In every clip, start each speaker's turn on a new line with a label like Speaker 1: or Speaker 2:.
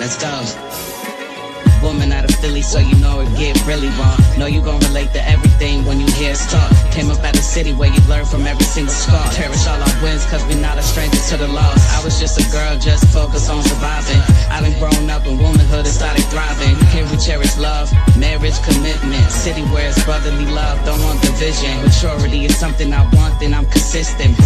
Speaker 1: Let's go. Woman out of Philly, so you know it get really wrong. Know you gon' relate to everything when you hear us talk. Came up at a city where you learn from every single scar. Cherish all our wins, cause we not a stranger to the loss. I was just a girl, just focused on surviving. I done grown up in womanhood and started thriving. Here we cherish love, marriage, commitment. City where it's brotherly love, don't want division. Maturity is something I want, then I'm consistent.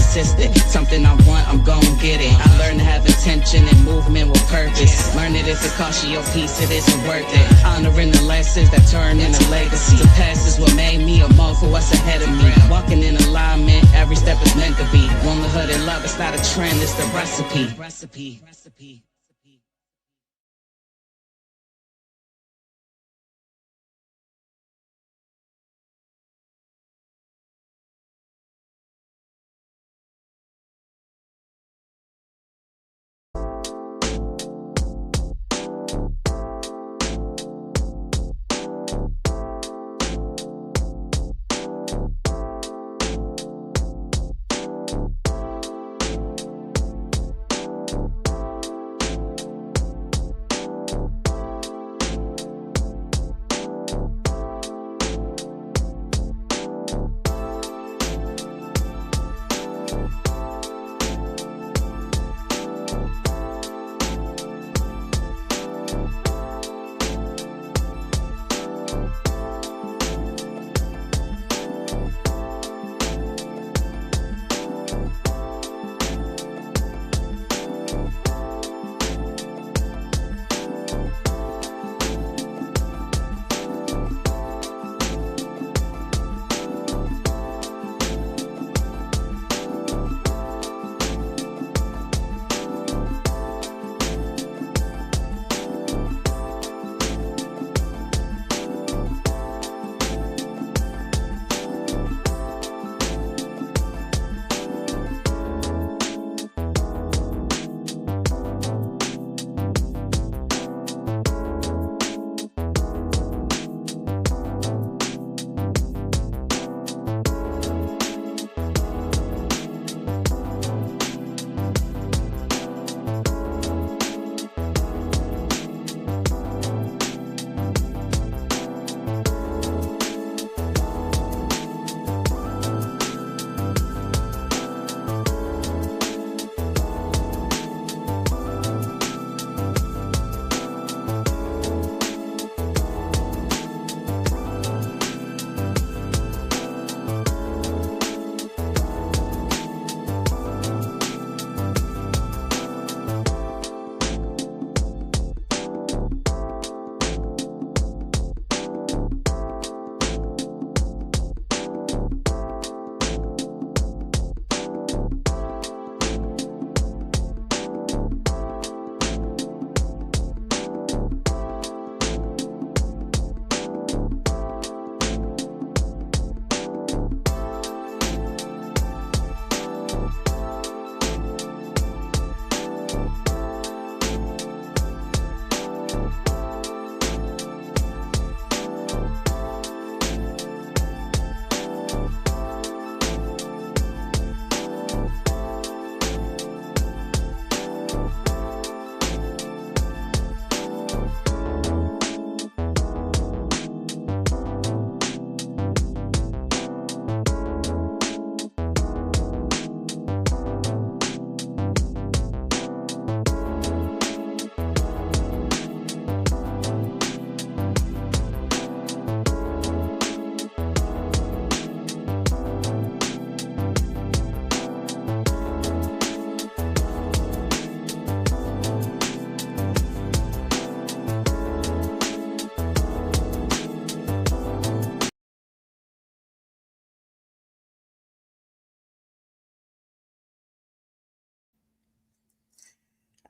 Speaker 1: Something I want, I'm gon' get it. I learned to have intention and movement with purpose. Learn it if it costs you your peace, it isn't worth it. Honoring the lessons that turn into legacy. The past is what made me a more for what's ahead of me. Walking in alignment, every step is meant to be. Womanhood and love, it's not a trend, it's the recipe.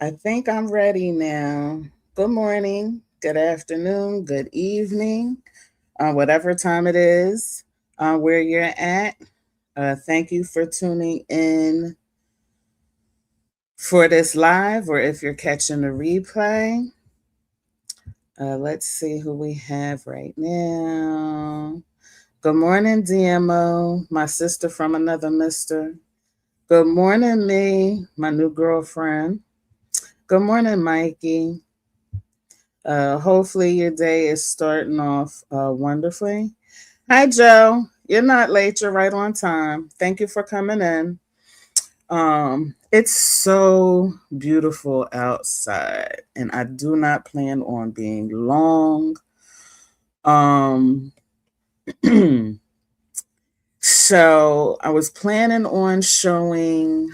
Speaker 2: I think I'm ready now. Good morning, good afternoon, good evening, whatever time it is, where you're at. Thank you for tuning in for this live, or if you're catching the replay. Let's see who we have right now. Good morning, DMO, my sister from another mister. Good morning, me, my new girlfriend. Good morning, Mikey. Hopefully, your day is starting off wonderfully. Hi, Joe. You're not late. You're right on time. Thank you for coming in. It's so beautiful outside, and I do not plan on being long. Um, so I was planning on showing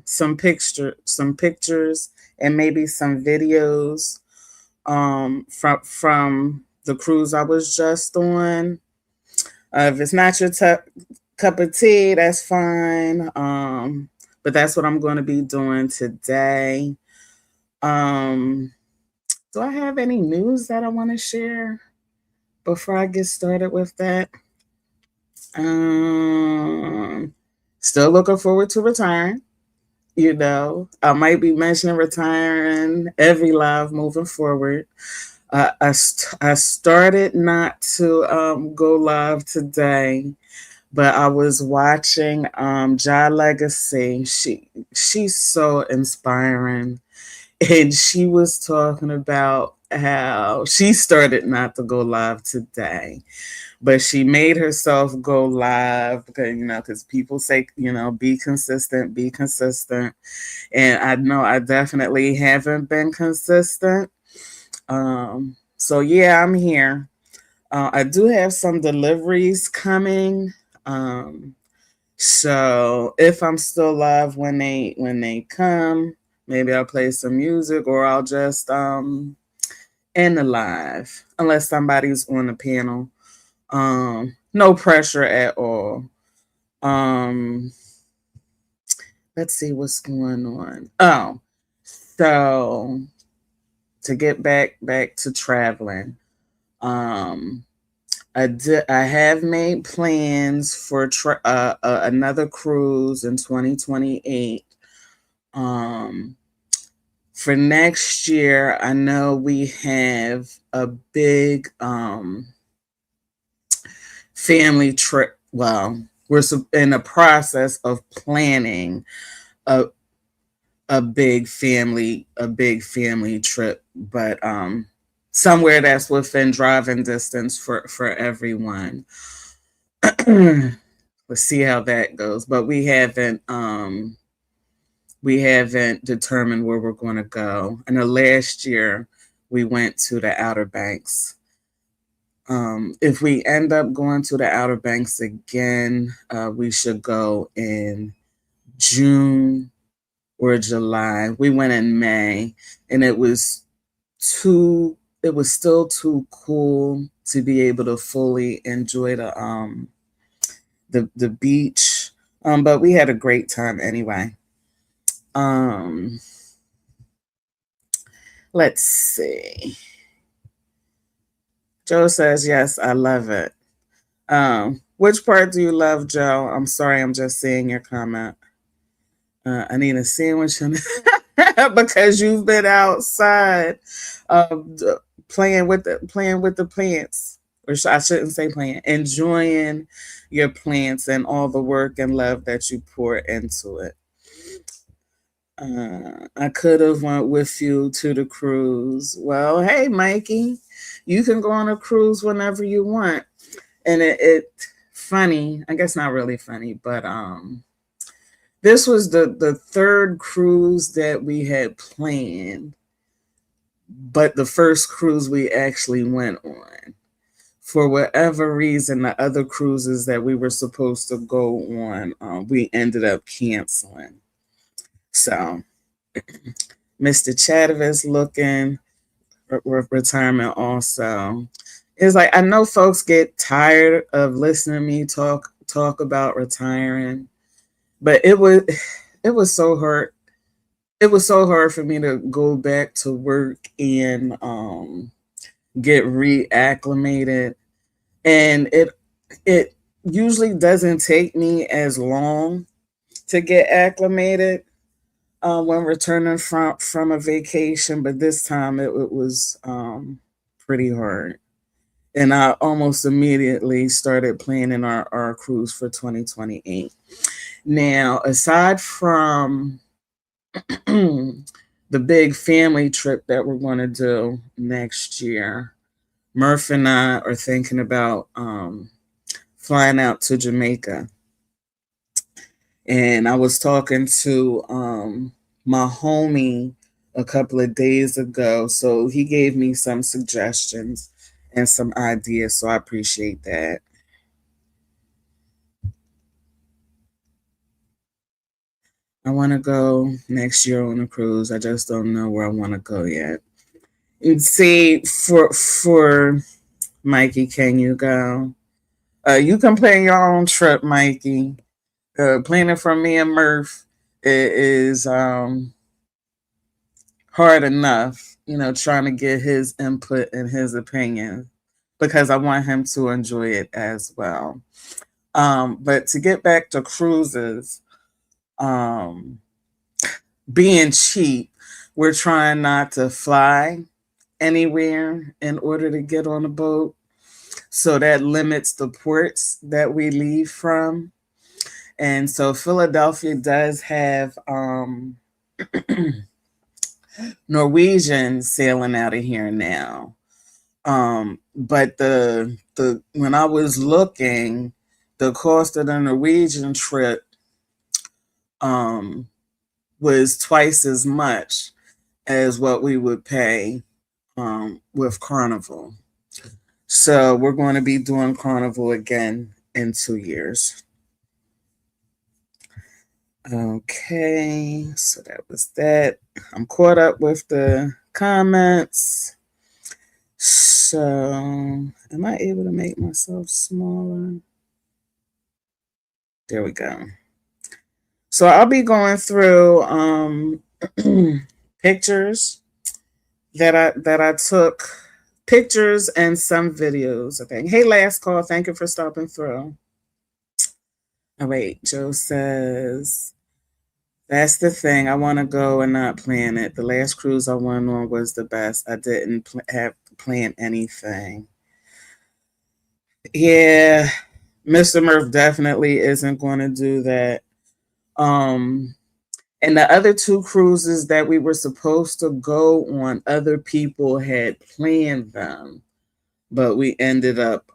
Speaker 2: some pictures, and maybe some videos from the cruise I was just on. If it's not your cup of tea, that's fine. But that's what I'm going to be doing today. Um, do I have any news that I want to share before I get started with that? Um, Still looking forward to retiring. I might be mentioning retiring every live moving forward. I started not to go live today, but I was watching Jai Legacy. She's so inspiring, and she was talking about how she started not to go live today, but she made herself go live because people say be consistent, be consistent, and I know I definitely haven't been consistent. So yeah, I'm here. I do have some deliveries coming. Um, so if I'm still live when they come, maybe I'll play some music or I'll just end the live unless somebody's on the panel. No pressure at all. Um, let's see what's going on. Oh, so to get back to traveling. Um, I have made plans for another cruise in 2028. Um, for next year, I know we have a big family trip. Well, we're in the process of planning a a big family trip, but somewhere that's within driving distance for everyone. Let's see how that goes. But we haven't determined where we're going to go. I know last year we went to the Outer Banks. If we end up going to the Outer Banks again, we should go in June or July. We went in May, and too it was still too cool to be able to fully enjoy the beach. But we had a great time anyway. Um, let's see. Joe says yes, I love it. Which part do you love, Joe? I'm sorry, I'm just seeing your comment. I need a sandwich because you've been outside, um, d- playing with the plants, or I shouldn't say playing, enjoying your plants and all the work and love that you pour into it. I could have went with you to the cruise. Well, hey, Mikey, you can go on a cruise whenever you want, and it funny. I guess not really funny, but this was the third cruise that we had planned, but the first cruise we actually went on. For whatever reason, the other cruises that we were supposed to go on, we ended up canceling. So, Mr. Chatter's looking retirement also. It's like I know folks get tired of listening to me talk about retiring, but it was so hard. It was so hard for me to go back to work and get reacclimated, and it usually doesn't take me as long to get acclimated when returning from a vacation, but this time it was pretty hard. And I almost immediately started planning our cruise for 2028. Now, aside from the big family trip that we're going to do next year. Murph and I are thinking about flying out to Jamaica. And I was talking to my homie a couple of days ago. So he gave me some suggestions and some ideas. So I appreciate that. I want to go next year on a cruise. I just don't know where I want to go yet. And see, for Mikey, can you go? You can plan your own trip, Mikey. Planning for me and Murph is hard enough, trying to get his input and his opinion because I want him to enjoy it as well. But to get back to cruises, um, being cheap, we're trying not to fly anywhere in order to get on a boat. So that limits the ports that we leave from. And so Philadelphia does have Norwegian sailing out of here now. But the when I was looking, the cost of the Norwegian trip um, was twice as much as what we would pay with Carnival. So we're going to be doing Carnival again in 2 years. Okay, so that was that. I'm caught up with the comments. So, am I able to make myself smaller? There we go. So I'll be going through pictures that I took, pictures and some videos. I think. Hey, last call. Thank you for stopping through. Oh wait, Joe says that's the thing. I want to go and not plan it. The last cruise I went on was the best. I didn't have to plan anything. Yeah, Mr. Murph definitely isn't going to do that. Um, and the other two cruises that we were supposed to go on, other people had planned them, but we ended up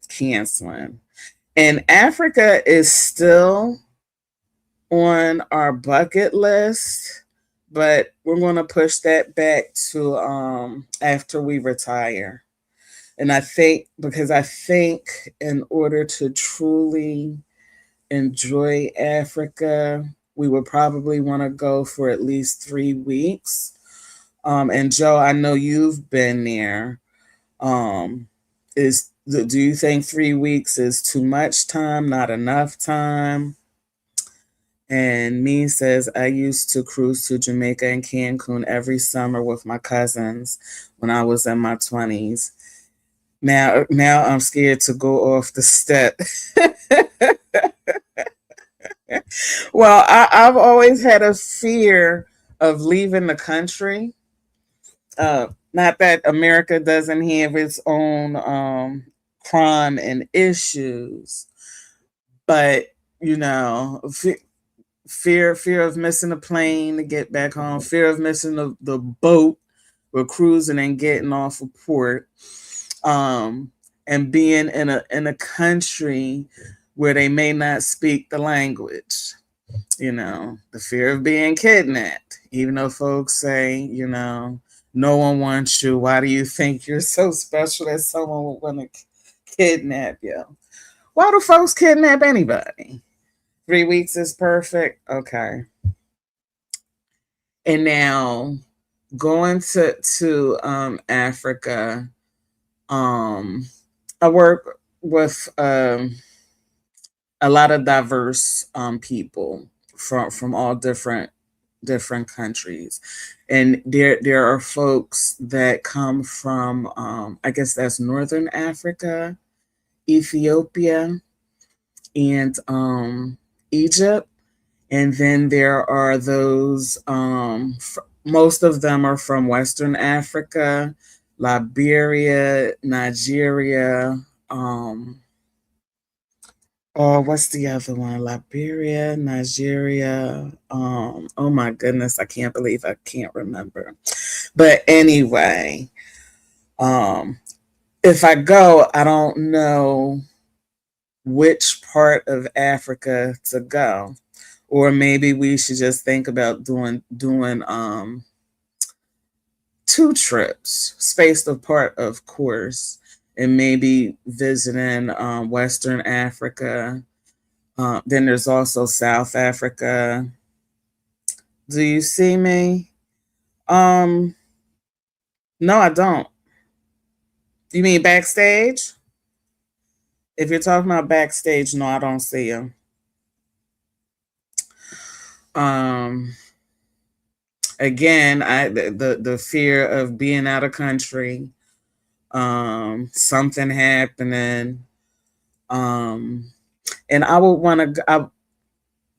Speaker 2: canceling. And Africa is still on our bucket list, but we're going to push that back to after we retire. And I think in order to truly enjoy Africa, we would probably want to go for at least 3 weeks. And Joe, I know you've been there. Do you think 3 weeks is too much time, not enough time? And me says I used to cruise to Jamaica and Cancun every summer with my cousins when I was in my 20s. Now I'm scared to go off the step. Well, I've always had a fear of leaving the country. Not that America doesn't have its own crime and issues, but you know, fear of missing a plane to get back home, fear of missing the boat we're cruising and getting off a port, and being in a country where they may not speak the language. The fear of being kidnapped, even though folks say, no one wants you. Why do you think you're so special that someone would want to kidnap you? Why do folks kidnap anybody? 3 weeks is perfect. Okay. And now going to Africa, I work with a lot of diverse people from all different countries, and there are folks that come from I guess that's Northern Africa, Ethiopia, and Egypt. And then there are those, most of them are from Western Africa, Liberia, Nigeria, Oh, what's the other one? Liberia, Nigeria. Oh my goodness, I can't believe I can't remember. But anyway, um, if I go, I don't know which part of Africa to go. Or maybe we should just think about doing two trips, spaced apart, of course, and maybe visiting Western Africa. Then there's also South Africa. Do you see me? Um, no, I don't. You mean backstage? If you're talking about backstage, no, I don't see you. Um, again, the fear of being out of country, something happening, um, and I would want to.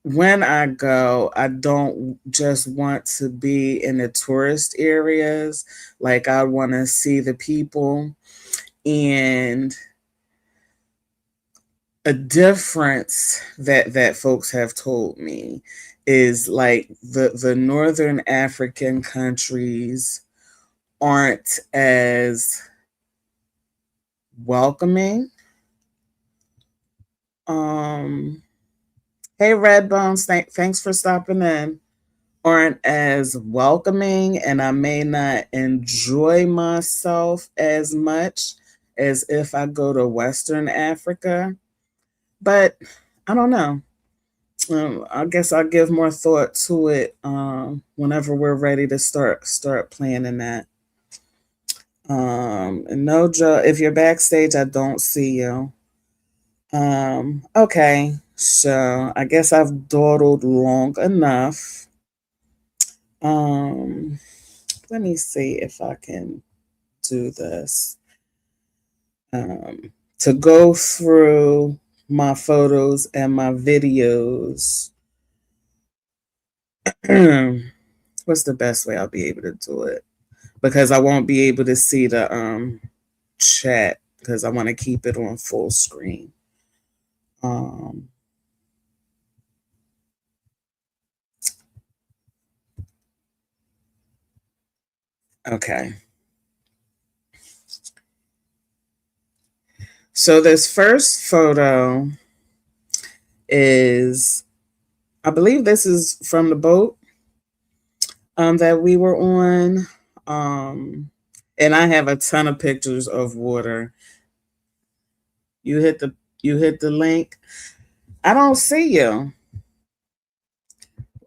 Speaker 2: When I go, I don't just want to be in the tourist areas. Like I want to see the people. And a difference that folks have told me is like the northern African countries aren't as welcoming. Um, hey Red Bones, thanks for stopping in. Aren't as welcoming, and I may not enjoy myself as much as if I go to Western Africa. But I don't know. I guess I'll give more thought to it whenever we're ready to start planning that. And no, Joe, if you're backstage, I don't see you. Okay, so I guess I've dawdled long enough. Um, Let me see if I can do this. To go through my photos and my videos. What's the best way I'll be able to do it? Because I won't be able to see the chat because I want to keep it on full screen. Um, okay. So this first photo is, I believe this is from the boat that we were on. And I have a ton of pictures of water. You hit the you hit the link. I don't see you.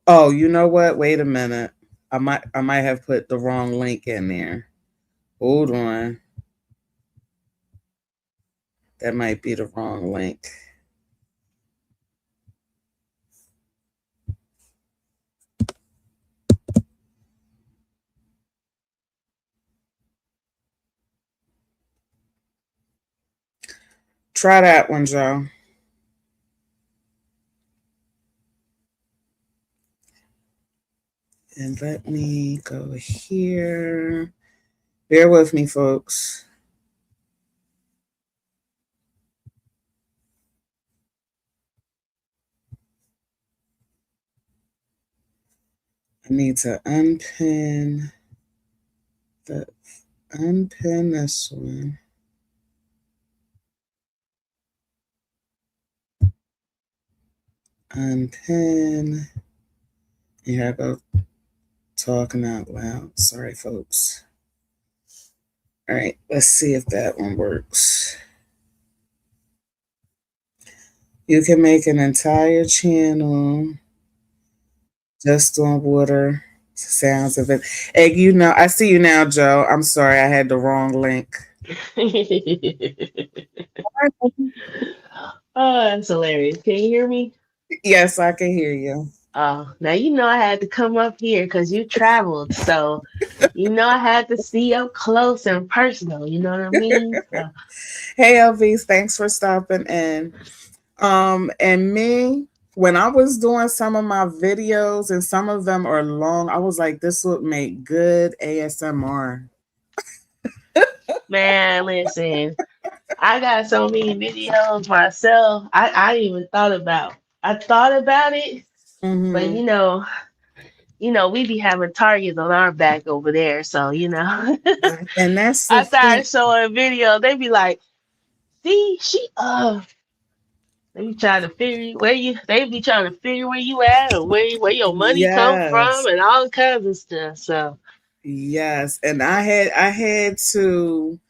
Speaker 2: Oh, you know what? Wait a minute. I might have put the wrong link in there. Hold on. That might be the wrong link. Try that one, Joe. And let me go here. Bear with me, folks. I need to the unpin this one. Unpin. Here I go talking out loud. Sorry, folks. All right, let's see if that one works. You can make an entire channel just on water sounds of it. Hey, I see you now, Joe. I'm sorry, I had the wrong link.
Speaker 3: Oh, that's hilarious. Can you hear me?
Speaker 2: Yes, I can hear you.
Speaker 3: Oh, now you know I had to come up here because you traveled, so you know I had to see up close and personal. You know what I mean? So,
Speaker 2: Hey, Elvis, thanks for stopping in. And me, when I was doing some of my videos, and some of them are long, I was like, this would make good ASMR.
Speaker 3: man, listen. I got so many videos myself. I even thought about. I thought about it, but
Speaker 2: Hmm.
Speaker 3: we be having targets on our back over there. So
Speaker 2: And that's the
Speaker 3: I
Speaker 2: thing.
Speaker 3: started showing video. They be like, "See, they be trying to figure where you. They be trying to figure where you at or where your money come from
Speaker 2: Yes.
Speaker 3: and all kinds of stuff." So
Speaker 2: Yes. And I had to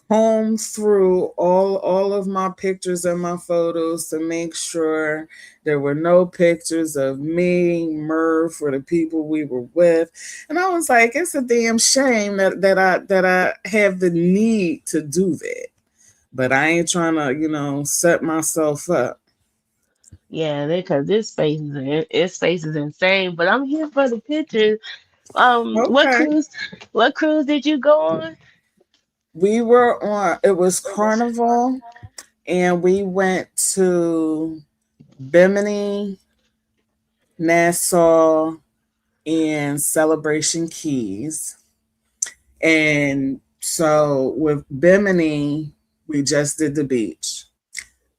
Speaker 2: comb through all of my pictures and my photos to make sure there were no pictures of me, Murph, or the people we were with. And I was like, it's a damn shame that I have the need to do that. But I ain't trying to, set myself up.
Speaker 3: yeah, because this space is insane. But I'm here for the pictures. What
Speaker 2: Okay.
Speaker 3: cruise? What cruise did you go on?
Speaker 2: We were on, it was Carnival, and we went to Bimini, Nassau, and Celebration Keys. And so with Bimini, we just did the beach.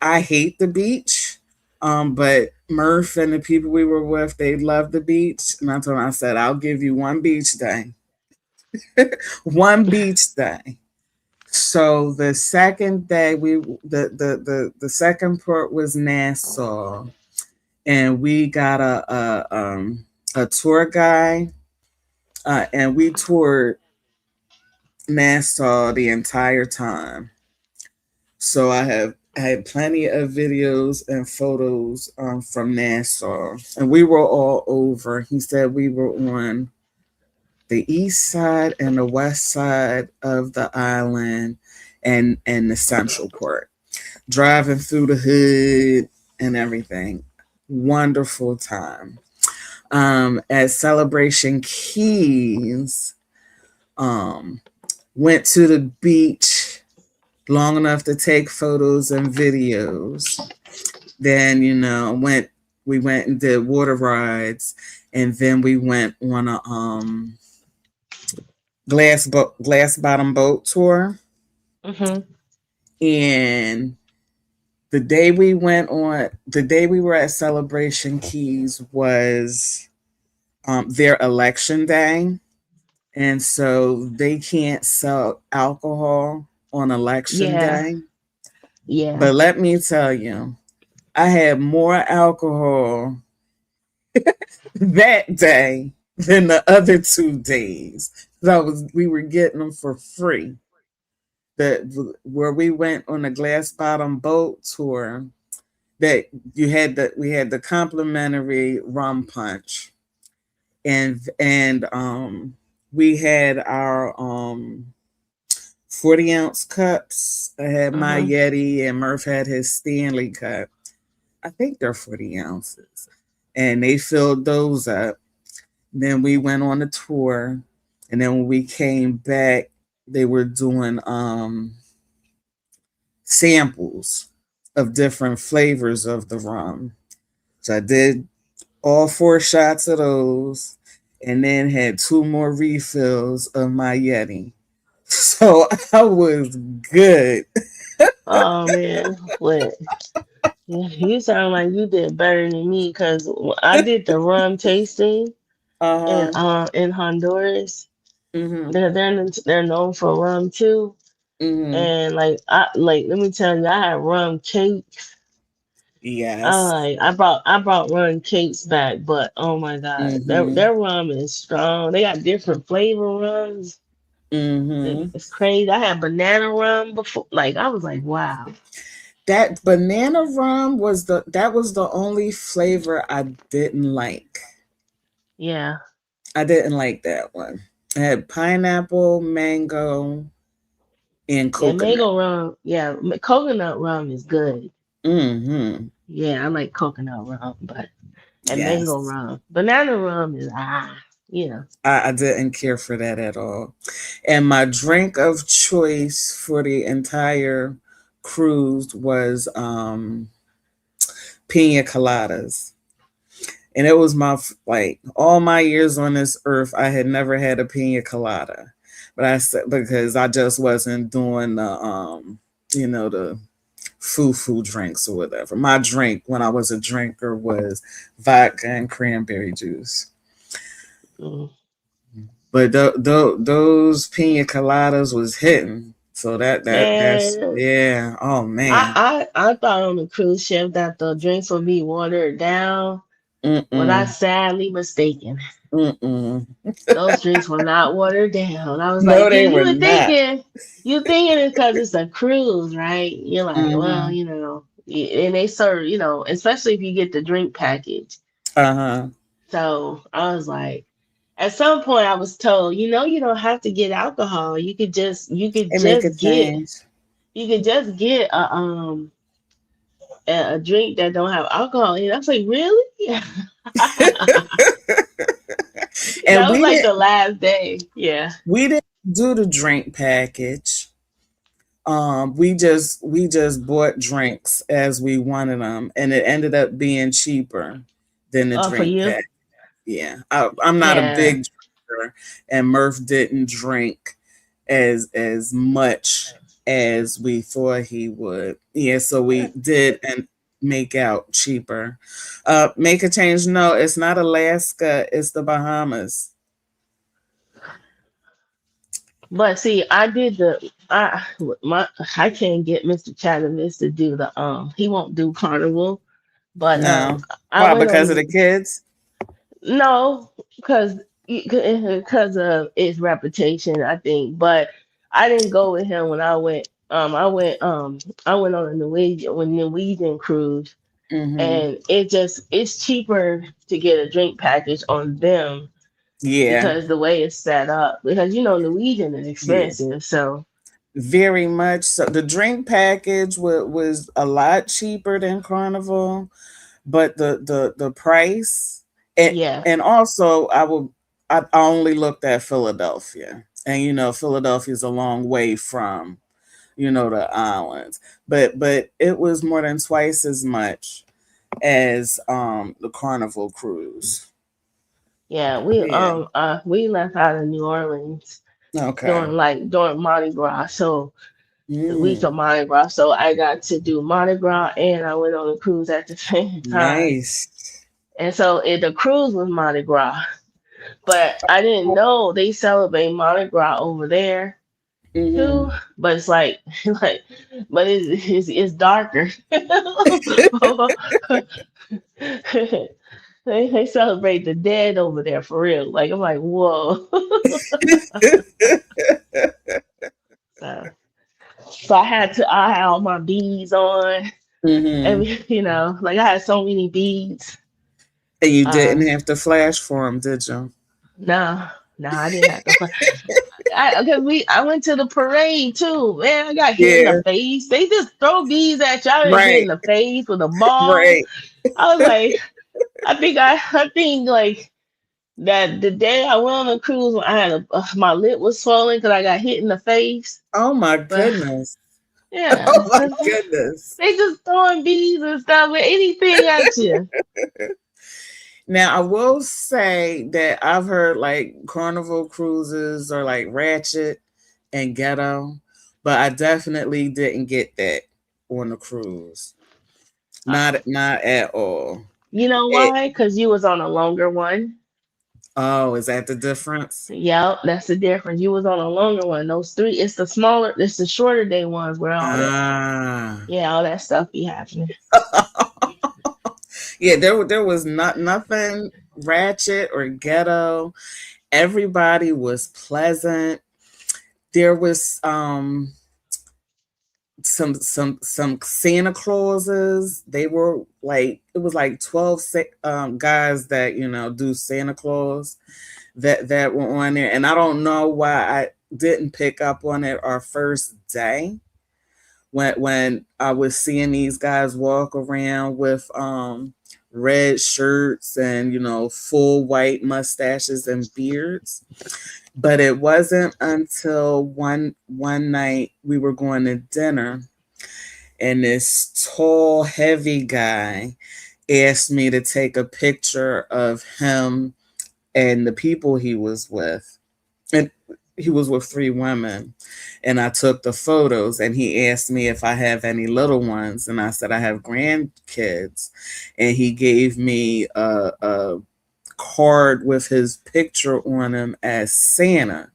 Speaker 2: I hate the beach, but Murph and the people we were with, they love the beach. And I told him, I said, I'll give you one beach day, one beach day. So the second day, the second port was Nassau, and we got a tour guide, and we toured Nassau the entire time. So I had plenty of videos and photos from Nassau, and we were all over. He said we were on the east side and the west side of the island, and the central part. Driving through the hood and everything. Wonderful time. At Celebration Keys, um, went to the beach long enough to take photos and videos. Then, we went and did water rides, and then we went on a glass bottom boat tour.
Speaker 3: Mhm.
Speaker 2: And the day we were at Celebration Keys was their election day. And so they can't sell alcohol on election
Speaker 3: Yeah.
Speaker 2: day.
Speaker 3: Yeah.
Speaker 2: But let me tell you, I had more alcohol that day than the other 2 days. We were getting them for free. Where we went on a glass bottom boat tour, that we had the complimentary rum punch, and we had our 40-ounce cups. I had my
Speaker 3: Mhm.
Speaker 2: Yeti, and Murph had his Stanley cup. I think they're 40 ounces. And they filled those up. Then we went on a tour. And then when we came back, they were doing samples of different flavors of the rum. So I did all 4 shots of those, and then had 2 more refills of my Yeti. So I was good.
Speaker 3: Oh man, what? You sound like you did better than me because I did the rum tasting
Speaker 2: Uh-huh.
Speaker 3: in Honduras.
Speaker 2: Mm-hmm.
Speaker 3: They're known for rum too,
Speaker 2: Mm-hmm.
Speaker 3: and like let me tell you, I had rum cakes.
Speaker 2: Yes.
Speaker 3: I brought rum cakes back, but oh my god, their
Speaker 2: Mm-hmm.
Speaker 3: their rum is strong. They got different flavor rums.
Speaker 2: Mm-hmm.
Speaker 3: It's crazy. I had banana rum before. Like I was like, wow.
Speaker 2: That banana rum was the only flavor I didn't like.
Speaker 3: Yeah,
Speaker 2: I didn't like that one. I had pineapple, mango, and
Speaker 3: yeah.
Speaker 2: coconut.
Speaker 3: Mango rum. Yeah, coconut rum is good.
Speaker 2: Mm-hmm.
Speaker 3: Yeah, I like coconut rum, but and mango
Speaker 2: Yes.
Speaker 3: rum. Banana rum is yeah.
Speaker 2: I didn't care for that at all. And my drink of choice for the entire cruise was pina coladas. And it was like all my years on this earth, I had never had a pina colada. But I said, because I just wasn't doing the foo drinks or whatever. My drink when I was a drinker was vodka and cranberry juice.
Speaker 3: Mm.
Speaker 2: But those pina coladas was hitting. So that's
Speaker 3: Man,
Speaker 2: yeah. Oh man.
Speaker 3: I thought on the cruise ship that the drinks would be watered down. Was I
Speaker 2: Mm-mm.
Speaker 3: sadly mistaken?
Speaker 2: Mm-mm.
Speaker 3: Those drinks were not watered down. I was
Speaker 2: No,
Speaker 3: like,
Speaker 2: they
Speaker 3: you
Speaker 2: were
Speaker 3: were
Speaker 2: not.
Speaker 3: thinking it's because it's a cruise, right? You're like, well,
Speaker 2: Mm-hmm.
Speaker 3: and they serve, especially if you get the drink package.
Speaker 2: Uh-huh.
Speaker 3: So I was like, at some point, I was told, you don't have to get alcohol.
Speaker 2: They make a change.
Speaker 3: you could just get a drink that don't have alcohol in it. I was like, really?
Speaker 2: And
Speaker 3: That was like the last day. Yeah.
Speaker 2: we didn't do the drink package. We just bought drinks as we wanted them, and it ended up being cheaper than the
Speaker 3: Oh, for
Speaker 2: drink
Speaker 3: you?
Speaker 2: pack. Yeah, I'm not a
Speaker 3: Yeah.
Speaker 2: big drinker, and Murph didn't drink as much as we thought he would. Yeah, so we did and make out cheaper. Make a change. No, it's not Alaska. It's the Bahamas.
Speaker 3: But see, I can't get Mr. Chatterless to do he won't do carnival, but
Speaker 2: No,
Speaker 3: I
Speaker 2: why?
Speaker 3: went
Speaker 2: Because of the
Speaker 3: on.
Speaker 2: kids.
Speaker 3: No, because of its reputation, I think. But I didn't go with him when I went. I went on a Norwegian cruise,
Speaker 2: Mm-hmm.
Speaker 3: and it's cheaper to get a drink package on them
Speaker 2: Yeah,
Speaker 3: because the way it's set up. Because Norwegian is
Speaker 2: yeah.
Speaker 3: expensive, so
Speaker 2: Very much so. The drink package was a lot cheaper than Carnival, but the price and
Speaker 3: yeah,
Speaker 2: and also I only looked at Philadelphia, and Philadelphia is a long way from the islands, but it was more than twice as much as the Carnival cruise.
Speaker 3: yeah.
Speaker 2: Yeah.
Speaker 3: We left out of New Orleans
Speaker 2: Okay.
Speaker 3: during Mardi Gras, so the week
Speaker 2: Mm,
Speaker 3: of Mardi Gras. So I got to do Mardi Gras and I went on a cruise at the same time.
Speaker 2: nice.
Speaker 3: And so the cruise was Mardi Gras, but I didn't know they celebrate Mardi Gras over there too.
Speaker 2: Hmm.
Speaker 3: But it's like, like, but it's darker. They celebrate the dead over there for real. Like I'm like, whoa. so, so I had all my beads on.
Speaker 2: Hmm.
Speaker 3: Like I had so many beads.
Speaker 2: And you
Speaker 3: Uh,
Speaker 2: didn't have to flash for them, did you?
Speaker 3: no, no, I didn't have to. I went to the parade too. Man, I got hit in the
Speaker 2: Yeah.
Speaker 3: face. They just throw beads at you. I didn't hit
Speaker 2: Right.
Speaker 3: in the face with a ball.
Speaker 2: Right.
Speaker 3: I was like, I think like that the day I went on the cruise, I had my lip was swollen because I got hit in the face.
Speaker 2: Oh my
Speaker 3: But
Speaker 2: goodness.
Speaker 3: yeah,
Speaker 2: Oh my
Speaker 3: 'cause
Speaker 2: goodness.
Speaker 3: they just throwing beads and stuff with anything at you.
Speaker 2: Now I will say that I've heard like Carnival cruises are like ratchet and ghetto, but I definitely didn't get that on the cruise.
Speaker 3: Uh,
Speaker 2: Not at all.
Speaker 3: You know
Speaker 2: It,
Speaker 3: why? Because you was on a longer one.
Speaker 2: oh, is that the difference?
Speaker 3: Yep, that's the difference. You was on a longer one. Those three, it's the shorter day ones where
Speaker 2: Ah.
Speaker 3: all that stuff be happening.
Speaker 2: Yeah, there was nothing ratchet or ghetto. Everybody was pleasant. There was some Santa Clauses. They were like it was like 12 guys that do Santa Claus that were on there, and I don't know why I didn't pick up on it our first day when I was seeing these guys walk around with red shirts and full white mustaches and beards. But it wasn't until one night we were going to dinner, and this tall, heavy guy asked me to take a picture of him and the people he was with. And he was with three women, and I took the photos, and he asked me if I have any little ones, and I said I have grandkids, and he gave me a card with his picture on him as Santa.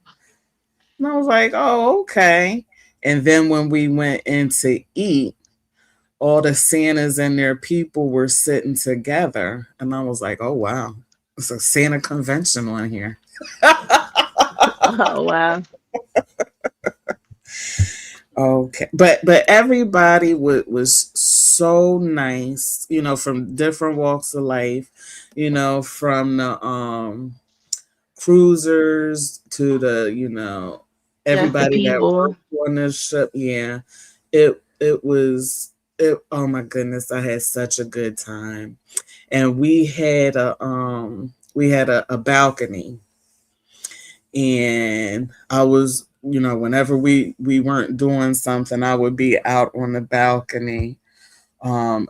Speaker 2: And I was like, oh, okay. And then when we went in to eat, all the Santas and their people were sitting together. And I was like, oh, wow. It's a Santa convention on here.
Speaker 3: Oh wow.
Speaker 2: Okay. But everybody was so nice, from different walks of life, from the cruisers to the
Speaker 3: Just the
Speaker 2: everybody that
Speaker 3: people.
Speaker 2: worked on this ship. Yeah, it was it. Oh my goodness, I had such a good time, and we had a balcony, and I was whenever we weren't doing something, I would be out on the balcony.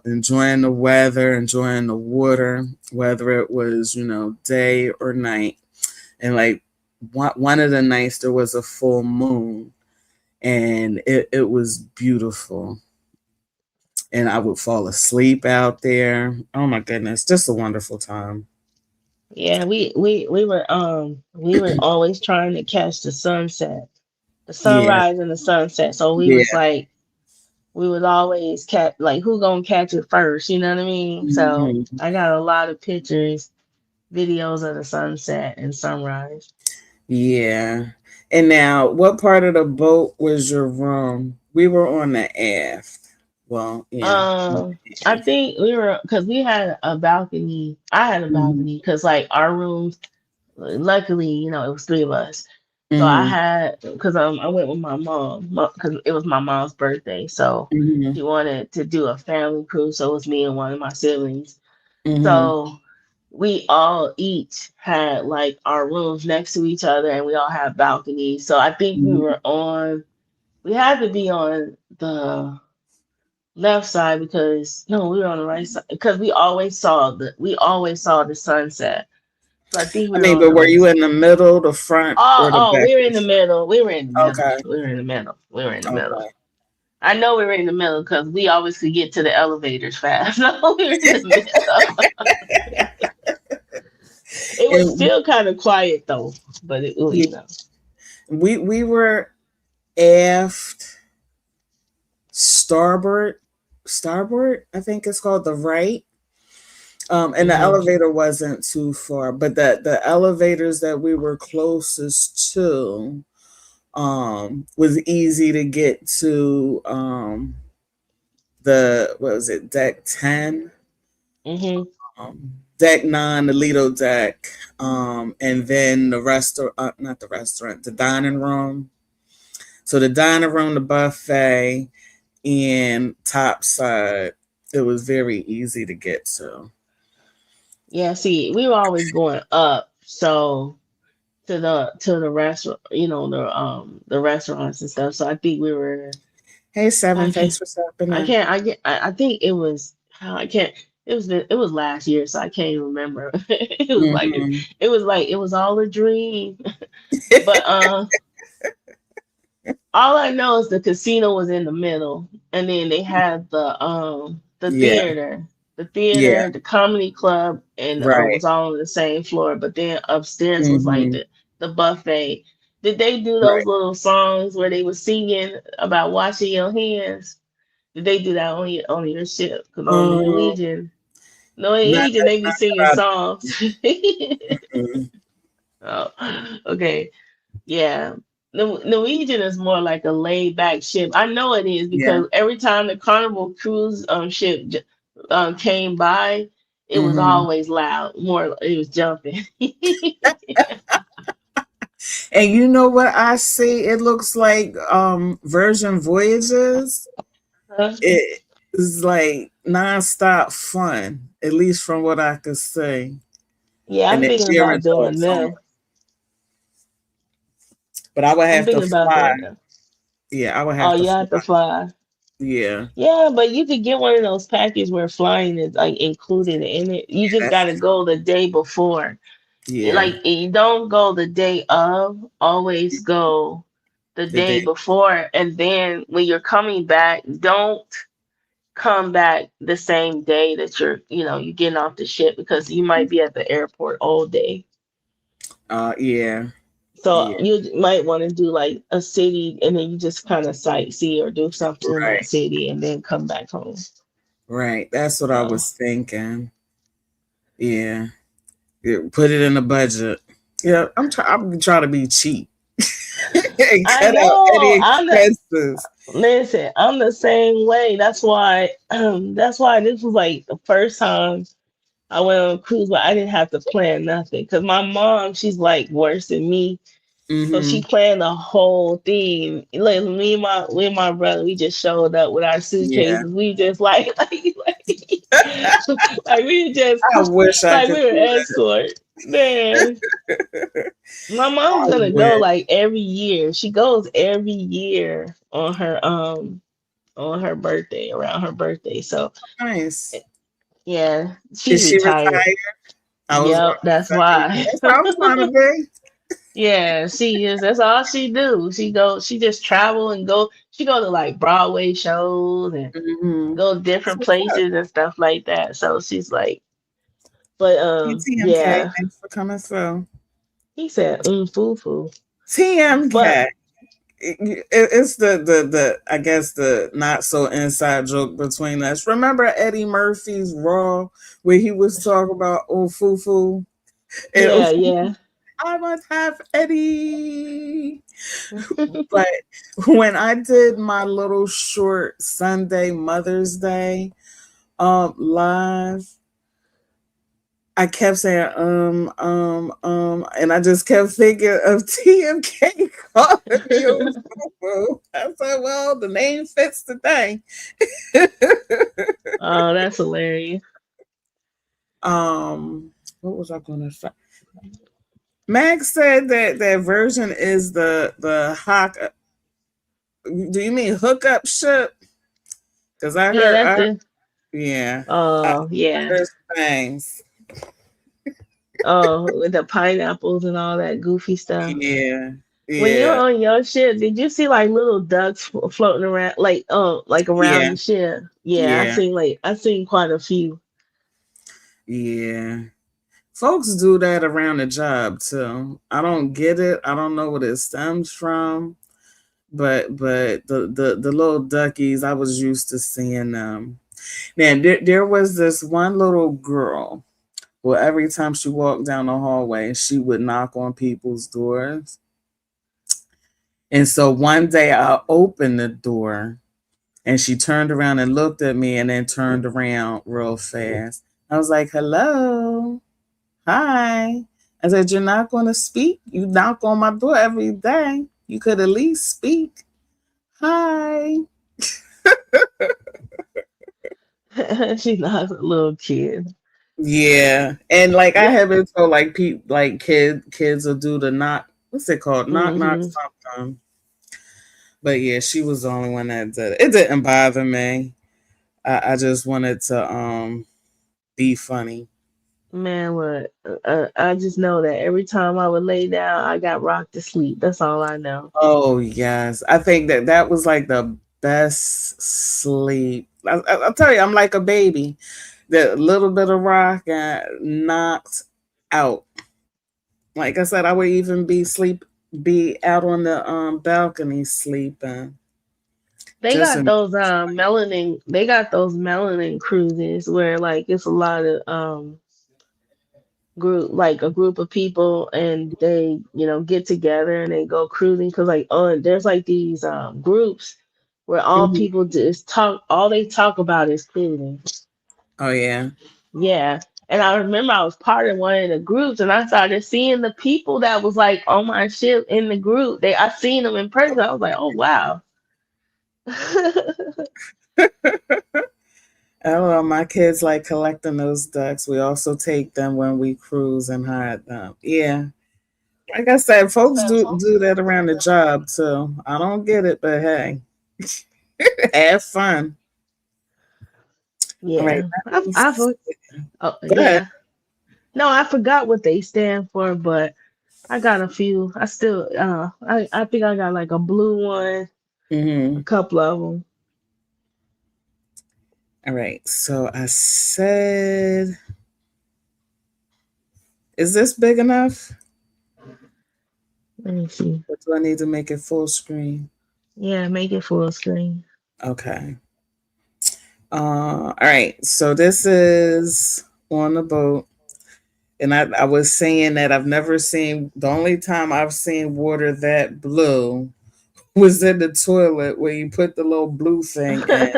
Speaker 2: Enjoying the weather, enjoying the water, whether it was, day or night. And like one of the nights there was a full moon, and it was beautiful, and I would fall asleep out there. Oh my goodness, just a wonderful time.
Speaker 3: Yeah, we were always trying to catch the sunset, the
Speaker 2: Yeah,
Speaker 3: sunrise and the sunset. So we was
Speaker 2: yeah.
Speaker 3: like we would always catch like who gonna catch it first, you know what I mean? So
Speaker 2: Mhm.
Speaker 3: I got a lot of pictures, videos of the sunset and sunrise.
Speaker 2: Yeah. And now, what part of the boat was your room? We were on the aft. Well, yeah.
Speaker 3: I think we were because we had a balcony. I had a
Speaker 2: Hmm.
Speaker 3: balcony because like our rooms. Luckily, it was three of us. So I
Speaker 2: Hmm.
Speaker 3: had because I went with my mom because it was my mom's birthday. So
Speaker 2: Hmm.
Speaker 3: she wanted to do a family cruise. So it was me and one of my siblings.
Speaker 2: Hmm.
Speaker 3: So we all each had like our rooms next to each other, and we all had balconies. So I think we
Speaker 2: Hmm.
Speaker 3: were on. We had to be on the left side because no, we were on the right side because we always saw the sunset. So I think
Speaker 2: I
Speaker 3: we were
Speaker 2: mean,
Speaker 3: on
Speaker 2: but
Speaker 3: the
Speaker 2: were
Speaker 3: right
Speaker 2: you
Speaker 3: side.
Speaker 2: in the middle, the front,
Speaker 3: Oh,
Speaker 2: or the
Speaker 3: oh,
Speaker 2: back?
Speaker 3: we were in the middle. We were in the middle.
Speaker 2: Okay.
Speaker 3: We were in the middle. We were in the middle.
Speaker 2: Okay.
Speaker 3: I know we were in the middle because we always could get to the elevators fast. No, we were in the middle. It was
Speaker 2: And
Speaker 3: still kind of quiet though, but
Speaker 2: yeah,
Speaker 3: you know.
Speaker 2: we were aft, starboard, I think it's called, the right. And the
Speaker 3: Hmm.
Speaker 2: elevator wasn't too far, but the elevators that we were closest to was easy to get to, the what was it, deck 10, deck 9, the Lido deck, and then the restaurant, not the restaurant, the dining room. So the dining room, the buffet, and top side, it was very easy to get to.
Speaker 3: Yeah, see, we were always going up, so to the restaurant, the restaurants and stuff. So I think we were.
Speaker 2: Hey, Seven,
Speaker 3: I
Speaker 2: thanks
Speaker 3: can't.
Speaker 2: for stopping
Speaker 3: I
Speaker 2: in.
Speaker 3: can't. I think it was. I can't. It was last year, so I can't even remember. It was like
Speaker 2: Hmm.
Speaker 3: it was all a dream. But all I know is the casino was in the middle, and then they had the
Speaker 2: Yeah,
Speaker 3: theater,
Speaker 2: yeah,
Speaker 3: the comedy club, and
Speaker 2: right.
Speaker 3: was all on the same floor. But then upstairs was like
Speaker 2: Hmm.
Speaker 3: the buffet. Did they do those
Speaker 2: Right.
Speaker 3: little songs where they were singing about washing your hands? Did they do that on your ship? Because on the
Speaker 2: Um, not
Speaker 3: Norwegian, they be singing
Speaker 2: that
Speaker 3: songs.
Speaker 2: I, mhm.
Speaker 3: Oh, okay. Yeah. Norwegian is more like a laid back ship. I know it is
Speaker 2: Yeah.
Speaker 3: because every time the Carnival cruise ship came by, it was
Speaker 2: Hmm.
Speaker 3: always loud. More, it was jumping.
Speaker 2: And you know what I see? It looks like Virgin Voyages.
Speaker 3: Huh?
Speaker 2: It is like nonstop fun, at least from what I could see.
Speaker 3: Yeah,
Speaker 2: And
Speaker 3: I'm
Speaker 2: they're
Speaker 3: thinking
Speaker 2: gearing
Speaker 3: about doing
Speaker 2: towards summer.
Speaker 3: them.
Speaker 2: But I would
Speaker 3: I'm
Speaker 2: have to
Speaker 3: thinking about
Speaker 2: fly.
Speaker 3: doing them.
Speaker 2: Yeah, I would
Speaker 3: Oh,
Speaker 2: have to
Speaker 3: you
Speaker 2: fly.
Speaker 3: have to fly.
Speaker 2: Yeah.
Speaker 3: Yeah, but you could get one of those packages where flying is like included in it. You
Speaker 2: Yeah,
Speaker 3: just got to go the day before.
Speaker 2: Yeah.
Speaker 3: Like you don't go the day of, always go the
Speaker 2: The
Speaker 3: day
Speaker 2: day.
Speaker 3: before, and then when you're coming back, don't come back the same day that you're getting off the ship, because you might be at the airport all day.
Speaker 2: Yeah.
Speaker 3: So
Speaker 2: Yeah.
Speaker 3: you might want to do like a city, and then you just kind of sightsee or do something in that
Speaker 2: Right.
Speaker 3: city and then come back home.
Speaker 2: Right. That's what I
Speaker 3: So
Speaker 2: was thinking. Yeah. Yeah, put it in the budget. Yeah, I'm trying to be cheap and
Speaker 3: I
Speaker 2: cut out
Speaker 3: know
Speaker 2: any
Speaker 3: I'm the
Speaker 2: expenses.
Speaker 3: listen, I'm the same way. That's why that's why this was like the first time I went on a cruise, but I didn't have to plan nothing. Cause my mom, she's like worse than me. So she
Speaker 2: Mm-hmm.
Speaker 3: planned the whole thing. Like me and my brother, we just showed up with our
Speaker 2: Yeah.
Speaker 3: suitcases. We just like we just
Speaker 2: I wish I
Speaker 3: like
Speaker 2: could
Speaker 3: we were
Speaker 2: do
Speaker 3: escort. Man,
Speaker 2: that.
Speaker 3: my
Speaker 2: I
Speaker 3: mom's gonna go
Speaker 2: wish.
Speaker 3: like every year. She goes every year on her birthday, around her birthday. So
Speaker 2: Nice.
Speaker 3: yeah, she's
Speaker 2: Is she
Speaker 3: retired.
Speaker 2: retired? I was
Speaker 3: Yep,
Speaker 2: going to
Speaker 3: that's
Speaker 2: say.
Speaker 3: why.
Speaker 2: That's how I'm trying to be.
Speaker 3: Yeah, she is. That's all she do. She just travel and go. She go to like Broadway shows and
Speaker 2: Mm-hmm.
Speaker 3: go
Speaker 2: That's
Speaker 3: different
Speaker 2: what's up.
Speaker 3: places and stuff like that. So she's like, but
Speaker 2: TMK,
Speaker 3: yeah.
Speaker 2: thanks for coming through.
Speaker 3: He said, foo foo. But
Speaker 2: TMK. It's the I guess the not so inside joke between us. Remember Eddie Murphy's Raw where he was talking about Fufu and
Speaker 3: yeah, yeah.
Speaker 2: I must have Eddie. But when I did my little short Sunday Mother's Day live, I kept saying and I just kept thinking of TMK calling me a Fufu. I said, well, the name fits the thing.
Speaker 3: Oh, that's hilarious.
Speaker 2: um, what was I gonna say? Max said that that version is the hawk. Do you mean hookup ship? Because
Speaker 3: Yeah, that's
Speaker 2: I
Speaker 3: it.
Speaker 2: yeah,
Speaker 3: Oh,
Speaker 2: I
Speaker 3: yeah.
Speaker 2: heard some things.
Speaker 3: Oh, with the pineapples and all that goofy stuff.
Speaker 2: Yeah,
Speaker 3: When you're
Speaker 2: yeah,
Speaker 3: on your ship, did you see like little ducks floating around, like around
Speaker 2: yeah,
Speaker 3: the ship? Yeah,
Speaker 2: yeah,
Speaker 3: I seen quite a few.
Speaker 2: yeah. Folks do that around the job too. I don't get it. I don't know what it stems from, but the little duckies, I was used to seeing them. Now there was this one little girl. Well, every time she walked down the hallway, she would knock on people's doors. And so one day I opened the door and she turned around and looked at me and then turned around real fast. I was like, hello, hi. I said, you're not going to speak? You knock on my door every day. You could at least speak. Hi.
Speaker 3: She's not a little kid.
Speaker 2: Yeah. And like I
Speaker 3: Yeah.
Speaker 2: haven't told like like kids will do the knock, what's it called? Knock knock
Speaker 3: Hmm.
Speaker 2: something. But yeah, she was the only one that did it. It didn't bother me. I just wanted to be funny.
Speaker 3: Man, what? I just know that every time I would lay down, I got rocked to sleep. That's all I know.
Speaker 2: Oh yes, I think that that was like the best sleep. I'll tell you, I'm like a baby. The little bit of rock knocked out. Like I said, I would even be out on the balcony sleeping.
Speaker 3: They
Speaker 2: Just
Speaker 3: got
Speaker 2: in
Speaker 3: those melanin cruises where like it's a lot of a group of people, and they get together and they go cruising, because like there's like these groups where
Speaker 2: Mhm.
Speaker 3: all they talk about is cruising.
Speaker 2: Oh yeah.
Speaker 3: Yeah. And I remember I was part of one of the groups, and I started seeing the people that was like on my ship in the group. I seen them in person. I was like, oh wow.
Speaker 2: Oh, my kids like collecting those ducks. We also take them when we cruise and hide them. Yeah. Like I said, folks do that around the job too. I don't get it, but hey, have fun. All right,
Speaker 3: Yeah.
Speaker 2: let me
Speaker 3: I've
Speaker 2: see.
Speaker 3: oh
Speaker 2: Go ahead.
Speaker 3: yeah. No, I forgot what they stand for, but I got a few. I still I think I got like a blue one, a
Speaker 2: Hmm.
Speaker 3: couple of them.
Speaker 2: All right. So I said, is this big enough?
Speaker 3: Let me see.
Speaker 2: Or do I need to make it full screen?
Speaker 3: Yeah, make it full screen.
Speaker 2: Okay. All right. So this is on the boat. And I was saying that I've never seen, the only time I've seen water that blue was in the toilet where you put the little blue thing in.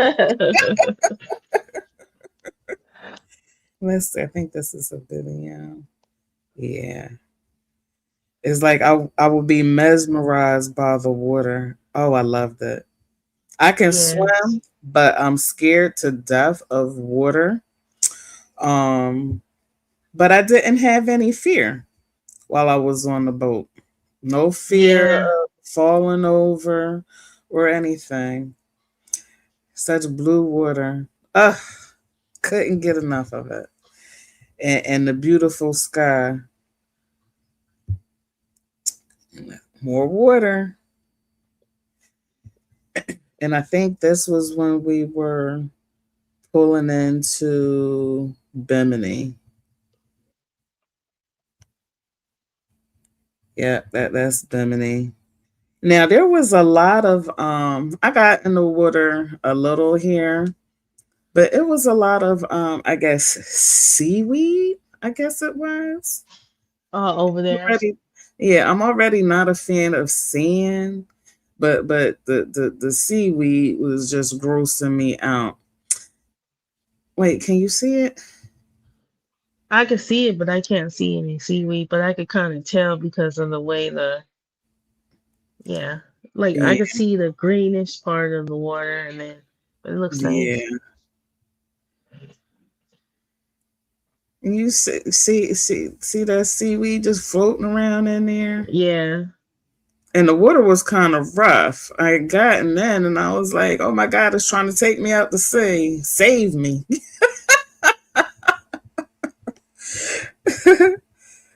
Speaker 2: Let's see, I think this is a video. Yeah. It's like I would be mesmerized by the water. Oh, I loved it. I can
Speaker 3: Yes.
Speaker 2: swim, but I'm scared to death of water. Um, but I didn't have any fear while I was on the boat. No fear
Speaker 3: Yeah.
Speaker 2: of falling over or anything. Such blue water. Ugh, couldn't get enough of it. And the beautiful sky. More water. And I think this was when we were pulling into Bimini. Yeah, that's Bimini. Now there was a lot of I got in the water a little here, but it was a lot of I guess seaweed, I guess it was.
Speaker 3: Over there.
Speaker 2: Already yeah, I'm already not a fan of sand, but the seaweed was just grossing me out. Wait, can you see it?
Speaker 3: I can see it, but I can't see any seaweed. But I could kind of tell because of the way the yeah, like I
Speaker 2: Yeah,
Speaker 3: could see the greenish part of the water, and then but it looks nice.
Speaker 2: yeah. And you see that seaweed just floating around in there?
Speaker 3: Yeah.
Speaker 2: And the water was kind of rough. I had gotten in and I was like, oh my God, it's trying to take me out to sea. Save me.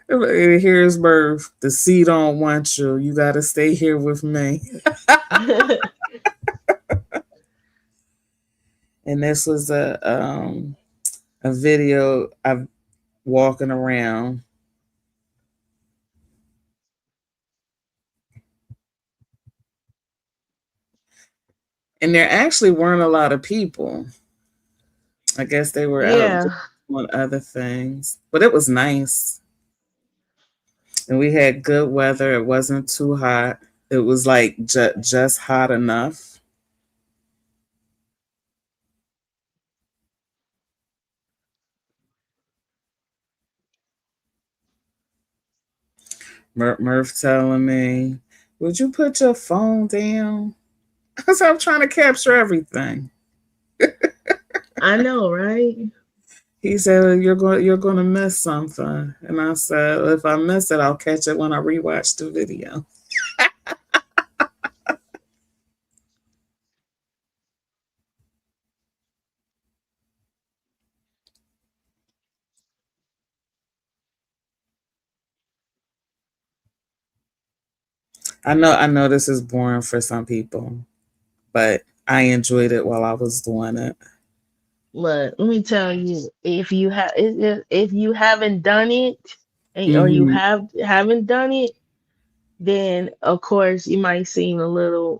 Speaker 2: Here's birth. The sea don't want you. You got to stay here with me. And this was a video of walking around. And there actually weren't a lot of people. I guess they were out
Speaker 3: Yeah.
Speaker 2: doing other things. But it was nice. And we had good weather. It wasn't too hot. It was like just hot enough. Murph telling me, would you put your phone down? Because I'm trying to capture everything.
Speaker 3: I know, right?
Speaker 2: He said, you're going to miss something. And I said, if I miss it, I'll catch it when I rewatch the video. I know this is boring for some people, but I enjoyed it while I was doing it.
Speaker 3: But let me tell you, if you haven't done it, or you
Speaker 2: Hmm.
Speaker 3: haven't done it, then of course you might seem a little,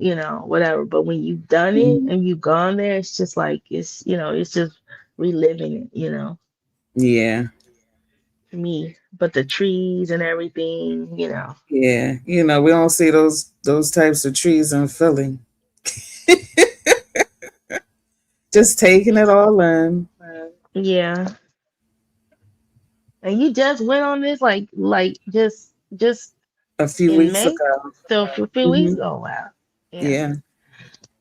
Speaker 3: whatever. But when you've done it
Speaker 2: Hmm.
Speaker 3: and you've gone there, it's just like it's just reliving it,
Speaker 2: Yeah.
Speaker 3: to me. But the trees and everything.
Speaker 2: Yeah. We don't see those types of trees in Philly. Just taking it all in.
Speaker 3: Yeah. And you just went on this just
Speaker 2: A few
Speaker 3: in
Speaker 2: weeks
Speaker 3: May,
Speaker 2: ago.
Speaker 3: so a few weeks.
Speaker 2: Hmm.
Speaker 3: Oh wow. Yeah.
Speaker 2: Yeah.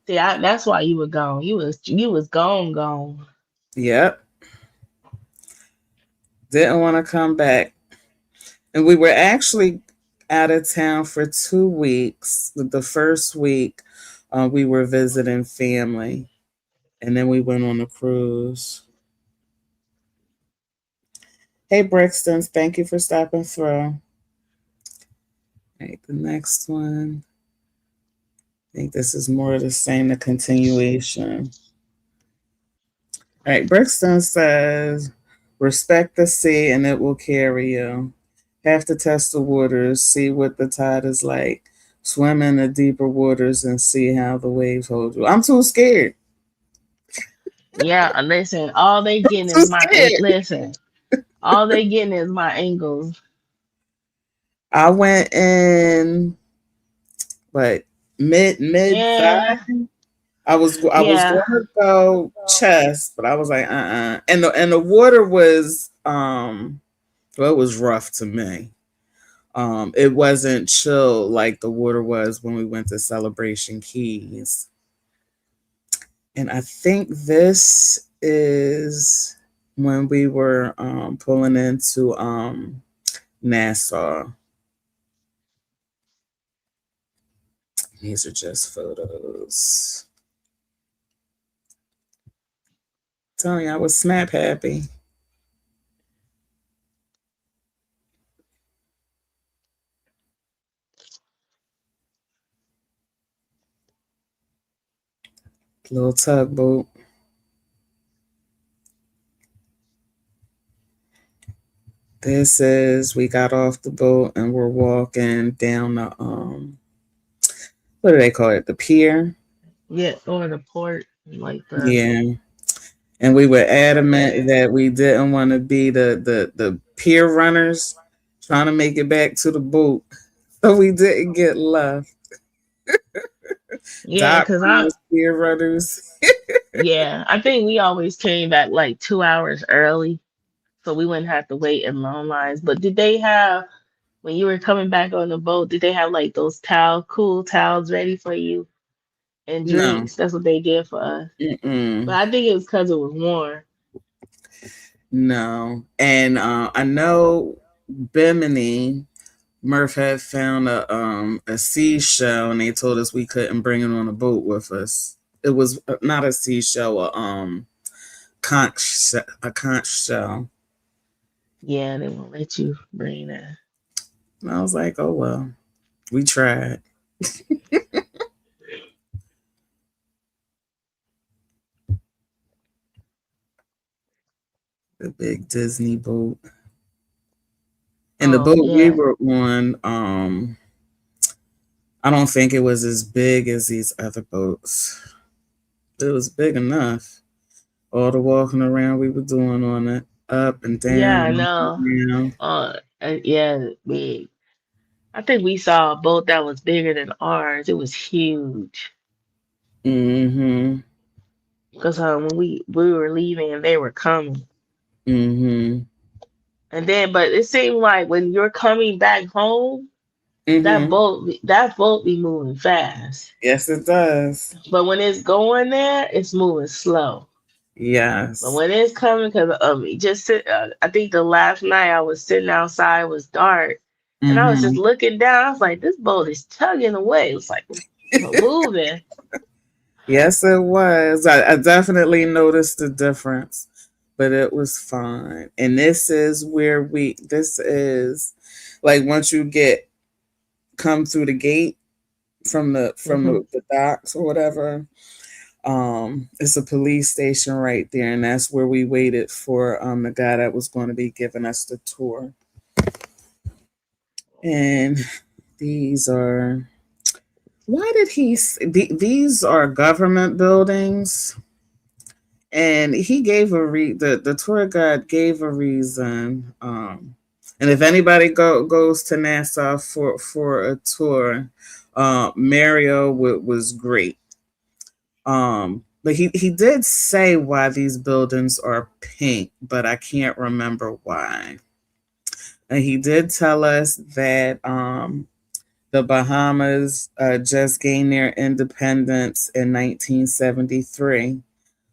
Speaker 3: See, that's why you were gone. You was gone.
Speaker 2: Yep. Didn't want to come back. And we were actually out of town for 2 weeks. The first week, we were visiting family, and then we went on a cruise. Hey, Brixtons, thank you for stopping through. Right, the next one. I think this is more of the same, the continuation. All right, Brixton says, respect the sea and it will carry you. Have to test the waters, see what the tide is like. Swim in the deeper waters and see how the waves hold you. I'm too scared.
Speaker 3: Yeah, listen, all they getting
Speaker 2: Too
Speaker 3: is my
Speaker 2: scared.
Speaker 3: listen. All they getting is my ankles.
Speaker 2: I went in like mid thigh.
Speaker 3: Yeah,
Speaker 2: I was
Speaker 3: yeah,
Speaker 2: going to go chest, but I was like, and the water was well, it was rough to me. It wasn't chill like the water was when we went to Celebration Keys. And I think this is when we were pulling into Nassau. These are just photos. Telling you, I was snap happy. Little tugboat. This is we got off the boat and we're walking down the what do they call it? The pier.
Speaker 3: yeah. Or the port, like the
Speaker 2: Yeah. And we were
Speaker 3: okay.
Speaker 2: adamant that we didn't want to be the pier runners trying to make it back to the boat. So we didn't get left.
Speaker 3: Yeah,
Speaker 2: Dock
Speaker 3: cause I
Speaker 2: runners, pier runners.
Speaker 3: yeah, I think we always came back like 2 hours early, so we wouldn't have to wait in long lines. But did they have when you were coming back on the boat? Did they have like those cool towels ready for you and
Speaker 2: No.
Speaker 3: drinks? That's what they did for us. But
Speaker 2: Mm-mm.
Speaker 3: I think it was because it was warm.
Speaker 2: No. And I know Bimini Murph had found a seashell, and they told us we couldn't bring it on a boat with us. It was not a seashell, a conch shell.
Speaker 3: Yeah, they won't let you bring that.
Speaker 2: And I was like, oh well, we tried. The big Disney boat. And the
Speaker 3: Oh
Speaker 2: boat we
Speaker 3: yeah,
Speaker 2: were on, I don't think it was as big as these other boats. It was big enough. All the walking around we were doing on it, up and
Speaker 3: yeah,
Speaker 2: down,
Speaker 3: I
Speaker 2: up and
Speaker 3: know.
Speaker 2: down.
Speaker 3: Yeah, big. I think we saw a boat that was bigger than ours. It was huge.
Speaker 2: Mm-hmm.
Speaker 3: Because when we were leaving and they were coming,
Speaker 2: Mm-hmm.
Speaker 3: and then but it seemed like when you're coming back home,
Speaker 2: Mm-hmm.
Speaker 3: that boat be moving fast.
Speaker 2: Yes, it does.
Speaker 3: But when it's going there, it's moving slow. But
Speaker 2: Yes.
Speaker 3: when it's coming, because I think the last night I was sitting outside, it was dark, and I was just
Speaker 2: Mm-hmm.
Speaker 3: looking down. I was like, this boat is tugging away. It was like moving.
Speaker 2: Yes, it was. I definitely noticed the difference, but it was fine. And this is like once you get come through the gate from
Speaker 3: Hmm.
Speaker 2: the docks or whatever. It's a police station right there, and that's where we waited for the guy that was going to be giving us the tour. And these are why did these are government buildings, and he gave the tour guide gave a reason. And if anybody goes to Nassau for a tour, Mario was great. But he did say why these buildings are pink, but I can't remember why. And he did tell us that the Bahamas just gained their independence in 1973,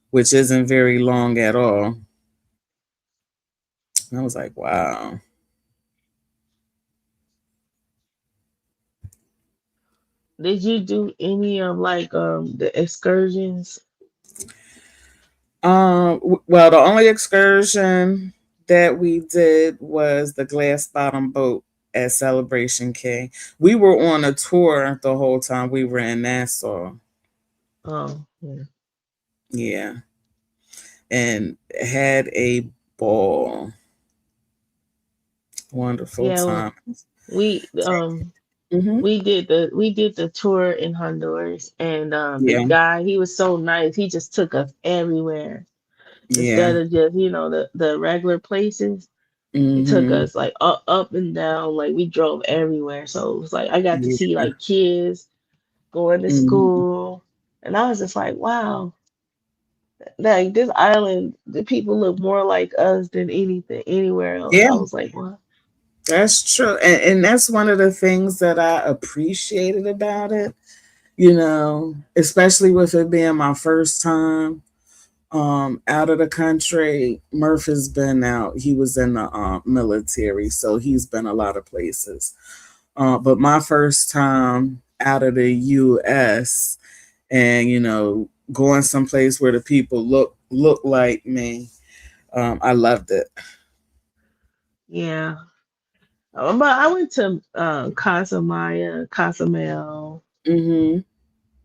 Speaker 2: which isn't very long at all. And I was like, wow.
Speaker 3: Did you do any of like the excursions?
Speaker 2: Well, the only excursion that we did was the glass bottom boat at Celebration K. We were on a tour the whole time we were in Nassau.
Speaker 3: Oh, yeah.
Speaker 2: Yeah. And had a ball. Wonderful
Speaker 3: Yeah,
Speaker 2: time.
Speaker 3: we
Speaker 2: Hmm.
Speaker 3: we did the tour in Honduras, and the
Speaker 2: Yeah.
Speaker 3: guy, he was so nice. He just took us everywhere
Speaker 2: Yeah.
Speaker 3: instead of just, the regular places. He took
Speaker 2: Hmm.
Speaker 3: us like up and down, like we drove everywhere. So it was like I got to see
Speaker 2: Yeah.
Speaker 3: like kids going to
Speaker 2: Hmm.
Speaker 3: school, and I was just like, wow, like this island, the people look more like us than anything anywhere else.
Speaker 2: Yeah,
Speaker 3: I was like, wow.
Speaker 2: that's true. And that's one of the things that I appreciated about it, you know, especially with it being my first time out of the country. Murph has been out. He was in the military, so he's been a lot of places. But my first time out of the US, and going someplace where the people look like me, I loved it.
Speaker 3: Yeah. But I went to Casa Maya, Casamel,
Speaker 2: Mhm.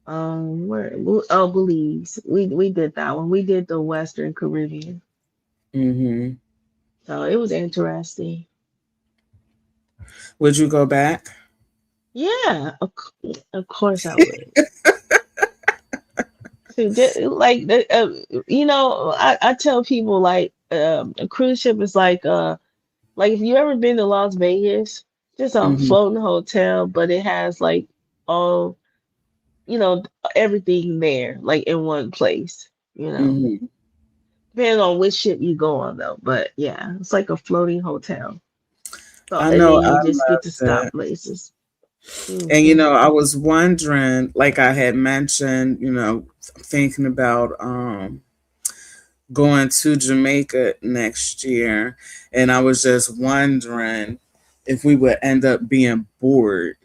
Speaker 3: where, oh, Belize. We did that one. We did the Western Caribbean.
Speaker 2: Mhm.
Speaker 3: So it was interesting.
Speaker 2: Would you go back?
Speaker 3: Yeah, of course I would. So like I tell people like a cruise ship is like if you ever been to Las Vegas, just a
Speaker 2: Mhm.
Speaker 3: floating hotel, but it has like all you know everything there like in one place.
Speaker 2: Mhm.
Speaker 3: Depending on which ship you go on though, but yeah, it's like a floating hotel. So
Speaker 2: I
Speaker 3: and
Speaker 2: know
Speaker 3: then
Speaker 2: I
Speaker 3: you just get to
Speaker 2: loved
Speaker 3: stop
Speaker 2: it.
Speaker 3: places.
Speaker 2: And
Speaker 3: Hmm.
Speaker 2: I was wondering, like I had mentioned, thinking about going to Jamaica next year, and I was just wondering if we would end up being bored.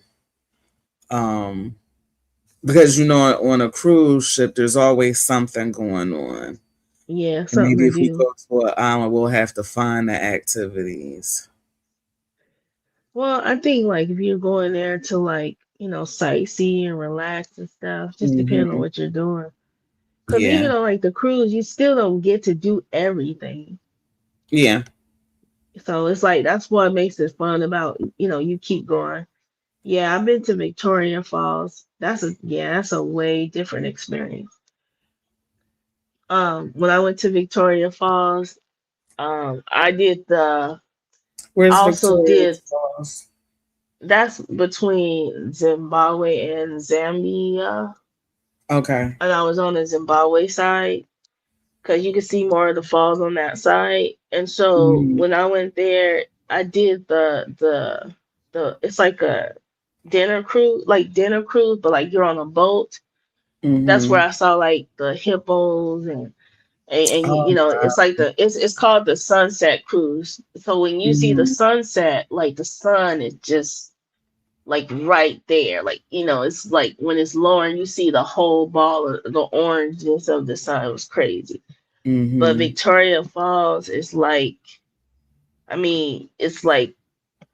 Speaker 2: Um, because on a cruise ship, there's always something going on,
Speaker 3: Yeah,
Speaker 2: and
Speaker 3: something
Speaker 2: maybe
Speaker 3: to
Speaker 2: if we
Speaker 3: do.
Speaker 2: go to an island, we'll have to find the activities.
Speaker 3: Well, I think like if you're going there to like, sightsee and relax and stuff, just depending on
Speaker 2: Hmm.
Speaker 3: what you're doing. Because even
Speaker 2: Yeah,
Speaker 3: on like the cruise, you still don't get to do everything.
Speaker 2: yeah.
Speaker 3: So it's like that's what makes it fun about, you keep going. Yeah, I've been to Victoria Falls. That's a way different experience. When I went to Victoria Falls, I did the
Speaker 2: Where's
Speaker 3: also
Speaker 2: Victoria
Speaker 3: did
Speaker 2: Falls?
Speaker 3: that's between Zimbabwe and Zambia,
Speaker 2: Okay.
Speaker 3: and I was on the Zimbabwe side because you could see more of the falls on that side. And so
Speaker 2: Hmm.
Speaker 3: when I went there, I did the it's like a dinner cruise, but like you're on a boat. That's where
Speaker 2: Hmm.
Speaker 3: I saw like the hippos and
Speaker 2: Oh,
Speaker 3: it's like it's called the sunset cruise. So when you see the
Speaker 2: hmm.
Speaker 3: sunset, like the sun is just like right there. Like, it's like when it's lowering, you see the whole ball of the orangeness of the sun. It was crazy. But
Speaker 2: Hmm.
Speaker 3: Victoria Falls is like, I mean, it's like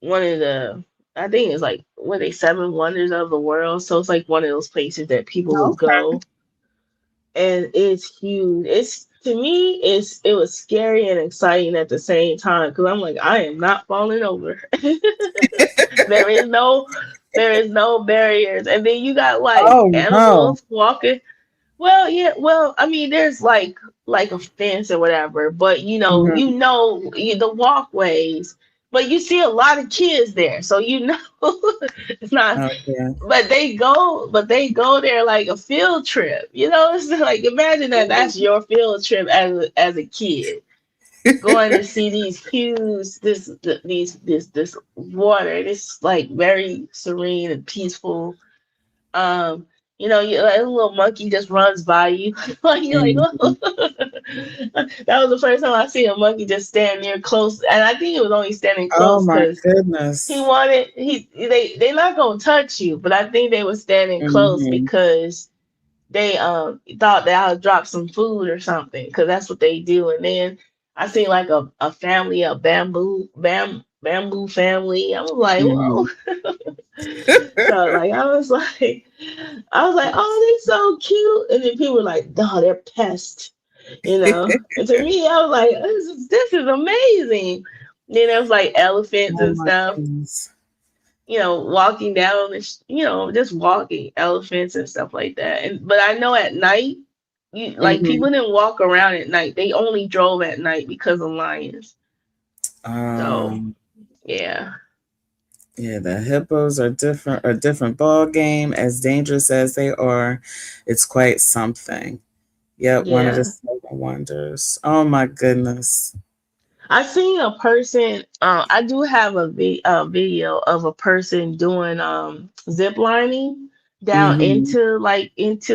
Speaker 3: one of the, I think it's like, what they seven wonders of the world. So it's like one of those places that people would
Speaker 2: Okay.
Speaker 3: go, and it's huge. It's to me, it was scary and exciting at the same time because I'm like, I am not falling over. there is no, there is no barriers, and then you got like
Speaker 2: Oh no.
Speaker 3: animals walking. Well, yeah, well, I mean, there's like a fence or whatever, but
Speaker 2: Hmm.
Speaker 3: the walkways, but you see a lot of kids there, so it's not.
Speaker 2: Okay.
Speaker 3: But they go there like a field trip. It's like imagine that that's your field trip as a kid going to see these huge these water. It's like very serene and peaceful. um, like a little monkey just runs by you. Like you're like,
Speaker 2: Hmm.
Speaker 3: oh. That was the first time I see a monkey just stand near close, and I think it was only standing
Speaker 2: Oh
Speaker 3: close
Speaker 2: my
Speaker 3: because he
Speaker 2: goodness.
Speaker 3: wanted they not gonna touch you, but I think they were standing close
Speaker 2: Hmm.
Speaker 3: because they thought that I would drop some food or something because that's what they do. And then I seen like a family, a bamboo family. I was like, whoa.
Speaker 2: Mhm.
Speaker 3: So like I was like, oh, they so cute. And then people were like, no, they're pests, you know. And to me, I was like, this is amazing. Then there was like elephants
Speaker 2: Oh
Speaker 3: and
Speaker 2: my
Speaker 3: stuff,
Speaker 2: goodness.
Speaker 3: walking down the, just walking elephants and stuff like that. And but I know at night,
Speaker 2: Hmm.
Speaker 3: people didn't walk around at night. They only drove at night because of lions. So
Speaker 2: Um,
Speaker 3: yeah,
Speaker 2: yeah, the hippos are different, a different ball game. As dangerous as they are, it's quite something. Yep, one of the
Speaker 3: yeah.
Speaker 2: seven wonders. Oh my goodness.
Speaker 3: I seen a person. I do have a video of a person doing zip lining down
Speaker 2: Mm-hmm.
Speaker 3: into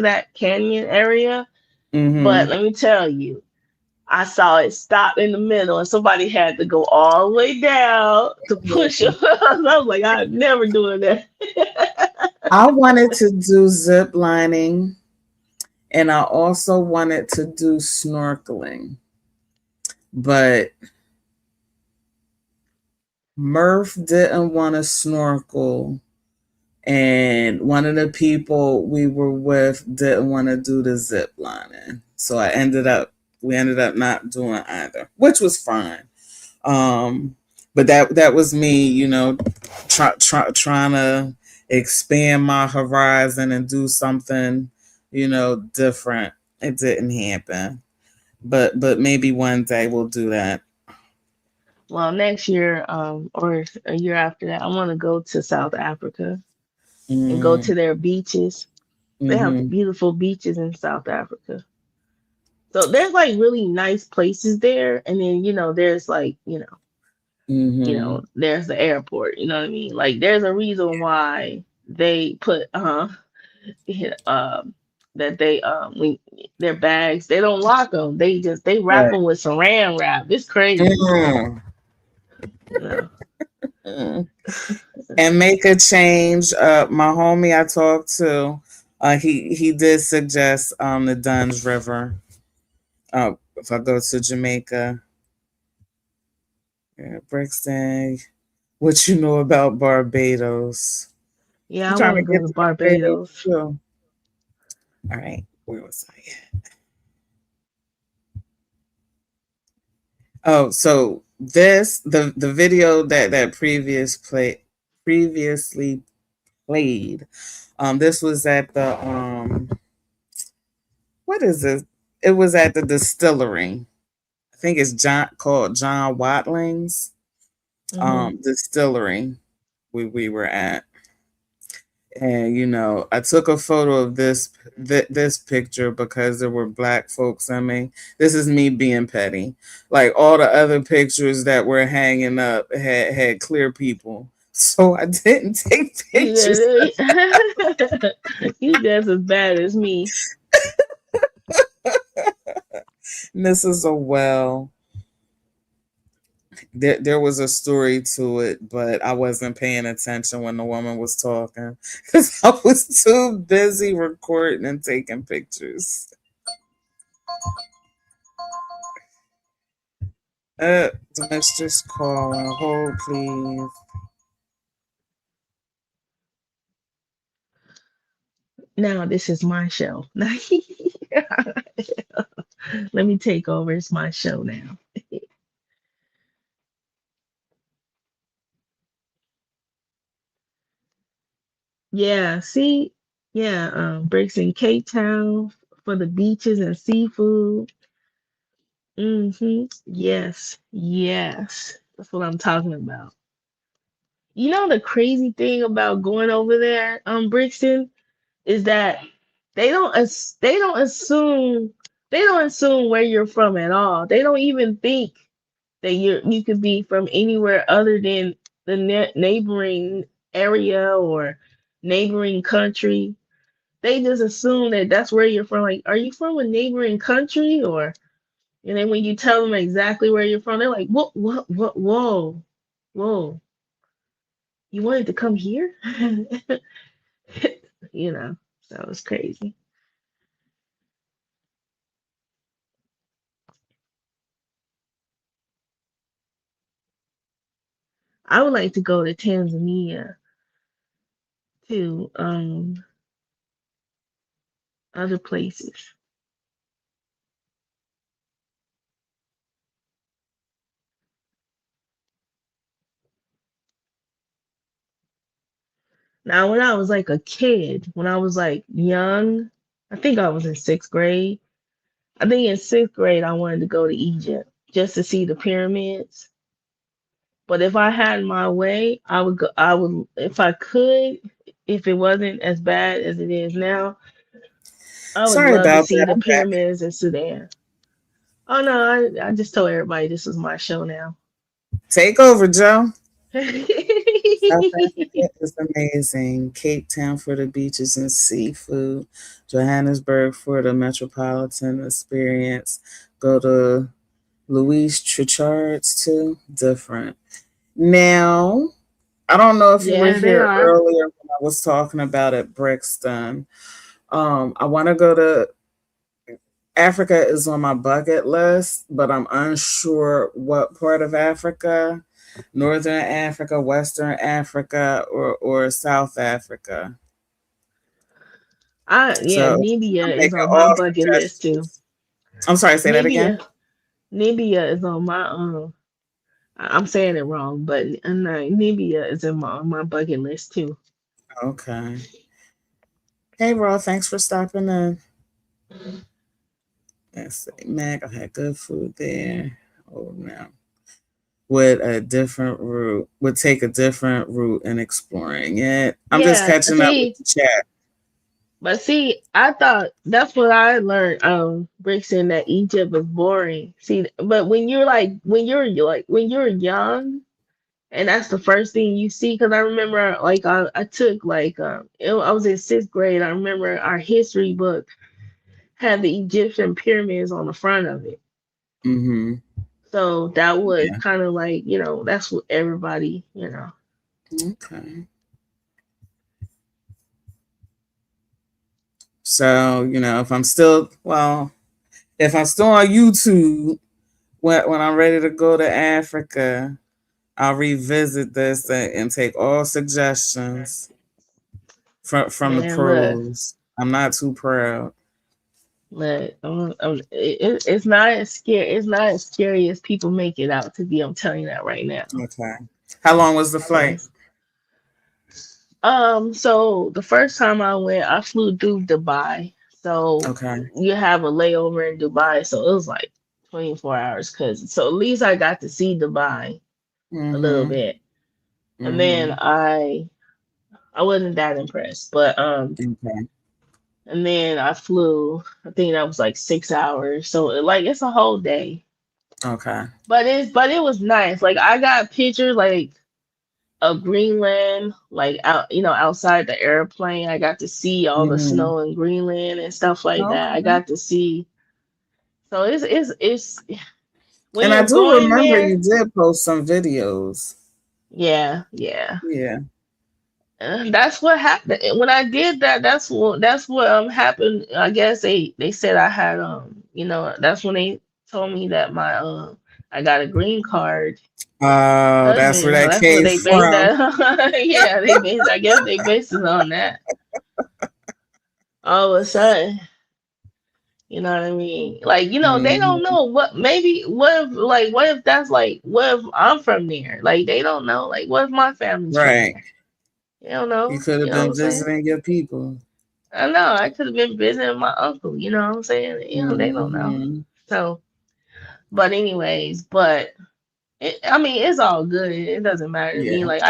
Speaker 3: that canyon area. But
Speaker 2: Mm-hmm.
Speaker 3: let me tell you, I saw it stop in the middle, and somebody had to go all the way down to push
Speaker 2: Yeah.
Speaker 3: it. I was like, I'm never doing that.
Speaker 2: I wanted to do zip lining and I also wanted to do snorkeling. But Murph didn't want to snorkel, and one of the people we were with didn't want to do the zip lining. So we ended up not doing either, which was fine. Um, but that was me, trying to expand my horizon and do something, different. It didn't happen, but maybe one day we'll do that.
Speaker 3: Well, next year, or a year after that, I want to go to South Africa and go
Speaker 2: Mm,
Speaker 3: to their beaches. They have
Speaker 2: mm-hmm,
Speaker 3: beautiful beaches in South Africa. So there's like really nice places there, and then there's like
Speaker 2: mm-hmm.
Speaker 3: there's the airport. You know what I mean? Like there's a reason why they put yeah, that they when their bags they don't lock them. They wrap
Speaker 2: Right.
Speaker 3: them with saran wrap. It's crazy.
Speaker 2: Mm,
Speaker 3: You know.
Speaker 2: mm. And make a change. My homie I talked to, he did suggest the Duns River. If I go to Jamaica, yeah, Brixton. What you know about Barbados?
Speaker 3: Yeah,
Speaker 2: I'm
Speaker 3: I
Speaker 2: trying
Speaker 3: want to
Speaker 2: to
Speaker 3: go
Speaker 2: get
Speaker 3: to
Speaker 2: to Barbados
Speaker 3: Barbados.
Speaker 2: too. All right, where was I? Oh, so the video that previously played. This was at the what is this? It was at the distillery. I think it's John Watling's
Speaker 3: Hmm.
Speaker 2: distillery we were at. And I took a photo of this picture because there were black folks. I mean, this is me being petty. Like all the other pictures that were hanging up had clear people, so I didn't take pictures.
Speaker 3: You you just as bad as me.
Speaker 2: And this is a well. There was a story to it, but I wasn't paying attention when the woman was talking because I was too busy recording and taking pictures. Domestic's calling. Hold, please.
Speaker 3: Now this is my show. Let me take over. It's my show now. Yeah, see, yeah, breaks in Cape Town for the beaches and seafood. Yes, yes, that's what I'm talking about. You know the crazy thing about going over there, Brixton, is that they don't assume where you're from at all. They don't even think that you could be from anywhere other than the neighboring area or neighboring country. They just assume that that's where you're from. Like, are you from a neighboring country? Or and then when you tell them exactly where you're from, they're like, what, whoa, you wanted to come here? you know, so it's crazy. I would like to go to Tanzania too. Other places. Now, when I was like a kid, when I was like young, I think I was in sixth grade. I think in sixth grade, I wanted to go to Egypt just to see the pyramids. But if I had my way, I would go. I would, if I could, if it wasn't as bad as it is now, I would
Speaker 2: Sorry
Speaker 3: love to
Speaker 2: about
Speaker 3: see
Speaker 2: that.
Speaker 3: the
Speaker 2: I'm back.
Speaker 3: pyramids in Sudan. Oh no, I just told everybody this was my show now.
Speaker 2: Take over, Joe. South Africa is amazing. Cape Town for the beaches and seafood. Johannesburg for the metropolitan experience. Go to Louise Trichards too. Different. Now, I don't know if you were
Speaker 3: Yeah, they
Speaker 2: here
Speaker 3: are.
Speaker 2: earlier when I was talking about it, Brixton. I want to go to Africa is on my bucket list, but I'm unsure what part of Africa. Northern Africa, Western Africa, or South Africa.
Speaker 3: Yeah,
Speaker 2: So I'm
Speaker 3: Namibia is
Speaker 2: taking
Speaker 3: on my
Speaker 2: all
Speaker 3: bucket list too.
Speaker 2: suggestions. I'm sorry, say that again.
Speaker 3: Namibia, Namibia is on my I'm saying it wrong, but Namibia is on my bucket list too.
Speaker 2: Okay. Hey, Raw, thanks for stopping in. Let's see. Mac, I had good food there. Oh, no. Would a different route, would take a different route in exploring it. I'm just
Speaker 3: Yeah,
Speaker 2: catching up with
Speaker 3: see,
Speaker 2: the chat.
Speaker 3: but see, I thought that's what I learned. Brick saying that Egypt was boring. See, but when you're like when you're young, and that's the first thing you see. Because I remember, like, I took like I was in sixth grade. I remember our history book had the Egyptian pyramids on the front of it.
Speaker 2: Mm-hmm.
Speaker 3: So that was
Speaker 2: Yeah.
Speaker 3: kind of like, that's what everybody.
Speaker 2: Okay. So, if I'm still on YouTube, when I'm ready to go to Africa, I'll revisit this and take all suggestions from the
Speaker 3: Man, look,
Speaker 2: pros. I'm not too proud.
Speaker 3: look, it's not as scary. It's not as scary as people make it out to be. I'm telling you that right now.
Speaker 2: Okay. How long was the flight?
Speaker 3: Yes. So the first time I went, I flew through Dubai. So
Speaker 2: Okay.
Speaker 3: you have a layover in Dubai, so it was like 24 hours. So at least I got to see Dubai a little
Speaker 2: Mm-hmm.
Speaker 3: bit. And then
Speaker 2: Mm-hmm.
Speaker 3: I wasn't that impressed, but
Speaker 2: Okay.
Speaker 3: and then I flew. I think that was like 6 hours. So like it's a whole day.
Speaker 2: Okay.
Speaker 3: But it was nice. Like I got pictures like of Greenland, like outside the airplane. I got to see all the
Speaker 2: Mm-hmm.
Speaker 3: snow in Greenland and stuff like that. I
Speaker 2: Okay.
Speaker 3: got to see. So it's when
Speaker 2: And I
Speaker 3: you're
Speaker 2: do
Speaker 3: going
Speaker 2: remember
Speaker 3: there.
Speaker 2: you did post some videos.
Speaker 3: Yeah, yeah.
Speaker 2: Yeah.
Speaker 3: That's what happened when I did that. That's what happened. I guess they said I had that's when they told me that my I got a green card
Speaker 2: Oh, that's where
Speaker 3: husband.
Speaker 2: that
Speaker 3: That's what
Speaker 2: came
Speaker 3: they based
Speaker 2: from.
Speaker 3: that. Yeah, they based. I guess they based it on that. All of a sudden, you know what I mean? Like they don't
Speaker 2: Mm-hmm.
Speaker 3: know what. Maybe what if that's like what if I'm from there? Like they don't know. Like what if my family's from
Speaker 2: Right.
Speaker 3: there? You don't
Speaker 2: You
Speaker 3: know.
Speaker 2: could
Speaker 3: You
Speaker 2: have
Speaker 3: know what
Speaker 2: been
Speaker 3: I'm saying?
Speaker 2: visiting your people.
Speaker 3: I know I could have been visiting my uncle, you know what I'm saying? They don't know.
Speaker 2: Mm-hmm.
Speaker 3: So, but anyways, I mean, it's all good. It doesn't matter to me.
Speaker 2: Yeah.
Speaker 3: Like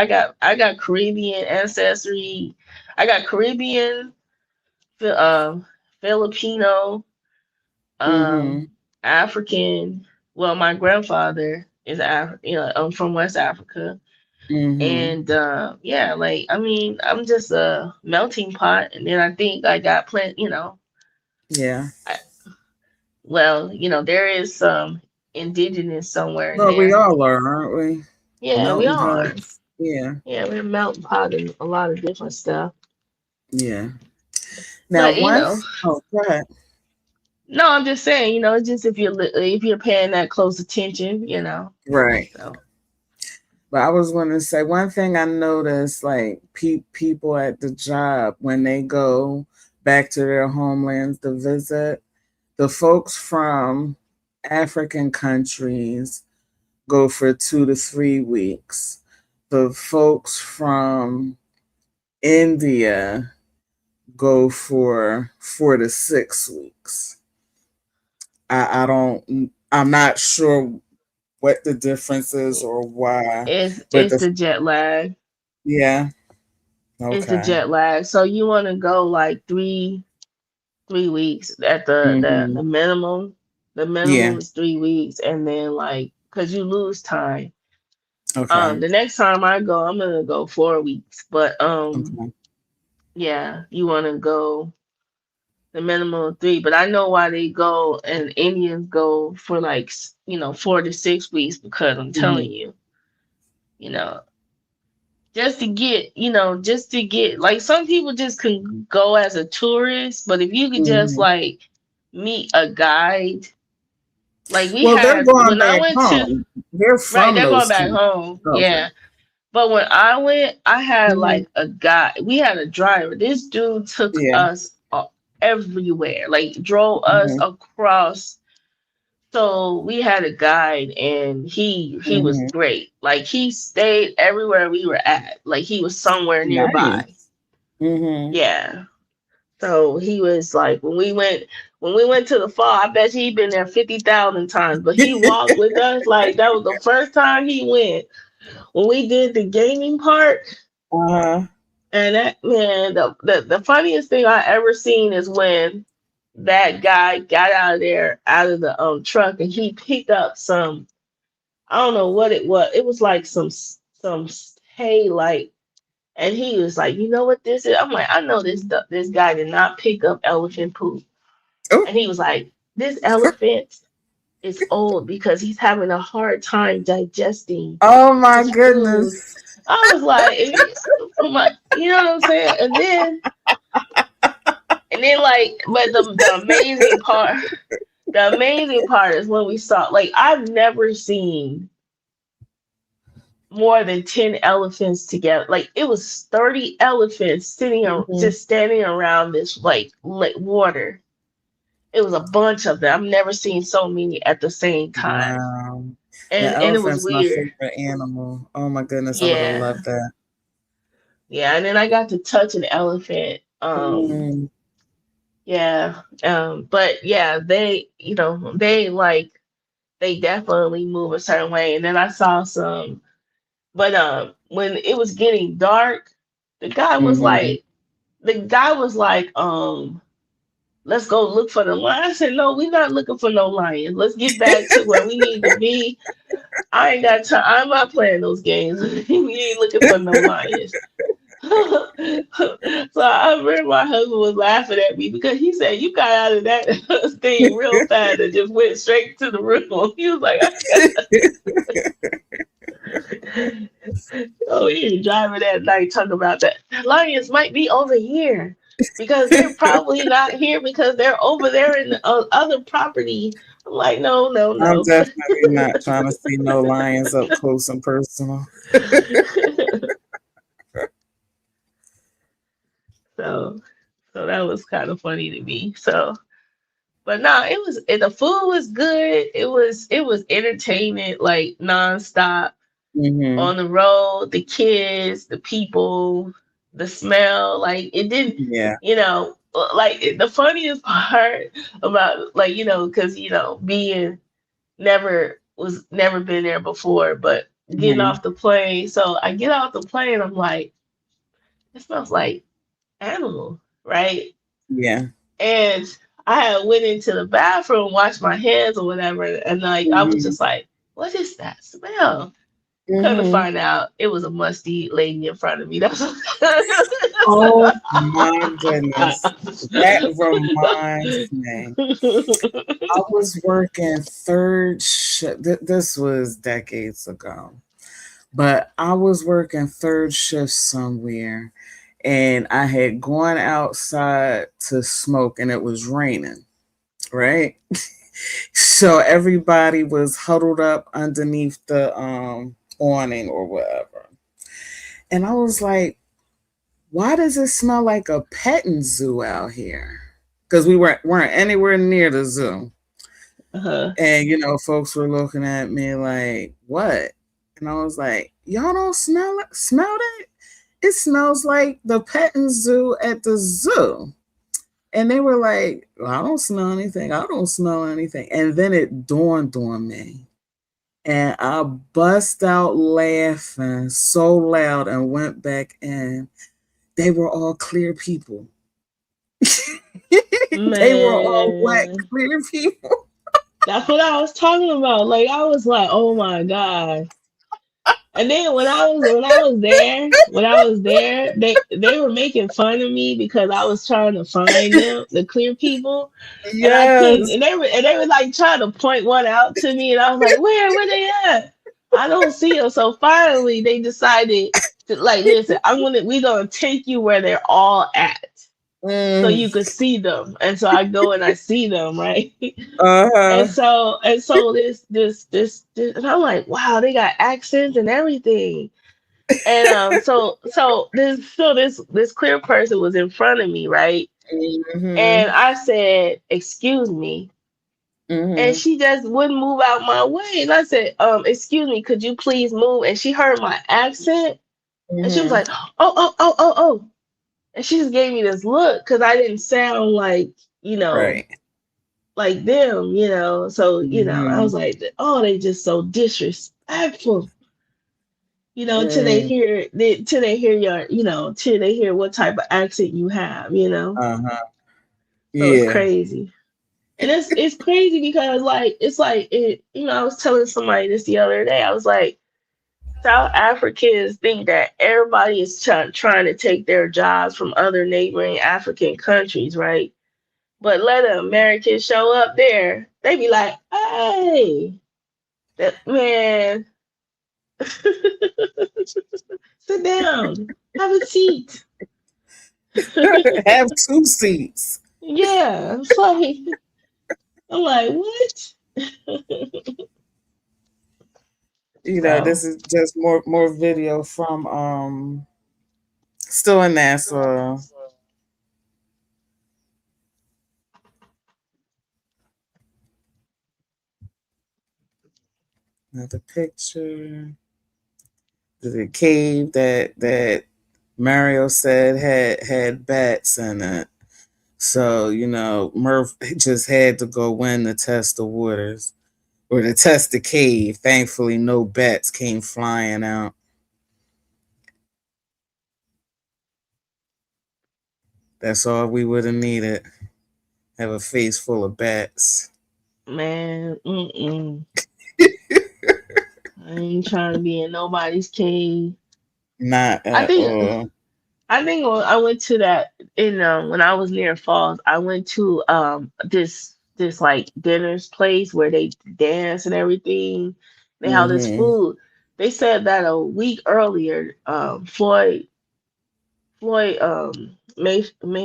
Speaker 3: I got Caribbean ancestry. I got Caribbean, Filipino,
Speaker 2: Mm-hmm.
Speaker 3: um, African. Well, my grandfather is I'm from West Africa.
Speaker 2: Mm-hmm.
Speaker 3: And yeah, like I mean, I'm just a melting pot, and then I think I got plenty,
Speaker 2: Yeah.
Speaker 3: well, there is some indigenous somewhere in
Speaker 2: Well, we
Speaker 3: there.
Speaker 2: all are, aren't we?
Speaker 3: Yeah, we
Speaker 2: Melting
Speaker 3: all are.
Speaker 2: pots. Yeah.
Speaker 3: Yeah, we're melting pot in a lot of different stuff.
Speaker 2: Yeah. Now,
Speaker 3: But
Speaker 2: once, oh, go ahead.
Speaker 3: no, I'm just saying, just if you're paying that close attention.
Speaker 2: Right.
Speaker 3: So
Speaker 2: But I was going to say one thing I noticed, like people at the job when they go back to their homelands to visit, the folks from African countries go for 2 to 3 weeks. The folks from India go for 4 to 6 weeks. I'm not sure what the difference is or why, but
Speaker 3: It's the jet lag.
Speaker 2: yeah,
Speaker 3: It's the
Speaker 2: okay.
Speaker 3: jet lag. So you want to go like 3 weeks at the
Speaker 2: Hmm.
Speaker 3: minimum. The
Speaker 2: Yeah,
Speaker 3: minimum is 3 weeks, and then like because you lose time.
Speaker 2: okay,
Speaker 3: The next time I go, I'm gonna go 4 weeks. But
Speaker 2: okay.
Speaker 3: yeah, you want to go the minimum of three. But I know why they go and Indians go for like 4 to 6 weeks because I'm telling
Speaker 2: Hmm.
Speaker 3: you, you know, just to get like some people just can go as a tourist, but if you could just
Speaker 2: Hmm.
Speaker 3: like meet a guide, like we
Speaker 2: Well, they're
Speaker 3: had
Speaker 2: going
Speaker 3: when I
Speaker 2: back
Speaker 3: went to
Speaker 2: home. They're
Speaker 3: right,
Speaker 2: from
Speaker 3: they're going
Speaker 2: those
Speaker 3: back
Speaker 2: countries.
Speaker 3: home,
Speaker 2: Okay.
Speaker 3: yeah. But when I went, I had
Speaker 2: Hmm.
Speaker 3: like a guy. We had a driver. This dude took
Speaker 2: Yeah.
Speaker 3: us everywhere, like drove us
Speaker 2: Hmm.
Speaker 3: across. So we had a guide, and he was
Speaker 2: Hmm.
Speaker 3: great. Like he stayed everywhere we were at. Like he was somewhere nearby.
Speaker 2: Nice. Hmm.
Speaker 3: Yeah. So he was like when we went to the fall, I bet he'd been there 50,000 times. But he walked with us like that was the first time he went. When we did the gaming park,
Speaker 2: Uh-huh.
Speaker 3: and that man, the funniest thing I ever seen is when that guy got out of there out of the truck and he picked up some I don't know what it was. It was like some hay like and he was like, you know what this is? I'm like, I know this guy did not pick up elephant poop.
Speaker 2: Oh,
Speaker 3: And he was like, this elephant is old because he's having a hard time digesting
Speaker 2: oh my
Speaker 3: his food.
Speaker 2: goodness.
Speaker 3: I was like, you know what I'm saying? And then like, but the amazing part is when we saw, like, I've never seen more than 10 elephants together. Like, it was 30 elephants
Speaker 2: Hmm.
Speaker 3: just standing around this, like, water. It was a bunch of them. I've never seen so many at the same time.
Speaker 2: Wow. The
Speaker 3: And it was
Speaker 2: elephant's my
Speaker 3: weird.
Speaker 2: favorite animal. Oh my goodness, I would have
Speaker 3: Yeah.
Speaker 2: loved that.
Speaker 3: Yeah. And then I got to touch an elephant.
Speaker 2: Mm.
Speaker 3: Yeah. But yeah, they definitely move a certain way. And then I saw some, but when it was getting dark, the guy was
Speaker 2: Hmm.
Speaker 3: like, the guy was like, let's go look for the lion. I said, no, we're not looking for no lion. Let's get back to where we need to be. I ain't got time. I'm not playing those games. We ain't looking for no lions. So I remember my husband was laughing at me because he said you got out of that thing real fast and just went straight to the room. He was like, "Oh, you're driving at night talking about that. The lions might be over here because they're probably not here because they're over there in the other property." I'm like, no, no,
Speaker 2: I'm
Speaker 3: no.
Speaker 2: definitely not trying to see no lions up close and personal.
Speaker 3: so, so that was kind of funny to me. So, but no, the food was good. It was entertainment like nonstop
Speaker 2: Hmm.
Speaker 3: on the road. The kids, the people, the smell. Like it didn't,
Speaker 2: Yeah.
Speaker 3: like the funniest part about like because being never been there before, but getting
Speaker 2: Hmm.
Speaker 3: off the plane. So I get off the plane. I'm like, it smells like animal, right?
Speaker 2: Yeah.
Speaker 3: And I had went into the bathroom, washed my hands or whatever, and like I was
Speaker 2: Hmm.
Speaker 3: just like, "What is that smell?" Come to
Speaker 2: Hmm.
Speaker 3: find out, it was a musty lady in front of me. That's
Speaker 2: Oh my goodness. That reminds me. I was working third shift. This was decades ago, but I was working third shift somewhere, and I had gone outside to smoke, and it was raining, right? So everybody was huddled up underneath the awning or whatever. And I was like, why does it smell like a petting zoo out here? Because we weren't anywhere near the zoo.
Speaker 3: Uh-huh.
Speaker 2: And folks were looking at me like, what? And I was like, y'all don't smell it? Smell it? It smells like the petting zoo at the zoo. And they were like, well, I don't smell anything. I don't smell anything. And then it dawned on me. And I bust out laughing so loud and went back in. They were all clear people. They were all black
Speaker 3: Man,
Speaker 2: clear people.
Speaker 3: that's what I was talking about. Like I was like, oh my God. And then when I was there, they were making fun of me because I was trying to find them, the clear people, and I couldn't.
Speaker 2: Yes.
Speaker 3: And they were like trying to point one out to me, and I was like, where they at? I don't see them. So finally, they decided to like, listen, we gonna take you where they're all at, so
Speaker 2: Mm.
Speaker 3: you could see them. And so I go and I see them, right?
Speaker 2: Uh-huh.
Speaker 3: And so this, and I'm like, wow, they got accents and everything. And so this clear person was in front of me, right? And
Speaker 2: Mm-hmm.
Speaker 3: I said, "Excuse me," and
Speaker 2: Mm-hmm.
Speaker 3: she just wouldn't move out my way. And I said, "Excuse me, could you please move?" And she heard my accent, and she was
Speaker 2: Mm-hmm.
Speaker 3: like, "Oh, oh, oh, oh, oh," and she just gave me this look because I didn't sound like you know
Speaker 2: Right.
Speaker 3: like them. So I
Speaker 2: Mm-hmm.
Speaker 3: was like, "Oh, they just so disrespectful." Till they
Speaker 2: Mm.
Speaker 3: hear till they hear till they hear what type of accent you have.
Speaker 2: Uh-huh.
Speaker 3: So it's
Speaker 2: Yeah.
Speaker 3: crazy. And it's crazy because like it's like I was telling somebody this the other day. I was like, South Africans think that everybody is trying to take their jobs from other neighboring African countries, right? But let an American show up there, they be like, hey, that man, sit down, have a seat.
Speaker 2: Have two seats.
Speaker 3: Yeah, it's like I'm like, what?
Speaker 2: This
Speaker 3: So
Speaker 2: is just more video from still in NASA. Another picture. The cave that Mario said had bats in it. So, Murph just had to go in to test the waters or to test the cave. Thankfully, no bats came flying out. That's all we would have needed. Have a face full of bats.
Speaker 3: man, I ain't trying to be in nobody's cave.
Speaker 2: Not
Speaker 3: I
Speaker 2: at
Speaker 3: think
Speaker 2: all.
Speaker 3: I think when I went to that when I was near Falls, I went to this like dinner's place where they dance and everything. They have this
Speaker 2: Mm-hmm.
Speaker 3: food. They said that a week earlier, Floyd May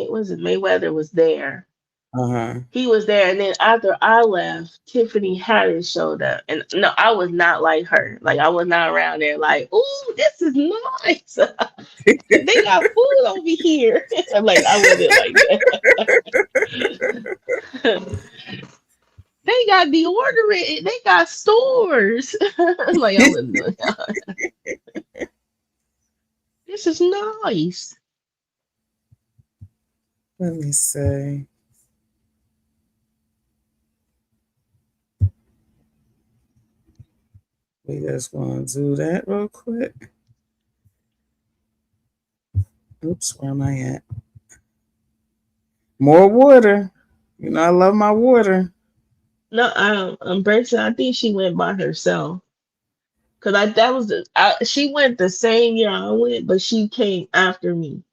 Speaker 3: was it Mayweather was there.
Speaker 2: Uh-huh.
Speaker 3: He was there, and then after I left, Tiffany Haddish showed up, and no, I was not like her. Like I was not around there. Like, ooh, this is nice. They got food over here. I'm like, I wasn't like that. They got deodorant. They got stores. Like I wasn't doing that. This is nice.
Speaker 2: Let me see. We just want to do that real quick. Oops, where am I at? More water. I love my water.
Speaker 3: No, Bertha, I think she went by herself. Cause she went the same year I went, but she came after me.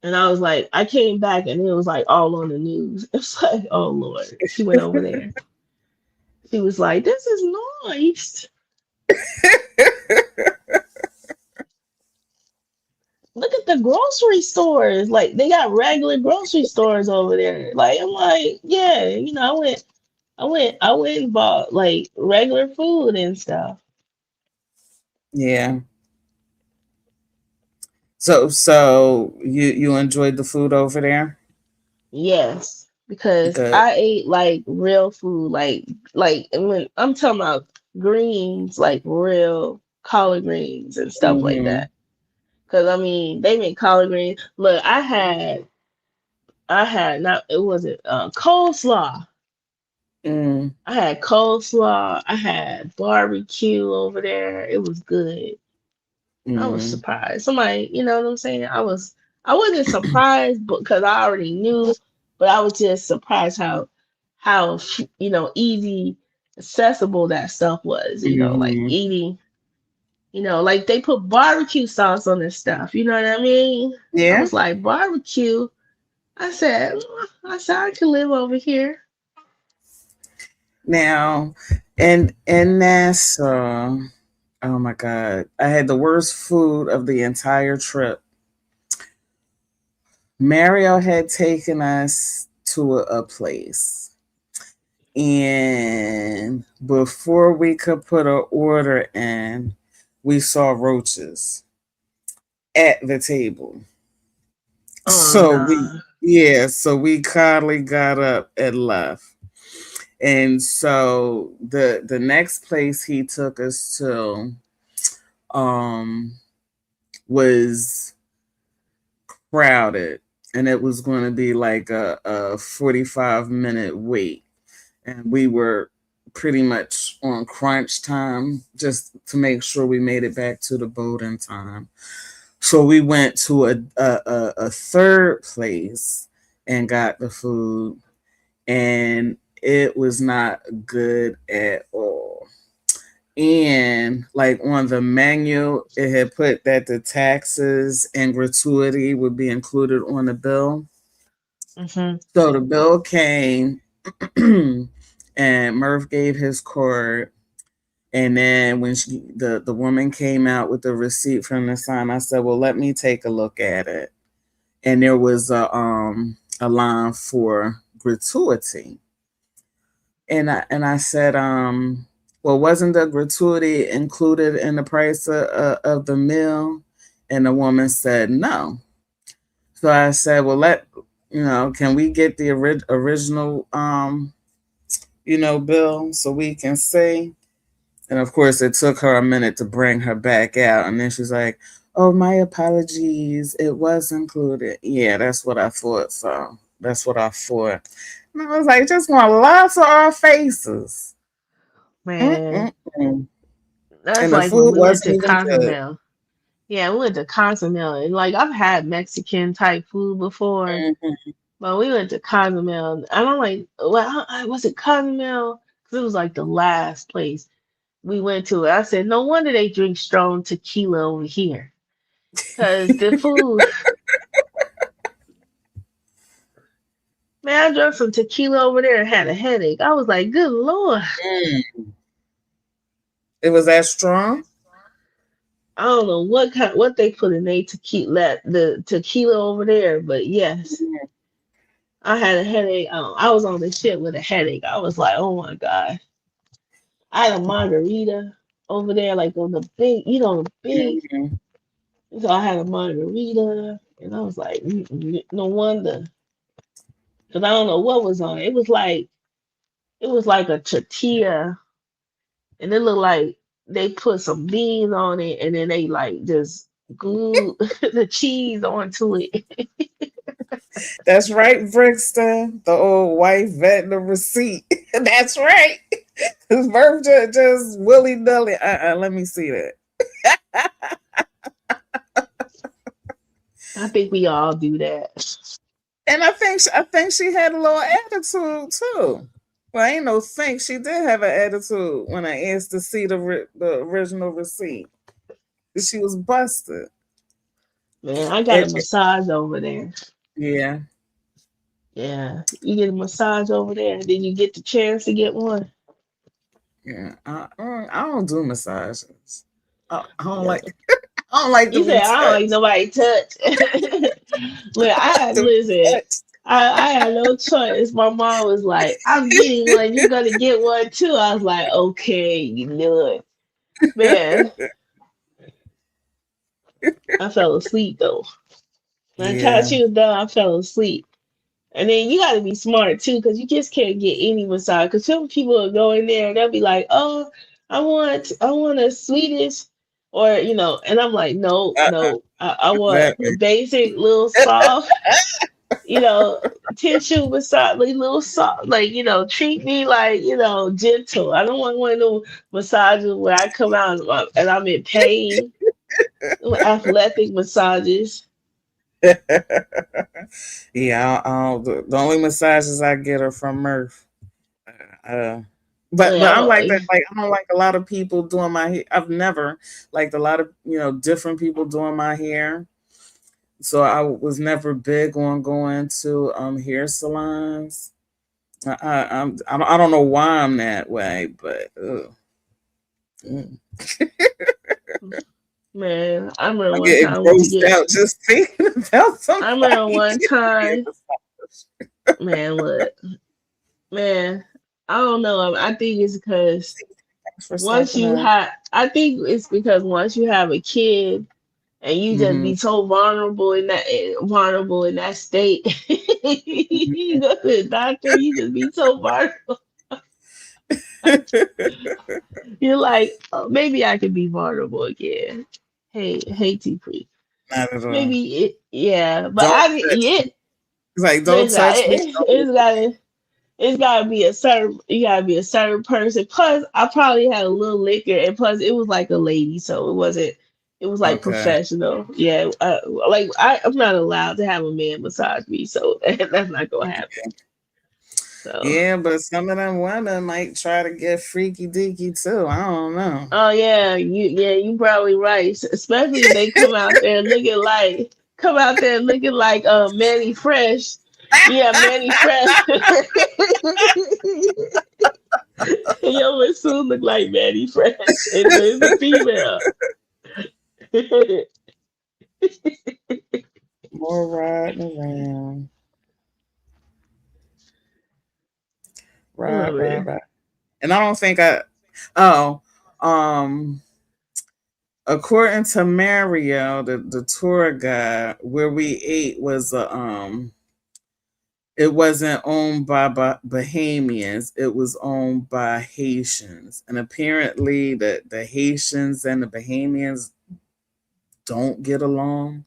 Speaker 3: And I was like, I came back and it was like all on the news. It's like, oh Lord. She went over there. She was like, this is nice. Look at the grocery stores. Like they got regular grocery stores over there. Like I'm like, yeah, I went and bought like regular food and stuff.
Speaker 2: Yeah. So you enjoyed the food over there?
Speaker 3: Yes, because
Speaker 2: Good.
Speaker 3: I ate like real food, like and when I'm talking about greens, like real collard greens and stuff like
Speaker 2: Mm-hmm.
Speaker 3: that. Cause I mean, they make collard greens. Look, I had not it wasn't coleslaw.
Speaker 2: Mm,
Speaker 3: I had coleslaw. I had barbecue over there. It was good. I was
Speaker 2: mm,
Speaker 3: surprised. Somebody, you know what I'm saying? I wasn't surprised because I already knew, but I was just surprised how easy accessible that stuff was, like
Speaker 2: mm-hmm.
Speaker 3: eating, like they put barbecue sauce on this stuff, you know what I mean? I
Speaker 2: Yeah.
Speaker 3: was like, barbecue. I said I can live over here.
Speaker 2: Now, in Nassau, oh my God, I had the worst food of the entire trip. Mario had taken us to a place, and before we could put an order in, we saw roaches at the table.
Speaker 3: Oh
Speaker 2: So we,
Speaker 3: no.
Speaker 2: yeah, so we kindly got up and left. And so the next place he took us to um was crowded, and it was going to be like a 45-minute wait, and we were pretty much on crunch time just to make sure we made it back to the boat in time. So we went to a third place and got the food, and it was not good at all. And like on the menu, it had put that the taxes and gratuity would be included on the bill.
Speaker 3: Hmm.
Speaker 2: So the bill came, and Murph gave his card. And then when the woman came out with the receipt from the sign, I said, "Well, let me take a look at it." And there was a line for gratuity. And I said, well, wasn't the gratuity included in the price of the meal? And the woman said no. So I said, well, can we get the original bill so we can see? And of course, it took her a minute to bring her back out, and then she's like, "Oh, my apologies, it was included." Yeah, that's what I thought. So that's what I thought. And I was like, just want to lie to our faces.
Speaker 3: Man,
Speaker 2: Mm-mm-mm.
Speaker 3: that's
Speaker 2: And the
Speaker 3: like when
Speaker 2: food
Speaker 3: we went
Speaker 2: wasn't
Speaker 3: to
Speaker 2: even good.
Speaker 3: Cozumel. Yeah, we went to Cozumel, and like I've had Mexican type food before,
Speaker 2: Mhm.
Speaker 3: but we went to Cozumel. I don't like. Well, was it Cozumel? Because it was like the last place we went to. I said, no wonder they drink strong tequila over here, because the food. Man, I drank some tequila over there and had a headache. I was like, good lord.
Speaker 2: Mm. It was that strong.
Speaker 3: I don't know what they put in they tequila the tequila over there, but yes,
Speaker 2: Mhm.
Speaker 3: I had a headache. I was on the ship with a headache. I was like, oh my god. I had a margarita over there, like on the big, the big.
Speaker 2: Mhm.
Speaker 3: So I had a margarita, and I was like, no wonder, because I don't know what was on it. It was like a tortilla, and it looked like they put some beans on it, and then they like just glued the cheese onto it.
Speaker 2: That's right, Brixton. The old wife vetting the receipt. That's right. His birth just willy nilly. Let me see that.
Speaker 3: I think we all do that.
Speaker 2: And I think she had a little attitude too. Well, I ain't no think she did have an attitude when I asked to see the original receipt. She was busted.
Speaker 3: Man, I got a
Speaker 2: It,
Speaker 3: massage over there.
Speaker 2: yeah,
Speaker 3: Yeah, you get a massage over there, and then you get the chance to get one.
Speaker 2: yeah. I don't do massages. I don't
Speaker 3: Yeah.
Speaker 2: like. I don't like to
Speaker 3: You
Speaker 2: be
Speaker 3: said I don't like
Speaker 2: touched.
Speaker 3: nobody touch. Look,
Speaker 2: To be
Speaker 3: listen.
Speaker 2: touched.
Speaker 3: I had no choice. My mom was like, "I'm getting one. You're gonna get one too." I was like, "Okay, you knew it, man." I fell asleep though. By the time
Speaker 2: Yeah.
Speaker 3: she was done, I fell asleep. And then you got to be smart too, because you just can't get any massage. Because some people will go in there and they'll be like, "Oh, I want a Swedish," or and I'm like, "No,
Speaker 2: Uh-uh.
Speaker 3: no, I want
Speaker 2: Exactly.
Speaker 3: basic, little soft, you know, tissue massage, like little soft, like treat me like gentle. I don't want one of those massages where I come out and I'm in pain. Athletic massages."
Speaker 2: Yeah. The only massages I get are from Murph. Uh, but
Speaker 3: Yeah,
Speaker 2: I'm like that. Like I don't like a lot of people doing my hair. I've never liked a lot of different people doing my hair. So I was never big on going to hair salons. I don't know why I'm that way, but mm.
Speaker 3: man, I remember
Speaker 2: I'm
Speaker 3: one
Speaker 2: getting
Speaker 3: time I went to
Speaker 2: grossed
Speaker 3: get.
Speaker 2: out just thinking about
Speaker 3: I remember
Speaker 2: somebody
Speaker 3: one
Speaker 2: getting hair
Speaker 3: time, man, what, man, I don't know. I think it's because
Speaker 2: massage for stepping up.
Speaker 3: I think it's because once you have a kid and you just
Speaker 2: Hmm.
Speaker 3: be so vulnerable in that state, you go to the doctor, you just be so vulnerable. You're like, oh, maybe I could be vulnerable again. Hey, T.
Speaker 2: Not at all.
Speaker 3: Maybe yeah, but
Speaker 2: Don't
Speaker 3: I
Speaker 2: touch
Speaker 3: didn't.
Speaker 2: me. It's like don't
Speaker 3: Listen,
Speaker 2: touch me.
Speaker 3: it's gotta be a certain you gotta be a certain person. Plus, I probably had a little liquor, and plus it was like a lady, so it was like
Speaker 2: Okay.
Speaker 3: professional. Yeah, I'm not allowed to have a man massage me, so that's not gonna happen. So.
Speaker 2: Yeah, but some of them women might try to get freaky deaky too. I don't know.
Speaker 3: Oh yeah, you probably right. Especially if they come out there looking like Manny Fresh. Yeah, Manny Fresh. Yo would soon look like Manny Fresh. It's a female.
Speaker 2: More riding around.
Speaker 3: I
Speaker 2: Ride,
Speaker 3: love
Speaker 2: ride,
Speaker 3: it.
Speaker 2: ride. And I don't think I oh, um according to Mario, the tour guide, where we ate was a it wasn't owned by Bahamians. It was owned by Haitians, and apparently the Haitians and the Bahamians don't get along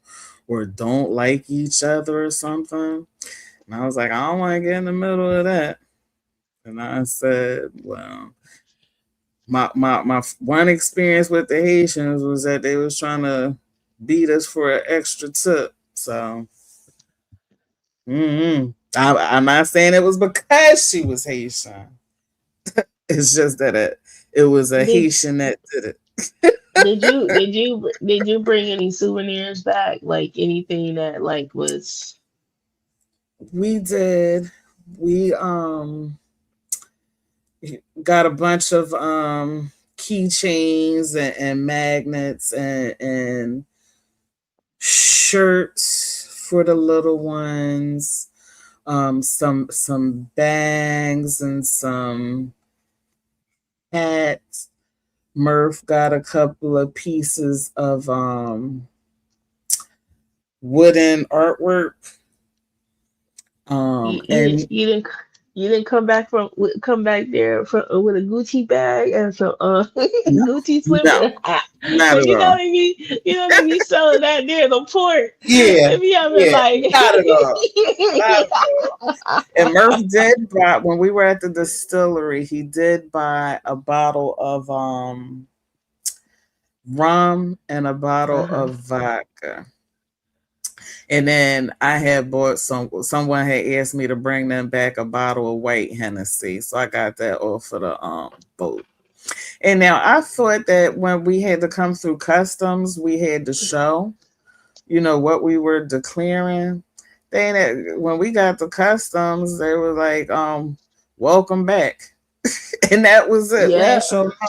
Speaker 2: or don't like each other or something. And I was like, I don't want to get in the middle of that. And I said, well, my one experience with the Haitians was that they was trying to beat us for an extra tip. So I'm not saying it was because she was Haitian. It's just that it was a
Speaker 3: Did
Speaker 2: Haitian that did it.
Speaker 3: did you bring any souvenirs back? Like anything that like was
Speaker 2: We did. We got a bunch of keychains and magnets and shirts for the little ones, some bags and some hats. Murph got a couple of pieces of wooden artwork. And
Speaker 3: you didn't come back there from with a Gucci bag and some
Speaker 2: no,
Speaker 3: Gucci
Speaker 2: no,
Speaker 3: slippers.
Speaker 2: not
Speaker 3: Cause
Speaker 2: at all.
Speaker 3: you know they be selling that near the port.
Speaker 2: Yeah,
Speaker 3: They be having
Speaker 2: yeah,
Speaker 3: like
Speaker 2: not at all. Not at all. And Murph did buy when we were at the distillery. He did buy a bottle of rum and a bottle
Speaker 3: uh-huh.
Speaker 2: of vodka. And then I had bought someone had asked me to bring them back a bottle of white Hennessy. So I got that off of the boat. And now I thought that when we had to come through customs, we had to show, what we were declaring. Then when we got to customs, they were like, welcome back. And that was it. We ain't
Speaker 3: Yeah,
Speaker 2: showed up. I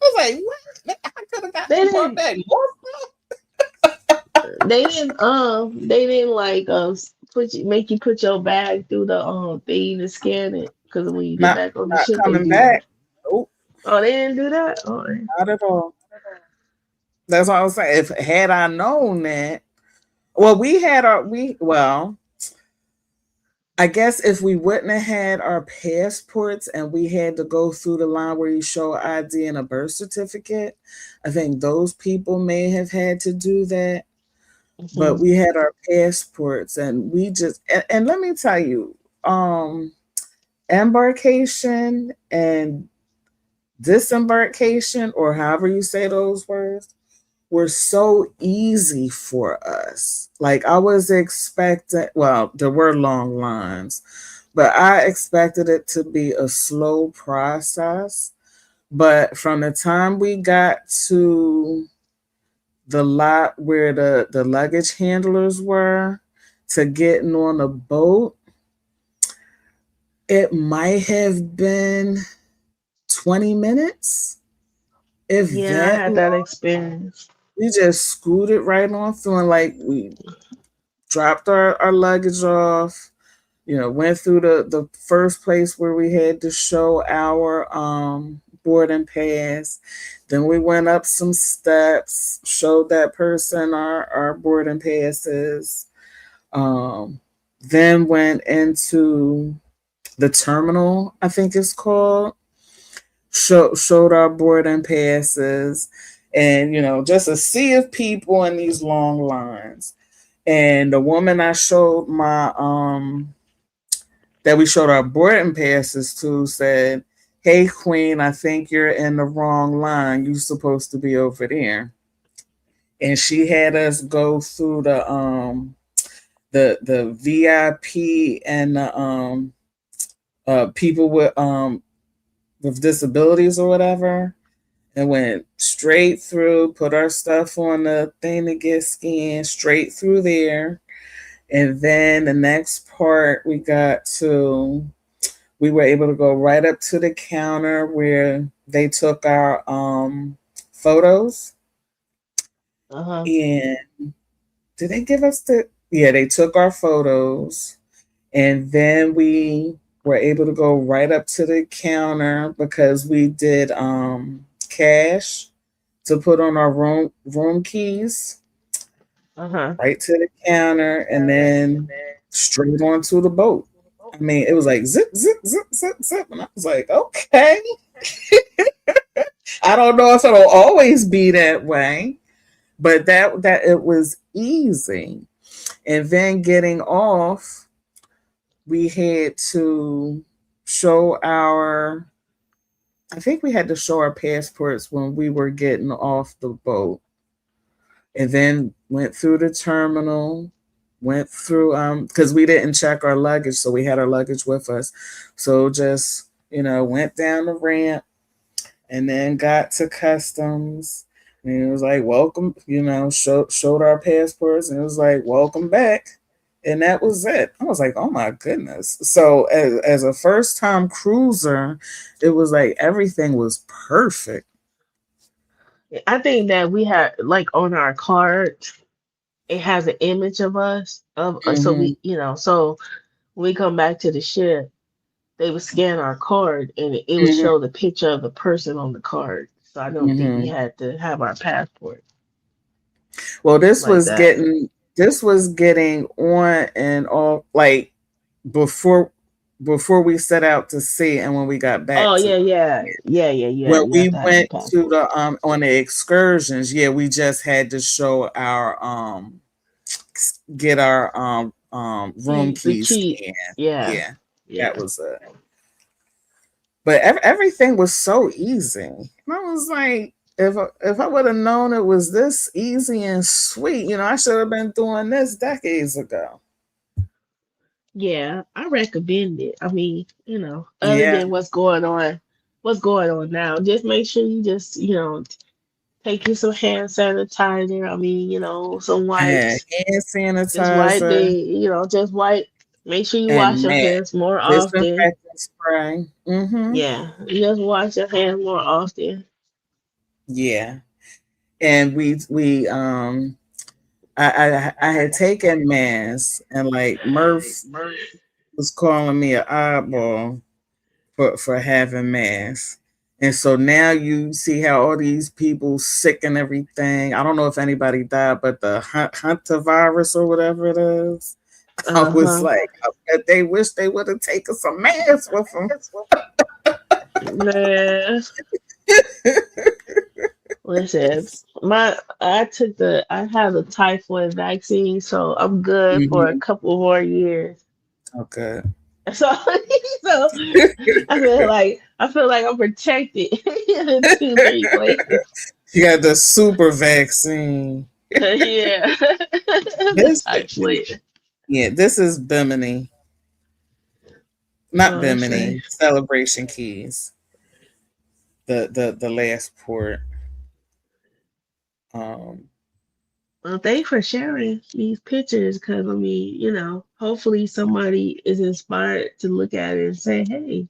Speaker 2: was like, what? I could have got
Speaker 3: they
Speaker 2: them brought
Speaker 3: didn't.
Speaker 2: back more stuff.
Speaker 3: They didn't like make you put your bag through the thing to scan it because when you get
Speaker 2: Not
Speaker 3: back on the
Speaker 2: not
Speaker 3: ship they
Speaker 2: coming
Speaker 3: do that.
Speaker 2: back. Nope,
Speaker 3: Oh, they didn't do that. Oh,
Speaker 2: not at all. That's what I was saying. If had I known that, well, we had our we well, I guess if we wouldn't have had our passports and we had to go through the line where you show ID and a birth certificate, I think those people may have had to do that. But
Speaker 3: mhm.
Speaker 2: we had our passports and we just and let me tell you, embarkation and disembarkation, or however you say those words, were so easy for us. Like I was expecting, well, there were long lines, but I expected it to be a slow process. But from the time we got to the lot where the luggage handlers were to getting on a boat, it might have been 20 minutes, if
Speaker 3: Yeah, I
Speaker 2: that
Speaker 3: had that
Speaker 2: long.
Speaker 3: experience.
Speaker 2: We just scooted right on through and like we dropped our luggage off, went through the first place where we had to show our boarding pass. Then we went up some steps, showed that person our boarding passes. Um, then went into the terminal, I think it's called. Showed our boarding passes, and just a sea of people in these long lines. And the woman I showed my that we showed our boarding passes to said, "Hey, Queen, I think you're in the wrong line. You're supposed to be over there." And she had us go through the VIP and the people with disabilities or whatever, and went straight through, put our stuff on the thing to get scanned, straight through there. And then the next part we were able to go right up to the counter where they took our photos.
Speaker 3: Uh huh.
Speaker 2: And did they give us yeah, they took our photos. And then we were able to go right up to the counter because we did cash to put on our room keys,
Speaker 3: Uh huh.
Speaker 2: right to the counter, and then straight onto the boat. I mean, it was like zip, zip, zip, zip, zip. And I was like, okay. I don't know if it'll always be that way, but that it was easy. And then getting off, we had to show our I think we had to show our passports when we were getting off the boat. And then went through the terminal, went through because we didn't check our luggage, so we had our luggage with us. So just, went down the ramp and then got to customs. And it was like, welcome, showed our passports, and it was like, welcome back. And that was it. I was like, oh my goodness. So as a first time cruiser, it was like everything was perfect.
Speaker 3: I think that we had like on our card, it has an image of us so
Speaker 2: Hmm.
Speaker 3: so when we come back to the ship, they would scan our card and it would
Speaker 2: Hmm.
Speaker 3: show the picture of the person on the card. So I don't think we
Speaker 2: Hmm.
Speaker 3: had to have our passport
Speaker 2: Well,
Speaker 3: like that.
Speaker 2: this was getting on and off like before before we set out to sea and when we got back
Speaker 3: Oh
Speaker 2: to
Speaker 3: yeah, yeah, yeah, yeah, yeah.
Speaker 2: when
Speaker 3: You have
Speaker 2: we
Speaker 3: to have your
Speaker 2: went to
Speaker 3: passport.
Speaker 2: the on the excursions, yeah, we just had to show our get our room
Speaker 3: The
Speaker 2: keys
Speaker 3: cheat.
Speaker 2: scanned.
Speaker 3: Yeah,
Speaker 2: Yeah, that
Speaker 3: yeah,
Speaker 2: was it. But everything was so easy. And I was like, if I would have known it was this easy and sweet, I should have been doing this decades ago.
Speaker 3: yeah. I recommend it. I mean, other
Speaker 2: Yeah,
Speaker 3: than what's going on now, just make sure you just take you some hand sanitizer. I mean, some
Speaker 2: I had
Speaker 3: wipes.
Speaker 2: hand
Speaker 3: Just wipe
Speaker 2: sanitizer
Speaker 3: just wipe. Make sure you
Speaker 2: and
Speaker 3: wash your
Speaker 2: mat,
Speaker 3: hands more often.
Speaker 2: disinfectant spray. Mm-hmm.
Speaker 3: Yeah, you just wash your hands more often.
Speaker 2: Yeah, and we I had taken mass, and like Murph was calling me an oddball for having mass. And so now you see how all these people sick and everything. I don't know if anybody died, but the Hunter virus or whatever it is. I was
Speaker 3: Uh-huh.
Speaker 2: like, I bet they wish they would have taken some mass with them.
Speaker 3: Man, listen, I had the typhoid vaccine, so I'm good for a
Speaker 2: Hmm.
Speaker 3: couple more years.
Speaker 2: Okay.
Speaker 3: So, so I feel like I'm protected in 2, 3 places.
Speaker 2: You got the super vaccine.
Speaker 3: Yeah, the
Speaker 2: This,
Speaker 3: typhoid.
Speaker 2: yeah, this is Bimini, not
Speaker 3: Oh, say.
Speaker 2: Bimini. Celebration Keys, the last port. Um,
Speaker 3: Well, thanks for sharing these pictures, because I mean, hopefully somebody is inspired to look at it and say, "Hey,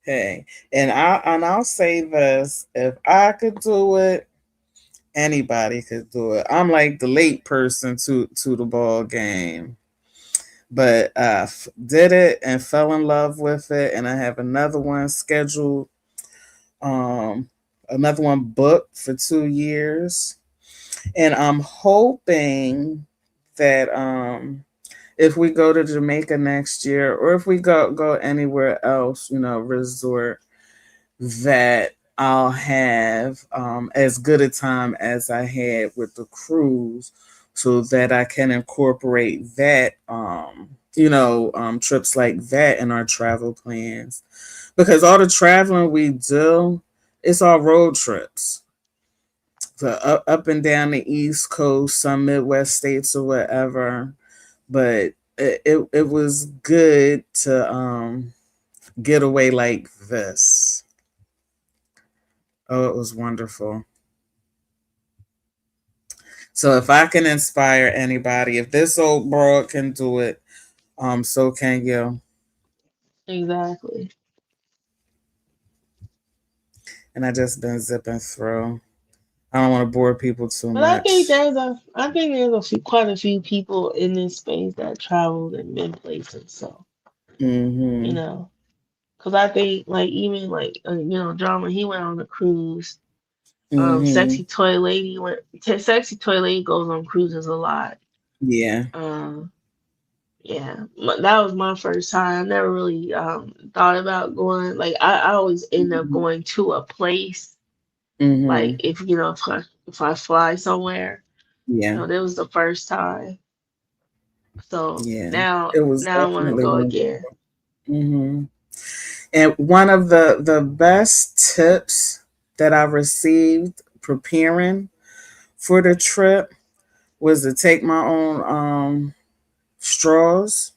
Speaker 2: hey, and I'll say this: if I could do it, anybody could do it. I'm like the late person to the ball game, but did it and fell in love with it, and I have another one scheduled, um, another one booked for 2 years, and I'm hoping that if we go to Jamaica next year, or if we go anywhere else, resort, that I'll have as good a time as I had with the cruise, so that I can incorporate that, trips like that in our travel plans. Because all the traveling we do, it's all road trips. So up and down the East Coast, some Midwest states or whatever. But it was good to get away like this. Oh, it was wonderful. So if I can inspire anybody, if this old broad can do it, so can you.
Speaker 3: exactly."
Speaker 2: And I just been zipping through. I don't want to bore people too
Speaker 3: But
Speaker 2: much.
Speaker 3: I think there's quite a few people in this space that traveled and been places. So you
Speaker 2: Mm-hmm.
Speaker 3: know, because I think like even like Drama, he went on a cruise.
Speaker 2: Mm-hmm.
Speaker 3: Sexy Toy Lady goes on cruises a lot.
Speaker 2: Yeah.
Speaker 3: Um, yeah, that was my first time. I never really thought about going. Like I always end up
Speaker 2: Mm-hmm.
Speaker 3: going to a place. Like
Speaker 2: Mm-hmm.
Speaker 3: if I fly somewhere,
Speaker 2: Yeah.
Speaker 3: that was the first time. So
Speaker 2: Yeah.
Speaker 3: now
Speaker 2: It was
Speaker 3: now I want to
Speaker 2: definitely
Speaker 3: go
Speaker 2: wonderful.
Speaker 3: again.
Speaker 2: Mm-hmm. And one of the best tips that I received preparing for the trip was to take my own straws.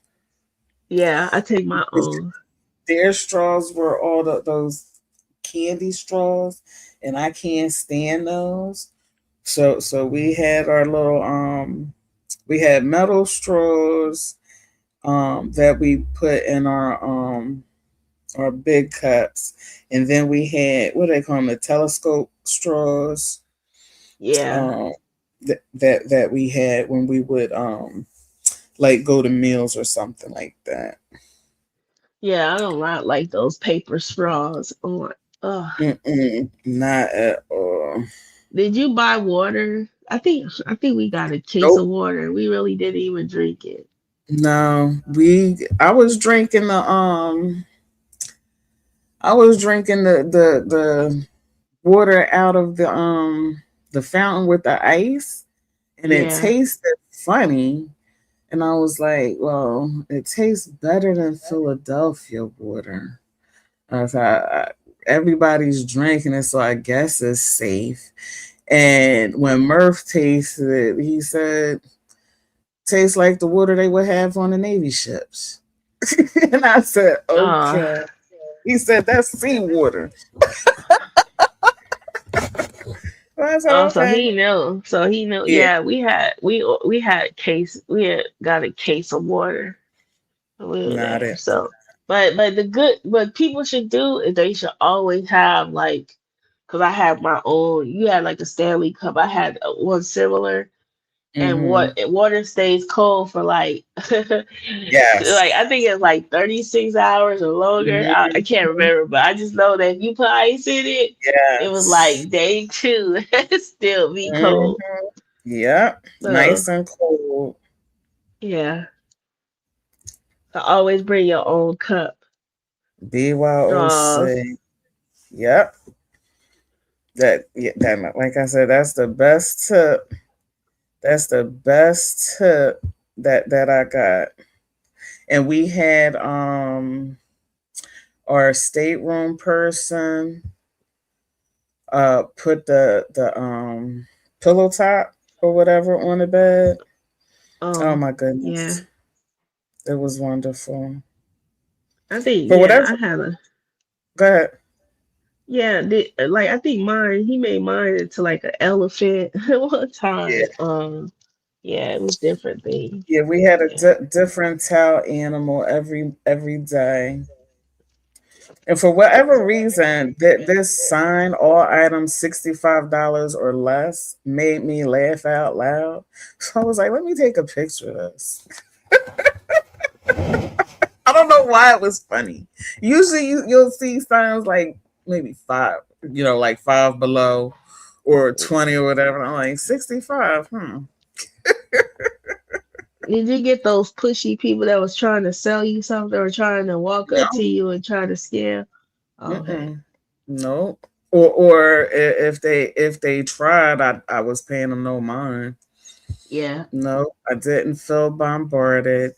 Speaker 3: Yeah, I take my own.
Speaker 2: Their straws were all those candy straws, and I can't stand those. So we had our little we had metal straws that we put in our big cups, and then we had, what do they call them, the telescope straws,
Speaker 3: Yeah,
Speaker 2: um that we had when we would like go to meals or something like that.
Speaker 3: yeah, I don't like those paper straws. I'm like, ugh.
Speaker 2: Mm-mm, not at all.
Speaker 3: Did you buy water? I think we got a case of
Speaker 2: Nope.
Speaker 3: water. We really didn't even drink it.
Speaker 2: No, I was drinking the water out of the fountain with the ice, and it
Speaker 3: Yeah.
Speaker 2: tasted funny. And I was like, well, it tastes better than Philadelphia water. Everybody's drinking it, so I guess it's safe. And when Murph tasted it, he said, tastes like the water they would have on the Navy ships. And I said,
Speaker 3: Uh,
Speaker 2: okay. He said, that's seawater. I said,
Speaker 3: oh, so
Speaker 2: okay.
Speaker 3: he knew. So he knew.
Speaker 2: Yeah,
Speaker 3: Yeah, we had got a case of water when we were
Speaker 2: not
Speaker 3: there.
Speaker 2: it.
Speaker 3: So, but people should do is they should always have because I had my own. You had like a Stanley cup. I had one similar, and
Speaker 2: Mm-hmm.
Speaker 3: water stays cold for like
Speaker 2: Yes.
Speaker 3: like I think it's like 36 hours or longer. I can't
Speaker 2: Mhm.
Speaker 3: remember, but I just know that if you put ice in it, it was
Speaker 2: Yes.
Speaker 3: like day two, it still be
Speaker 2: Hmm.
Speaker 3: cold.
Speaker 2: Yep.
Speaker 3: So
Speaker 2: Nice and cold.
Speaker 3: yeah, so always bring your own cup, straws.
Speaker 2: BYOC. Yep. That, yeah, that, like I said, that's the best tip. That's the best tip that I got. And we had our stateroom person put the pillow top or whatever on the bed. Oh
Speaker 3: Oh
Speaker 2: my
Speaker 3: yeah,
Speaker 2: goodness. It was wonderful.
Speaker 3: I think
Speaker 2: For
Speaker 3: yeah,
Speaker 2: whatever,
Speaker 3: I had a
Speaker 2: go ahead.
Speaker 3: yeah. Like I think mine, he made mine into like an elephant one time.
Speaker 2: Yeah.
Speaker 3: Yeah, it was different things.
Speaker 2: Yeah, we had a
Speaker 3: Yeah.
Speaker 2: different towel animal every day. And for whatever reason, this sign, all items $65 or less, made me laugh out loud. So I was like, let me take a picture of this. I don't know why it was funny. Usually you'll see signs like maybe five, like five below or 20 or whatever. I'm like, 65, hmm.
Speaker 3: Did you get those pushy people that was trying to sell you something or trying to walk up to
Speaker 2: No.
Speaker 3: you and try to scam? Okay.
Speaker 2: Mm-mm. No. Or if they tried, I was paying them no mind.
Speaker 3: Yeah.
Speaker 2: No, I didn't feel bombarded.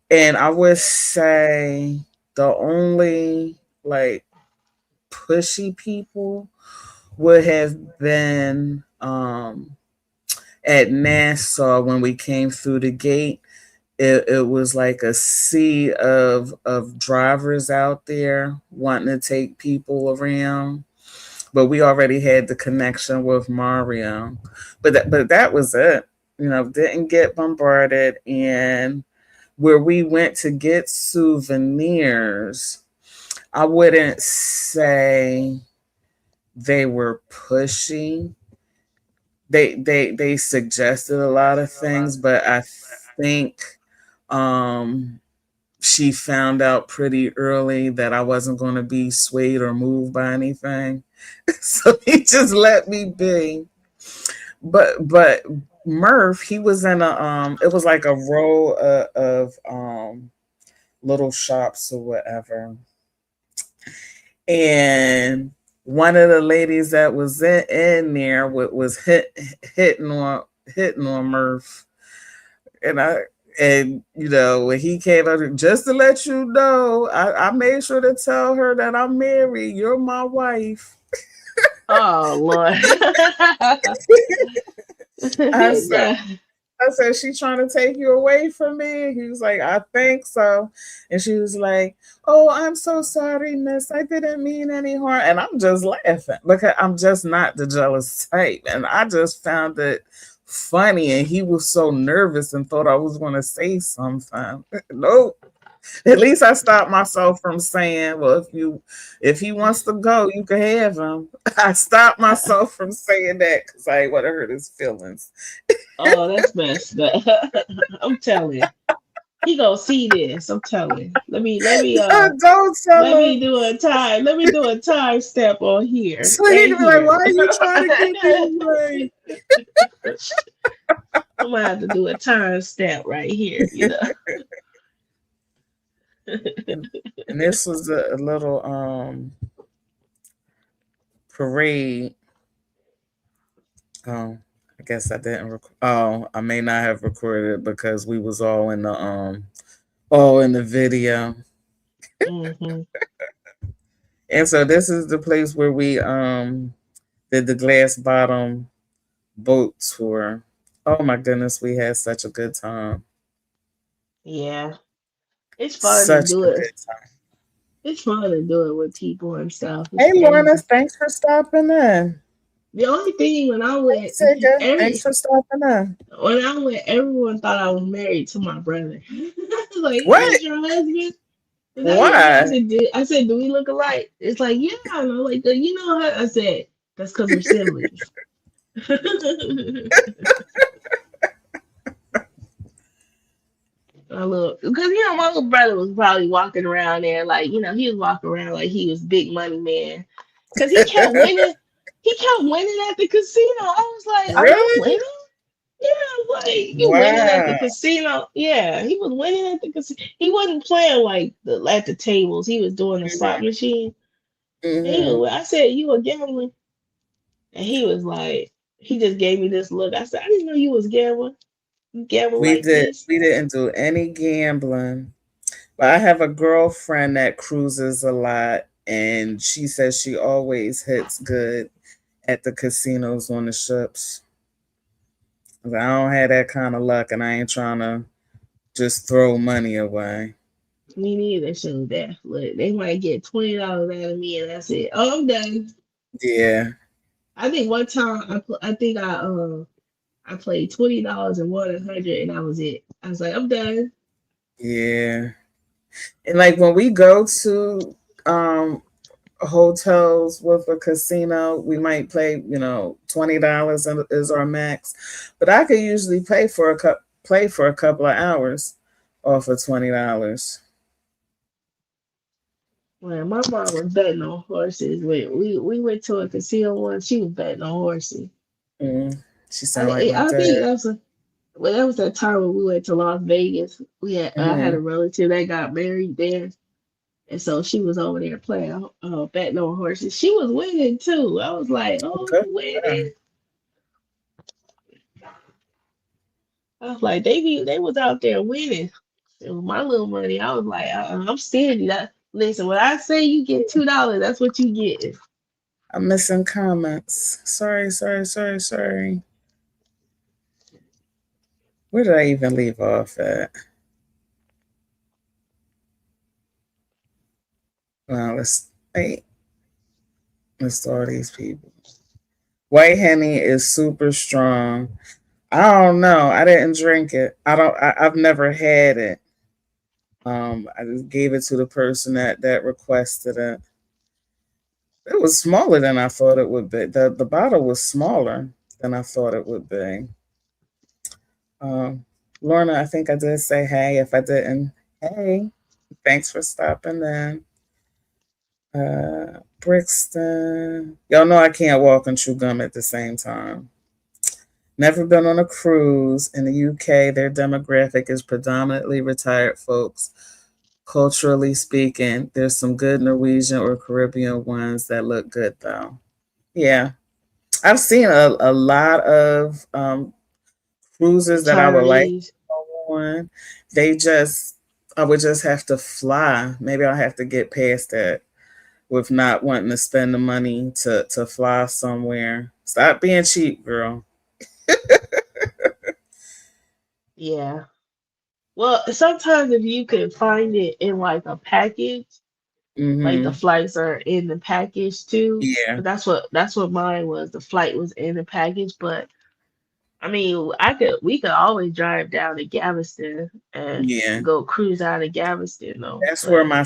Speaker 2: And I would say the only like pushy people would have been at Nassau when we came through the gate. It was like a sea of drivers out there wanting to take people around, but we already had the connection with Mario. But that was it. Didn't get bombarded. And where we went to get souvenirs, I wouldn't say they were pushy. They suggested a lot of things, but I think um she found out pretty early that I wasn't going to be swayed or moved by anything. So he just let me be. But Murph, he was in a it was like a row of little shops or whatever. And one of the ladies that was in there was hitting on Murph. And when he came out, just to let you know, I made sure to tell her that I'm married. You're my wife.
Speaker 3: Oh Lord.
Speaker 2: I said,
Speaker 3: Yeah.
Speaker 2: she's trying to take you away from me. He was like, I think so. And she was like, oh, I'm so sorry, miss. I didn't mean any harm. And I'm just laughing because I'm just not the jealous type. And I just found it funny. And he was so nervous and thought I was going to say something. Nope. At least I stopped myself from saying, well, if he wants to go, you can have him. I stopped myself from saying that because I ain't want to hurt his feelings.
Speaker 3: Oh, that's messed up. I'm telling. He gonna see this. I'm telling.
Speaker 2: Don't tell him.
Speaker 3: Let me do a time step on here.
Speaker 2: So he
Speaker 3: Right
Speaker 2: can be like, why
Speaker 3: here.
Speaker 2: are you trying to get me away?
Speaker 3: I'm gonna have to do a time stamp right here.
Speaker 2: And this was a little parade. Oh, I guess I didn't oh, I may not have recorded it because we was all in the video.
Speaker 3: Hmm.
Speaker 2: And so this is the place where we did the glass bottom boat tour. Oh my goodness, we had such a good time.
Speaker 3: Yeah. It's fun to
Speaker 2: Such
Speaker 3: do
Speaker 2: a
Speaker 3: it.
Speaker 2: good time.
Speaker 3: It's fun to do it with people and stuff. It's
Speaker 2: Hey Lorna,
Speaker 3: crazy.
Speaker 2: thanks for stopping in.
Speaker 3: The only thing when I
Speaker 2: Hey
Speaker 3: went,
Speaker 2: Tigger, thanks
Speaker 3: every
Speaker 2: for stopping in.
Speaker 3: when I went, everyone thought I was married to my brother. Like, is
Speaker 2: What?
Speaker 3: that your husband? Is that your husband?
Speaker 2: Why?
Speaker 3: I said, do we look alike? It's like, yeah. And I'm like, you know how? I said, that's because we're siblings. My little, because my little brother was probably walking around there like, he was walking around like he was big money man, because he kept winning. He kept winning at the casino. I was like, "Are you
Speaker 2: Really?
Speaker 3: winning?" Yeah, I was like, "You winning at the
Speaker 2: Wow.
Speaker 3: casino?" Yeah, he was winning at the casino. He wasn't playing like at the tables. He was doing the slot
Speaker 2: Hmm.
Speaker 3: machine. And
Speaker 2: Hmm.
Speaker 3: I said, "You a gambler?" And he was like, he just gave me this look. I said, "I didn't know you was gambling. You gamble
Speaker 2: We
Speaker 3: like
Speaker 2: did.
Speaker 3: this."
Speaker 2: We didn't do any gambling. But I have a girlfriend that cruises a lot, and she says she always hits good at the casinos on the ships. I don't have that kind of luck, and I ain't trying to just throw money away.
Speaker 3: Me neither. So that look, they might get $20 out of me, and that's it. Oh, I'm done.
Speaker 2: Yeah,
Speaker 3: I think one time I think I played $20 and won 100, and that was it. I was like, I'm done.
Speaker 2: yeah. And like when we go to hotels with a casino, we might play, $20 is our max. But I could usually play for a couple of hours off of $20.
Speaker 3: When my mom was betting on horses, we went to a casino once. She was betting on horses.
Speaker 2: Mm, she sound like my
Speaker 3: I think
Speaker 2: dad.
Speaker 3: that was that was that time when we went to Las Vegas. I had a
Speaker 2: Hmm.
Speaker 3: relative that got married there, and so she was over there playing betting on horses. She was winning too. I was like, oh,
Speaker 2: Okay.
Speaker 3: you winning? I was like, they was out there winning. And with my little money, I was like, I'm steady. Listen, when I say you get $2, that's what you get.
Speaker 2: I'm missing comments. Sorry, sorry, sorry, sorry. Where did I even leave off at? Well, wait. Let's start these people. White Henny is super strong. I don't know. I didn't drink it. I've never had it. I just gave it to the person that requested it. It was smaller than I thought it would be. The bottle was smaller than I thought it would be. Um, Lorna, I think I did say hey. If I didn't, hey, thanks for stopping in. Brixton. Y'all know I can't walk and chew gum at the same time. Never been on a cruise. In the UK, their demographic is predominantly retired folks. Culturally speaking, there's some good Norwegian or Caribbean ones that look good though. Yeah. I've seen a lot of cruises that I would like to
Speaker 3: Retirees.
Speaker 2: go on. They just, I would just have to fly. Maybe I'll have to get past that with not wanting to spend the money to fly somewhere. Stop being cheap, girl.
Speaker 3: Yeah. Well, sometimes if you can find it in like a package, like the
Speaker 2: Mm-hmm.
Speaker 3: flights are in the package too.
Speaker 2: Yeah.
Speaker 3: But that's what mine was. The flight was in the package, but I mean, we could always drive down to Galveston and
Speaker 2: Yeah.
Speaker 3: go cruise out of Galveston though.
Speaker 2: That's where
Speaker 3: But
Speaker 2: my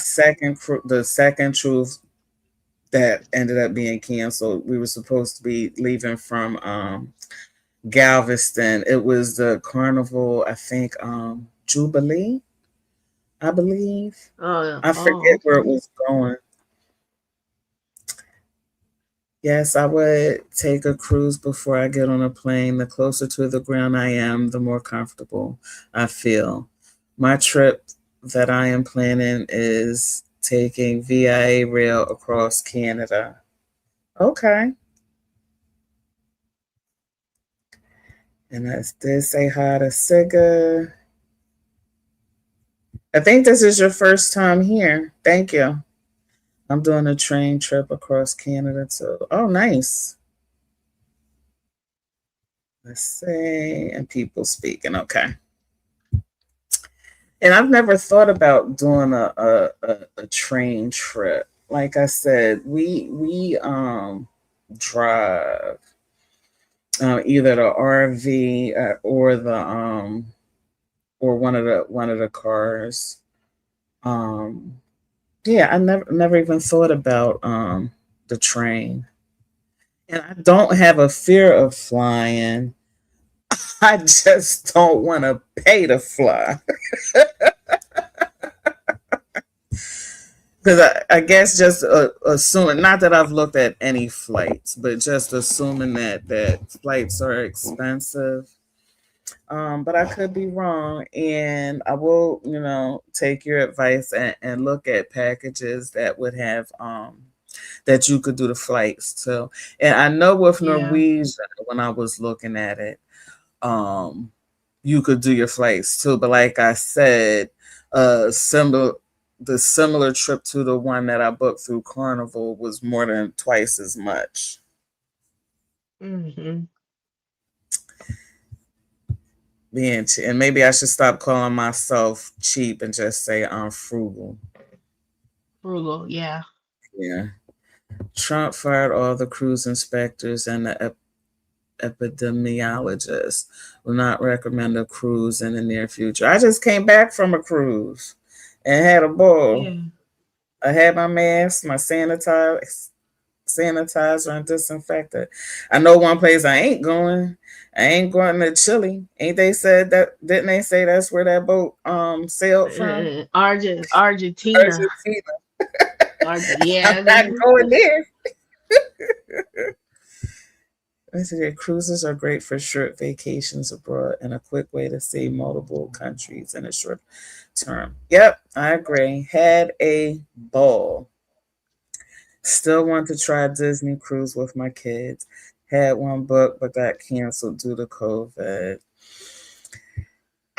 Speaker 2: the second truth that ended up being canceled. We were supposed to be leaving from Galveston. It was the Carnival, I think, Jubilee, I believe. I
Speaker 3: oh,
Speaker 2: forget where it
Speaker 3: okay.
Speaker 2: was going. Yes, I would take a cruise before I get on a plane. The closer to the ground I am, the more comfortable I feel. My trip that I am planning is taking VIA rail across Canada. Okay. And I did say hi to Siga. I think this is your first time here. Thank you. I'm doing a train trip across Canada too. Oh, nice. Let's see. And people speaking. Okay. And I've never thought about doing a train trip. Like I said, we drive either the RV or the or one of the cars. Um, yeah, I never even thought about the train. And I don't have a fear of flying. I just don't want to pay to fly. Because I guess just assuming, not that I've looked at any flights, but just assuming that flights are expensive. But I could be wrong, and I will, take your advice and look at packages that would have that you could do the flights too. And I know with
Speaker 3: Yeah.
Speaker 2: Norwegian, when I was looking at it, um, you could do your flights too. But like I said, similar the similar trip to the one that I booked through Carnival was more than twice as much.
Speaker 3: Hmm.
Speaker 2: And maybe I should stop calling myself cheap and just say I'm frugal.
Speaker 3: Frugal. Yeah.
Speaker 2: Yeah. Trump fired all the cruise inspectors and the epidemiologists. Will not recommend a cruise in the near future. I just came back from a cruise and had a ball.
Speaker 3: Yeah.
Speaker 2: I had my mask, my sanitizer and disinfectant. I know one place I ain't going. I ain't going to Chile. Ain't they said that? Didn't they say that's where that boat sailed from?
Speaker 3: Argentina.
Speaker 2: Argentina. I'm
Speaker 3: Yeah.
Speaker 2: not going there. I said cruises are great for short vacations abroad and a quick way to see multiple countries in a short term. Yep, I agree. Had a ball. Still want to try Disney cruise with my kids. Had one booked but got canceled due to COVID.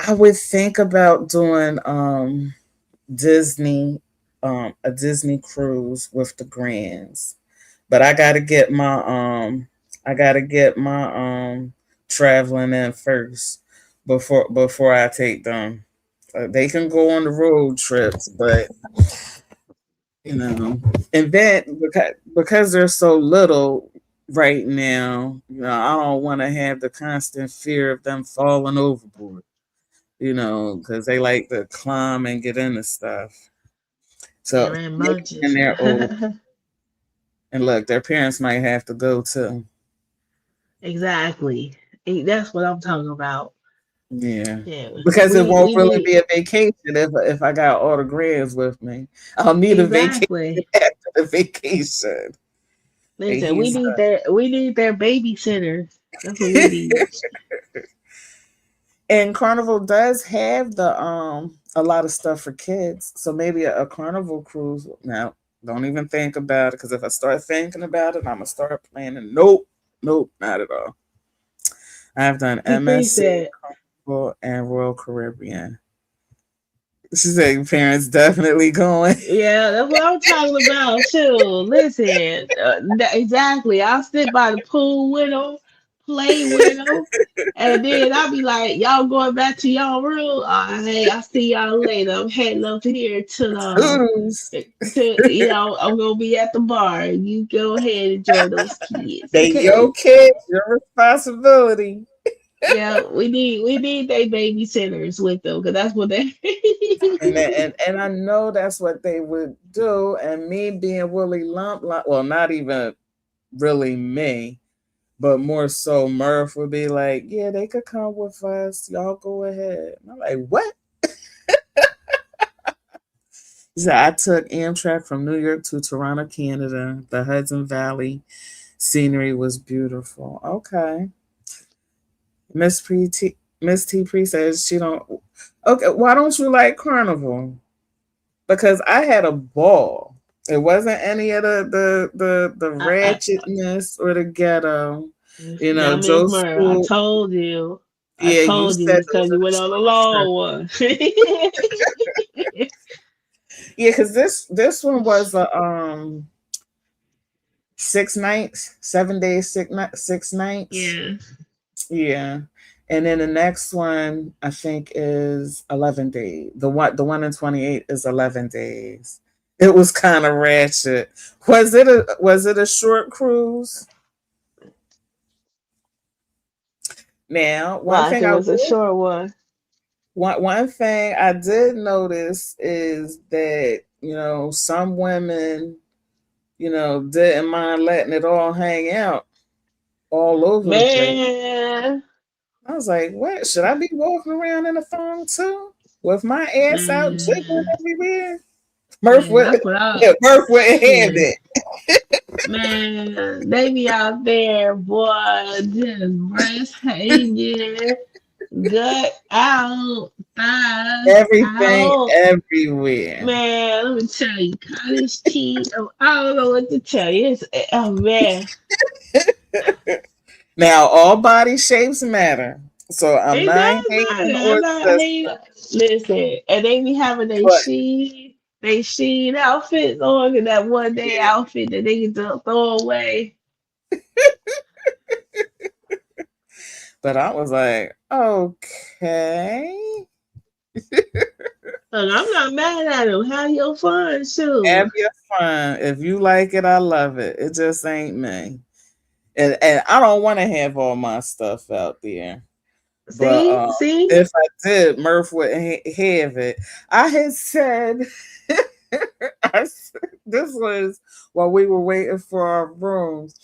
Speaker 2: I would think about doing Disney a Disney cruise with the grands. But I gotta get my traveling in first before I take them. They can go on the road trips, but you know, and then because they're so little right now, I don't want to have the constant fear of them falling overboard. Because they like to climb and get into stuff. So
Speaker 3: They're in
Speaker 2: they and
Speaker 3: munches.
Speaker 2: they're old, and look, their parents might have to go too.
Speaker 3: Exactly. That's what I'm talking about.
Speaker 2: Yeah.
Speaker 3: Yeah.
Speaker 2: Because it won't
Speaker 3: We
Speaker 2: really
Speaker 3: need
Speaker 2: be a vacation if I got all the grands with me. I'll need a vacation
Speaker 3: exactly.
Speaker 2: after the vacation. And
Speaker 3: Listen,
Speaker 2: he's
Speaker 3: we need their babysitters. That's what we need.
Speaker 2: and Carnival does have the a lot of stuff for kids. So maybe a Carnival cruise. Now, don't even think about it because if I start thinking about it, I'm gonna start planning. Nope, nope, not at all. I've done
Speaker 3: T
Speaker 2: MSC,
Speaker 3: said,
Speaker 2: Carnival, and Royal Caribbean. She said your parents definitely going.
Speaker 3: yeah, that's what I'm talking about too. Listen, exactly. I'll sit by the pool with them, play with them, and then I'll be like, "Y'all going back to y'all room? Hey, I'll see y'all later. I'm heading up here
Speaker 2: Toodles.
Speaker 3: I'm gonna be at the bar. You go ahead and enjoy those kids,
Speaker 2: They
Speaker 3: okay?"
Speaker 2: your kids, your responsibility.
Speaker 3: Yeah, we need they babysitters with them because that's what they.
Speaker 2: And I know that's what they would do. And me being Willie Lump, well, not even really me, but more so Murph would be like, yeah, they could come with us. Y'all go ahead. And I'm like, what? He said, I took Amtrak from New York to Toronto, Canada. The Hudson Valley scenery was beautiful. Okay. Miss T Pre says she don't. Okay, why don't you like Carnival? Because I had a ball. It wasn't any of the
Speaker 3: I,
Speaker 2: ratchetness or the ghetto.
Speaker 3: Now, Miss
Speaker 2: Joe
Speaker 3: Murray,
Speaker 2: School.
Speaker 3: I
Speaker 2: Yeah, you
Speaker 3: told you
Speaker 2: said it
Speaker 3: because
Speaker 2: was
Speaker 3: you
Speaker 2: a
Speaker 3: went on a
Speaker 2: short trip.
Speaker 3: long one.
Speaker 2: Yeah, because this one was a 6 nights, 7 days, 6 nights.
Speaker 3: Yeah.
Speaker 2: Yeah. And then the next one I think is 11 days. The one in 28 is 11 days. It was kind of ratchet. Was it a short cruise? Now,
Speaker 3: Like it was a short one.
Speaker 2: one thing I did notice is that, some women, didn't mind letting it all hang out all over the place.
Speaker 3: Man,
Speaker 2: I was like, what? Should I be walking around in a thong too? With my ass out jiggling
Speaker 3: Man,
Speaker 2: everywhere? Murph
Speaker 3: man,
Speaker 2: would
Speaker 3: that's what I
Speaker 2: Murph wouldn't have
Speaker 3: shit.
Speaker 2: it.
Speaker 3: Man, they be out there, boy, just breast hanging, gut out, thighs
Speaker 2: Everything
Speaker 3: out.
Speaker 2: everywhere.
Speaker 3: Man, let me tell you, cottage cheese. I don't know what to tell you. It's, oh man,
Speaker 2: Now all body shapes matter. So I'm
Speaker 3: it
Speaker 2: not
Speaker 3: does
Speaker 2: hating
Speaker 3: matter. I'm
Speaker 2: or
Speaker 3: not
Speaker 2: just,
Speaker 3: hating. Listen, and they be having
Speaker 2: but
Speaker 3: they sheen outfits on, and that one day
Speaker 2: yeah.
Speaker 3: outfit that they can just throw away.
Speaker 2: But I was like, okay.
Speaker 3: Look, I'm not mad at them. Have your fun,
Speaker 2: Have
Speaker 3: too.
Speaker 2: your fun. If you like it, I love it. It just ain't me. And I don't want to have all my stuff out there. But
Speaker 3: See,
Speaker 2: if I did, Murph would have it. I had said, this was while we were waiting for our rooms.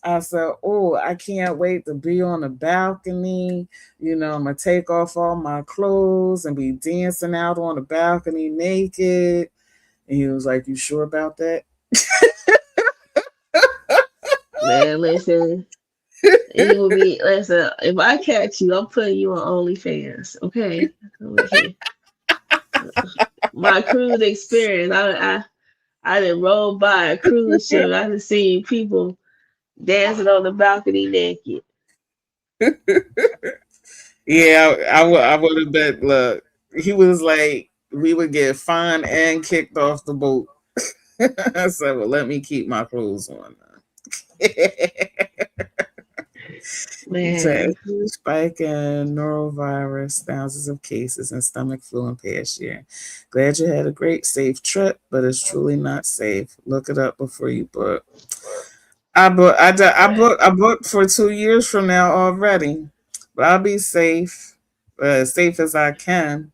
Speaker 2: I said, "Oh, I can't wait to be on the balcony. You know, I'm gonna take off all my clothes and be dancing out on the balcony naked." And he was like, "You sure about that?"
Speaker 3: man, listen. You will be listen. If I catch you, I'm putting you on OnlyFans. Okay, over here. My cruise experience. I done rolled by a cruise ship. I done seen people dancing on the balcony naked.
Speaker 2: Yeah, I would have bet. Look, he was like, we would get fined and kicked off the boat. I said, well, let me keep my clothes on now. He said,
Speaker 3: Man,
Speaker 2: huge spike in norovirus, thousands of cases, and stomach flu in past year. Glad you had a great, safe trip, but it's truly not safe. Look it up before you book. I booked for 2 years from now already, but I'll be safe, as safe as I can.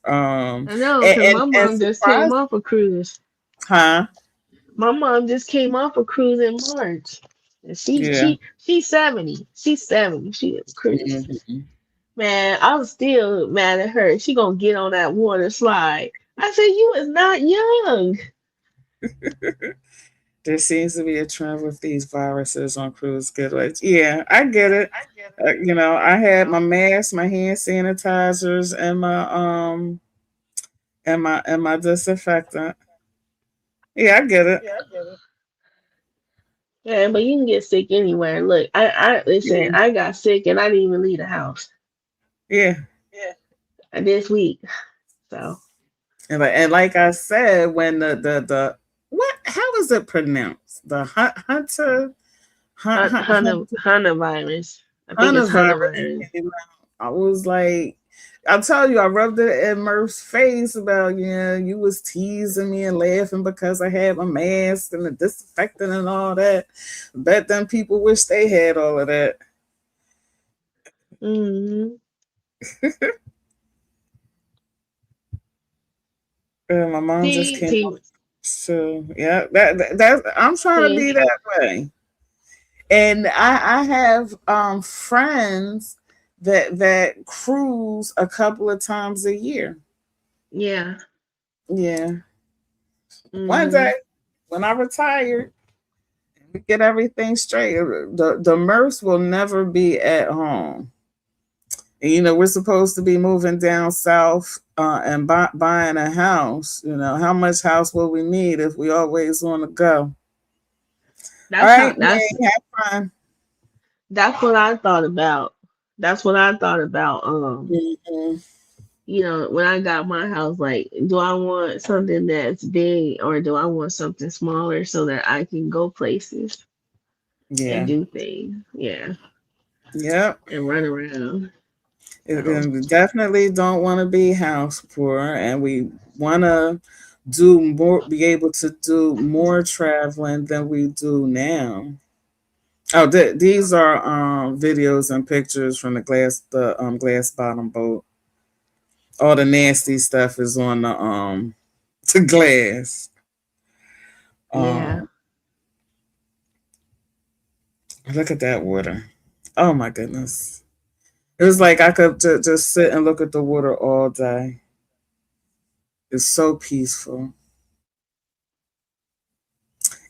Speaker 2: Um,
Speaker 3: I know,
Speaker 2: and
Speaker 3: cause
Speaker 2: and,
Speaker 3: my
Speaker 2: and
Speaker 3: mom just came
Speaker 2: surprise,
Speaker 3: off a cruise.
Speaker 2: huh?
Speaker 3: My mom just came off a cruise in March. And
Speaker 2: Yeah.
Speaker 3: she's 70. She's 70. She is a cruise.
Speaker 2: Mhm.
Speaker 3: Man, I was still mad at her. She gonna get on that water slide. I said, you is not young.
Speaker 2: There seems to be a trend with these viruses on cruise getaways. Yeah, I get it. I had my mask, my hand sanitizers, and my disinfectant. Yeah, I get it.
Speaker 3: Yeah, but you can get sick anywhere. Look, I listen,
Speaker 2: Yeah,
Speaker 3: I got sick and I didn't even leave the house
Speaker 2: yeah.
Speaker 3: this week. So
Speaker 2: And like I said, when the what? How is it pronounced? The
Speaker 3: Hunter virus. I think
Speaker 2: Hunter
Speaker 3: it's Hunter
Speaker 2: virus
Speaker 3: virus.
Speaker 2: came out. I was like, I tell you, I rubbed it in Murph's face about, you was teasing me and laughing because I had my mask and the disinfectant and all that. Bet them people wish they had all of that.
Speaker 3: Hmm.
Speaker 2: My mom just came
Speaker 3: See,
Speaker 2: up. So yeah, that I'm trying to
Speaker 3: see,
Speaker 2: be that way. And I have friends that cruise a couple of times a year.
Speaker 3: yeah.
Speaker 2: Yeah. One day
Speaker 3: Hmm.
Speaker 2: when I retire, we get everything straight. The Murphs will never be at home. And, we're supposed to be moving down south and buying a house. How much house will we need if we always want to go? All
Speaker 3: That's how
Speaker 2: right, man, have fun.
Speaker 3: that's what I thought about. That's what I thought about.
Speaker 2: Mhm.
Speaker 3: When I got my house, like, do I want something that's big or do I want something smaller so that I can go places and
Speaker 2: Yeah.
Speaker 3: do things? Yeah,
Speaker 2: Yep.
Speaker 3: and run around. So,
Speaker 2: We definitely don't want to be house poor, and we want to do more, be able to do more traveling than we do now. Oh, these are videos and pictures from the glass bottom boat. All the nasty stuff is on the glass.
Speaker 3: yeah.
Speaker 2: Um, Look at that water. Oh my goodness. It was like I could just sit and look at the water all day. It's so peaceful.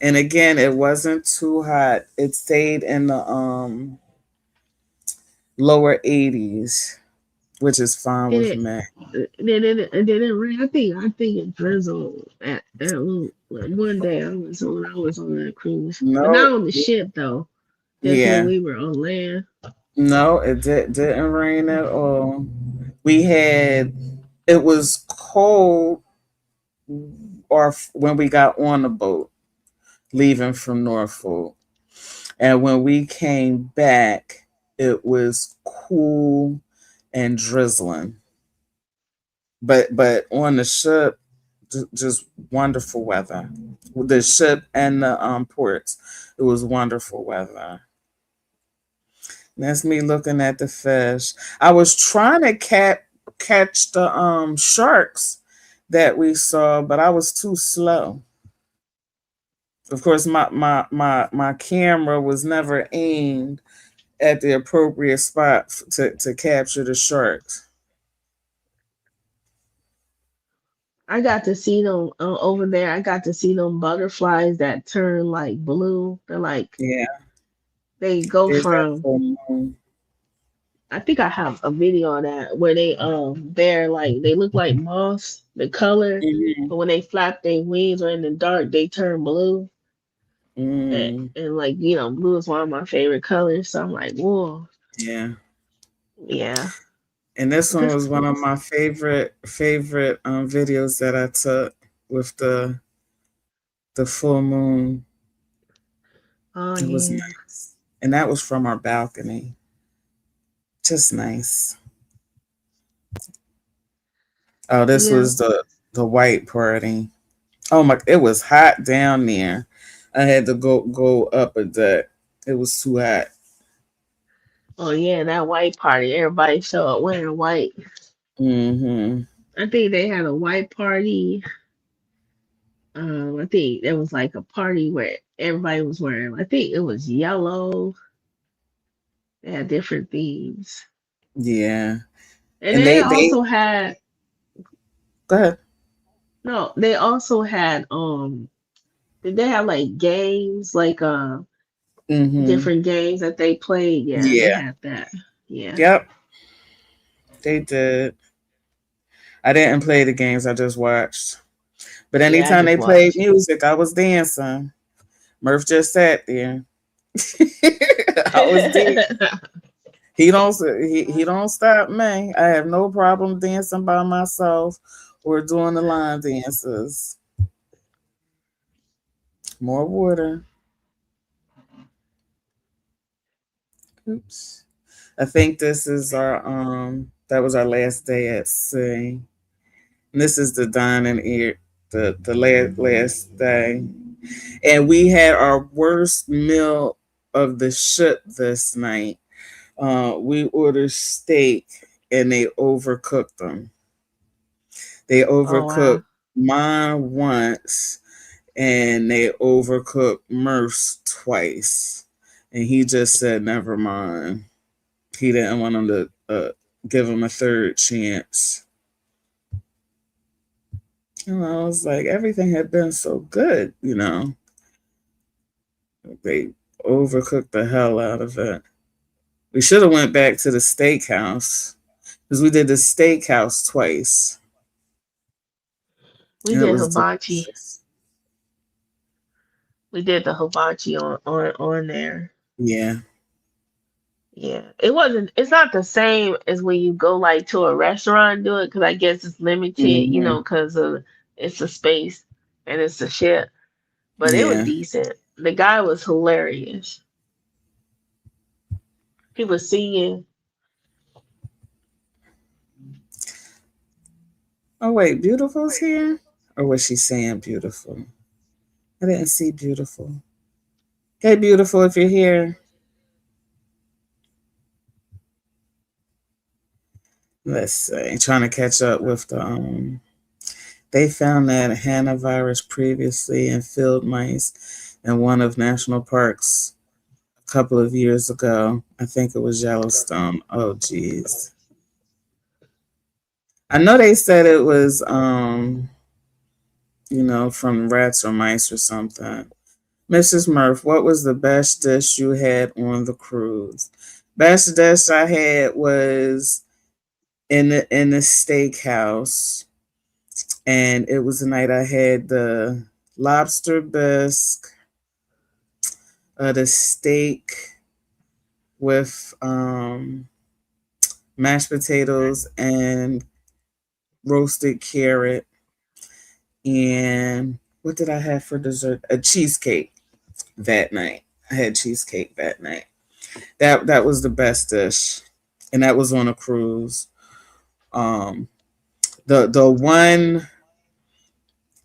Speaker 2: And again, it wasn't too hot. It stayed in the lower 80s, which is fine
Speaker 3: Did
Speaker 2: with
Speaker 3: it?
Speaker 2: me.
Speaker 3: Did it rain? I think it drizzled one day. I was on that cruise, but not
Speaker 2: No,
Speaker 3: on the ship though. Just when
Speaker 2: yeah,
Speaker 3: we were on land.
Speaker 2: no, didn't rain at all. We had it was cold, or when we got on the boat leaving from Norfolk, and when we came back, it was cool and drizzling. But on the ship, just wonderful weather. The ship and the ports, it was wonderful weather. That's me looking at the fish. I was trying to catch the sharks that we saw, but I was too slow. Of course, my camera was never aimed at the appropriate spot to capture the sharks.
Speaker 3: I got to see them over there. I got to see them butterflies that turn like blue. They're like
Speaker 2: Yeah,
Speaker 3: they go
Speaker 2: there's that
Speaker 3: from.
Speaker 2: full moon.
Speaker 3: I think I have a video on that where they're like they look like moths, the color,
Speaker 2: Hmm.
Speaker 3: but when they flap their wings or in the dark, they turn blue.
Speaker 2: Mm,
Speaker 3: And like blue is one of my favorite colors. So I'm like, whoa,
Speaker 2: yeah.
Speaker 3: yeah.
Speaker 2: And this one
Speaker 3: This
Speaker 2: was one of
Speaker 3: close.
Speaker 2: my favorite videos that I took with the full moon.
Speaker 3: Oh
Speaker 2: It was
Speaker 3: yeah,
Speaker 2: nice. And that was from our balcony. Just nice. Oh, this
Speaker 3: yeah.
Speaker 2: was the white party. Oh my, it was hot down there. I had to go up a deck. It was too hot.
Speaker 3: Oh yeah, that white party. Everybody showed up wearing white.
Speaker 2: Mhm.
Speaker 3: I think they had a white party. I think there was like a party where everybody was wearing. I think it was yellow. They had different themes,
Speaker 2: Yeah.
Speaker 3: and
Speaker 2: And
Speaker 3: they
Speaker 2: they
Speaker 3: also had
Speaker 2: go ahead.
Speaker 3: no. They also had Did they have like games like
Speaker 2: Mhm.
Speaker 3: different games that they played? Yeah, they
Speaker 2: Yeah.
Speaker 3: had that. Yeah,
Speaker 2: Yep. They did. I didn't play the games. I just watched. But
Speaker 3: yeah. I
Speaker 2: anytime
Speaker 3: just
Speaker 2: they played
Speaker 3: watched.
Speaker 2: music, I was dancing. Murph just sat there. I was dancing. He don't stop me. I have no problem dancing by myself or doing the line dances. More water. Oops. I think this is our that was our last day at sea. And this is the dining ear the last day. And we had our worst meal of the ship this night. We ordered steak and they overcooked them. They
Speaker 3: Oh
Speaker 2: overcooked
Speaker 3: wow.
Speaker 2: mine once and they overcooked Murph's twice. And he just said, never mind. He didn't want him to give him a third chance. And I was like, everything had been so good. They overcooked the hell out of it. We should have went back to the steakhouse because we did the steakhouse twice,
Speaker 3: We
Speaker 2: and it
Speaker 3: did
Speaker 2: was
Speaker 3: hibachi.
Speaker 2: delicious.
Speaker 3: We did the hibachi on there.
Speaker 2: Yeah.
Speaker 3: Yeah, it wasn't. It's not the same as when you go like to a restaurant and do it because I guess it's limited,
Speaker 2: Hmm.
Speaker 3: because of it's a space and it's a ship. But it was
Speaker 2: Yeah.
Speaker 3: decent. The guy was hilarious. He was singing.
Speaker 2: Oh wait, beautiful's here, or was she saying beautiful? I didn't see beautiful. Hey, beautiful, if you're here, let's see. Trying to catch up with the They found that Hana virus previously in field mice in one of national parks a couple of years ago. I think it was Yellowstone. Oh, geez. I know they said it was, from rats or mice or something. Mrs. Murph, what was the best dish you had on the cruise? Best dish I had was in the steakhouse, and it was the night I had the lobster bisque, the steak with mashed potatoes and roasted carrot, and what did I have for dessert? A cheesecake that night. I had cheesecake that night. That was the best dish, and that was on a cruise. Um, the one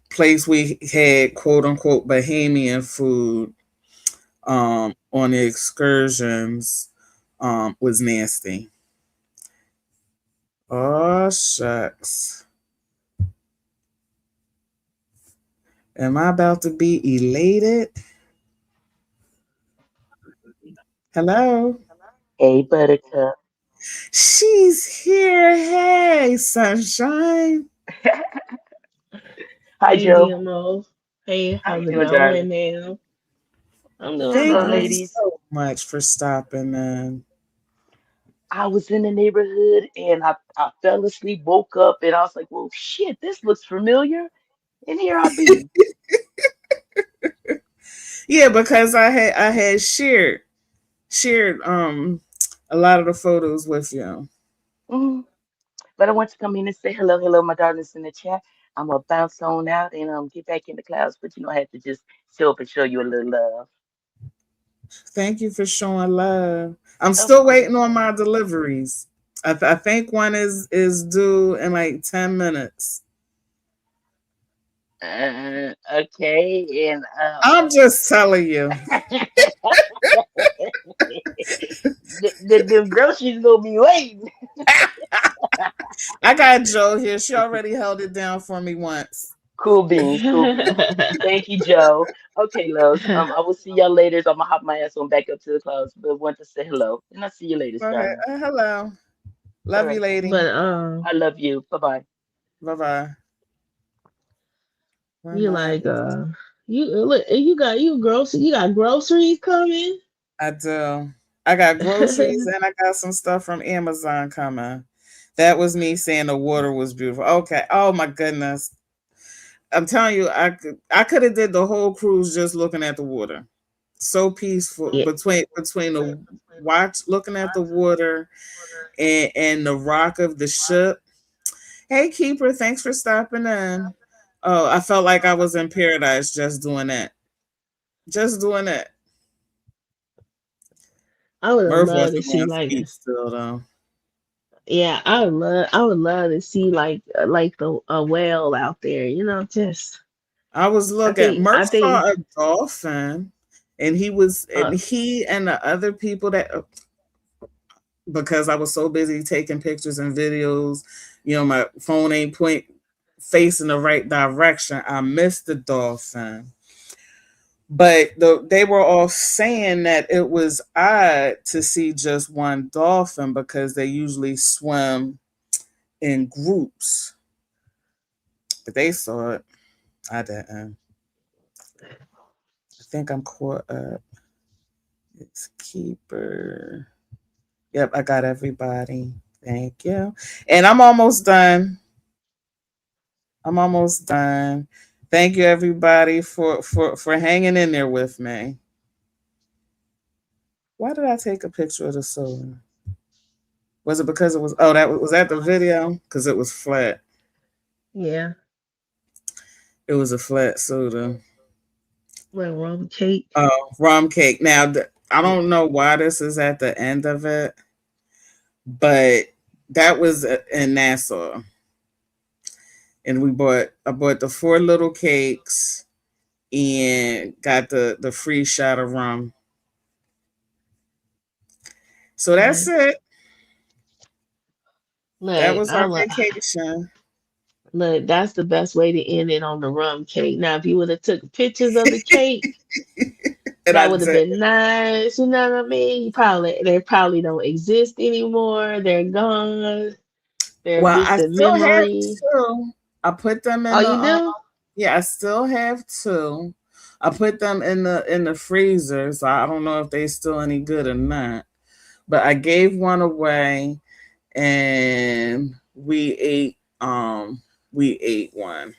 Speaker 2: place we had quote unquote Bahamian food on the excursions was nasty. Oh shucks. Am I about to be elated? Hello?
Speaker 4: Hey, Buttercup.
Speaker 2: She's here. Hey, sunshine.
Speaker 4: Hi,
Speaker 3: Hey,
Speaker 4: Joe.
Speaker 3: DMO. Hey,
Speaker 4: How you
Speaker 3: how's it
Speaker 4: doing,
Speaker 3: going,
Speaker 4: darling?
Speaker 3: man? I'm doing
Speaker 2: Thank
Speaker 4: Hello,
Speaker 2: you
Speaker 3: fine.
Speaker 4: ladies.
Speaker 2: so much for stopping in.
Speaker 4: I was in the neighborhood and I fell asleep, woke up, and I was like, well, shit, this looks familiar. And here I be.
Speaker 2: Yeah, because I had shared a lot of the photos with you.
Speaker 4: hmm But I want to come in and say hello, hello, my darlings in the chat. I'm going to bounce on out and get back in the clouds. But, I had to just show up and show you a little love.
Speaker 2: Thank you for showing love. I'm
Speaker 4: Of
Speaker 2: still waiting
Speaker 4: course.
Speaker 2: on my deliveries. I think one is due in like 10 minutes.
Speaker 4: Okay. And
Speaker 2: I'm just telling you.
Speaker 4: the groceries going to be waiting.
Speaker 2: I got Joe here. She already held it down for me once.
Speaker 4: Cool beans, cool beans. Thank you, Joe. Okay, loves. I will see y'all later. I'm gonna hop my ass on back up to the clouds, but want to say hello, and I'll see you later,
Speaker 2: Go ahead.
Speaker 4: darling.
Speaker 2: Hello.
Speaker 4: All
Speaker 2: Love you,
Speaker 4: right,
Speaker 2: lady.
Speaker 3: but
Speaker 4: I love you. Bye bye.
Speaker 2: Bye bye. Bye
Speaker 3: you
Speaker 2: bye.
Speaker 3: like you look you got groceries coming.
Speaker 2: I do. I got groceries and I got some stuff from Amazon coming. That was me saying the water was beautiful. Okay. Oh my goodness. I'm telling you, I could have did the whole cruise just looking at the water. So peaceful
Speaker 3: Yeah,
Speaker 2: between the watch looking at the water and the rock of the ship. Hey keeper, thanks for stopping in. Oh, I felt like I was in paradise just doing that. Just doing that.
Speaker 3: I would
Speaker 2: Murph
Speaker 3: love to
Speaker 2: wasn't
Speaker 3: see
Speaker 2: going to
Speaker 3: like
Speaker 2: speak still though.
Speaker 3: yeah, I would love to see like the a whale out there. Just
Speaker 2: I was looking.
Speaker 3: I
Speaker 2: Murph
Speaker 3: think
Speaker 2: saw a dolphin, and
Speaker 3: uh
Speaker 2: he and the other people that because I was so busy taking pictures and videos, my phone ain't facing the right direction. I missed the dolphin, but they were all saying that it was odd to see just one dolphin because they usually swim in groups. But they saw it. I didn't. I think I'm caught up. It's keeper. Yep, I got everybody. Thank you. And I'm almost done. I'm almost done. Thank you everybody for hanging in there with me. Why did I take a picture of the soda? Was it because it was that was that the video? Because it was flat.
Speaker 3: yeah,
Speaker 2: It was a flat soda.
Speaker 3: like rum cake.
Speaker 2: Oh, rum cake. Now I don't know why this is at the end of it, but that was in Nassau, and I bought the four little cakes and got the free shot of rum. So that's
Speaker 3: Yeah.
Speaker 2: it. That
Speaker 3: Look,
Speaker 2: was our vacation.
Speaker 3: look, that's the best way to end it on the rum cake. Now, if you would have took pictures of the cake,
Speaker 2: And I
Speaker 3: That would have
Speaker 2: did.
Speaker 3: been nice. You know what I mean? They probably don't exist anymore. They're gone. They're
Speaker 2: Well, I
Speaker 3: distant
Speaker 2: still have
Speaker 3: memory.
Speaker 2: two. I put them
Speaker 3: Oh,
Speaker 2: in the
Speaker 3: you do?
Speaker 2: yeah, I still have two. I put them in the freezer, so I don't know if they still any good or not. But I gave one away and we ate one.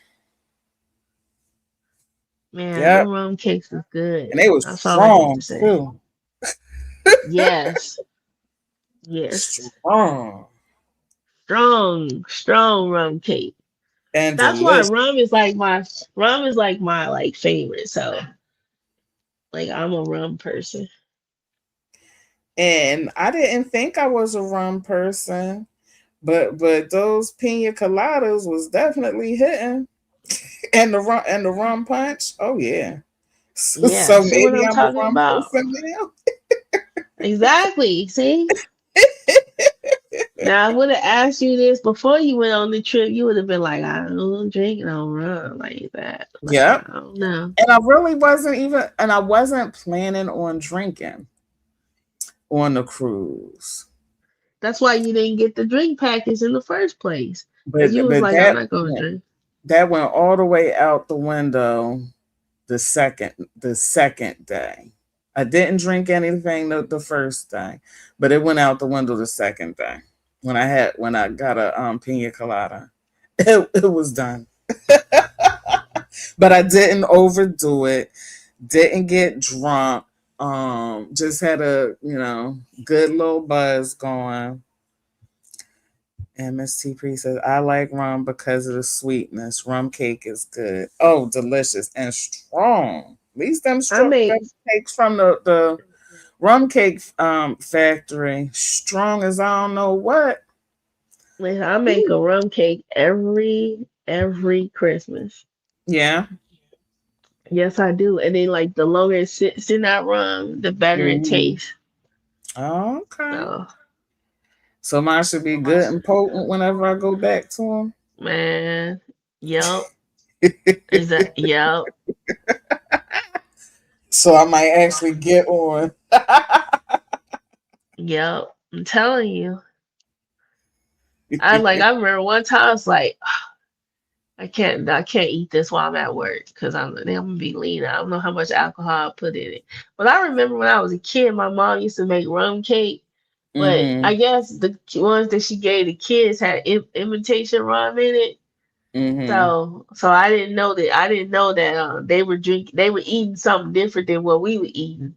Speaker 3: Man,
Speaker 2: Yep.
Speaker 3: them rum cakes is good.
Speaker 2: And they was
Speaker 3: That's all I got to
Speaker 2: strong
Speaker 3: say.
Speaker 2: too.
Speaker 3: Yes. Yes.
Speaker 2: Strong
Speaker 3: Strong, strong rum cake.
Speaker 2: and
Speaker 3: That's why
Speaker 2: delicious.
Speaker 3: rum is like my like favorite. So like I'm a rum person.
Speaker 2: And I didn't think I was a rum person, but those pina coladas was definitely hitting. And the rum punch. Oh yeah.
Speaker 3: Yeah.
Speaker 2: So
Speaker 3: See what
Speaker 2: maybe
Speaker 3: I'm
Speaker 2: I'm a
Speaker 3: talking
Speaker 2: rum
Speaker 3: about?
Speaker 2: person now.
Speaker 3: Exactly. See? Now I would have asked you this before you went on the trip, you would have been like, I don't drink no rum like that. Like
Speaker 2: Yep.
Speaker 3: I don't know.
Speaker 2: And I really wasn't even and I wasn't planning on drinking on the cruise.
Speaker 3: That's why you didn't get the drink package in the first place. Because you was
Speaker 2: But
Speaker 3: like, I'm not gonna drink.
Speaker 2: that went all the way out the window the second day. I didn't drink anything the first day, but it went out the window the second day when I got a pina colada. It was done. But I didn't overdo it. Didn't get drunk. Just had a good little buzz going. And Miss T Pre says, I like rum because of the sweetness. Rum cake is good. Oh, delicious and strong. At least
Speaker 3: I
Speaker 2: them
Speaker 3: make
Speaker 2: cakes from the rum cake factory. Strong as I don't know what.
Speaker 3: listen, I make
Speaker 2: Ooh.
Speaker 3: a rum cake every Christmas.
Speaker 2: Yeah.
Speaker 3: Yes, I do. And then like the longer it sits in that rum, the better it
Speaker 2: Hmm.
Speaker 3: tastes.
Speaker 2: Okay.
Speaker 3: So
Speaker 2: So mine should be good and potent whenever I go back to
Speaker 3: man, yup.
Speaker 2: them.
Speaker 3: Is that yup,
Speaker 2: So I might actually get on.
Speaker 3: yup. I'm telling you. I remember one time I was like, I can't eat this while I'm at work because then I'm gonna be lean. I don't know how much alcohol I put in it. But I remember when I was a kid, my mom used to make rum cake. But
Speaker 2: Hmm.
Speaker 3: I guess the ones that she gave the kids had imitation rum in it.
Speaker 2: Hmm.
Speaker 3: So I didn't know that. I didn't know that they were eating something different than what we were eating.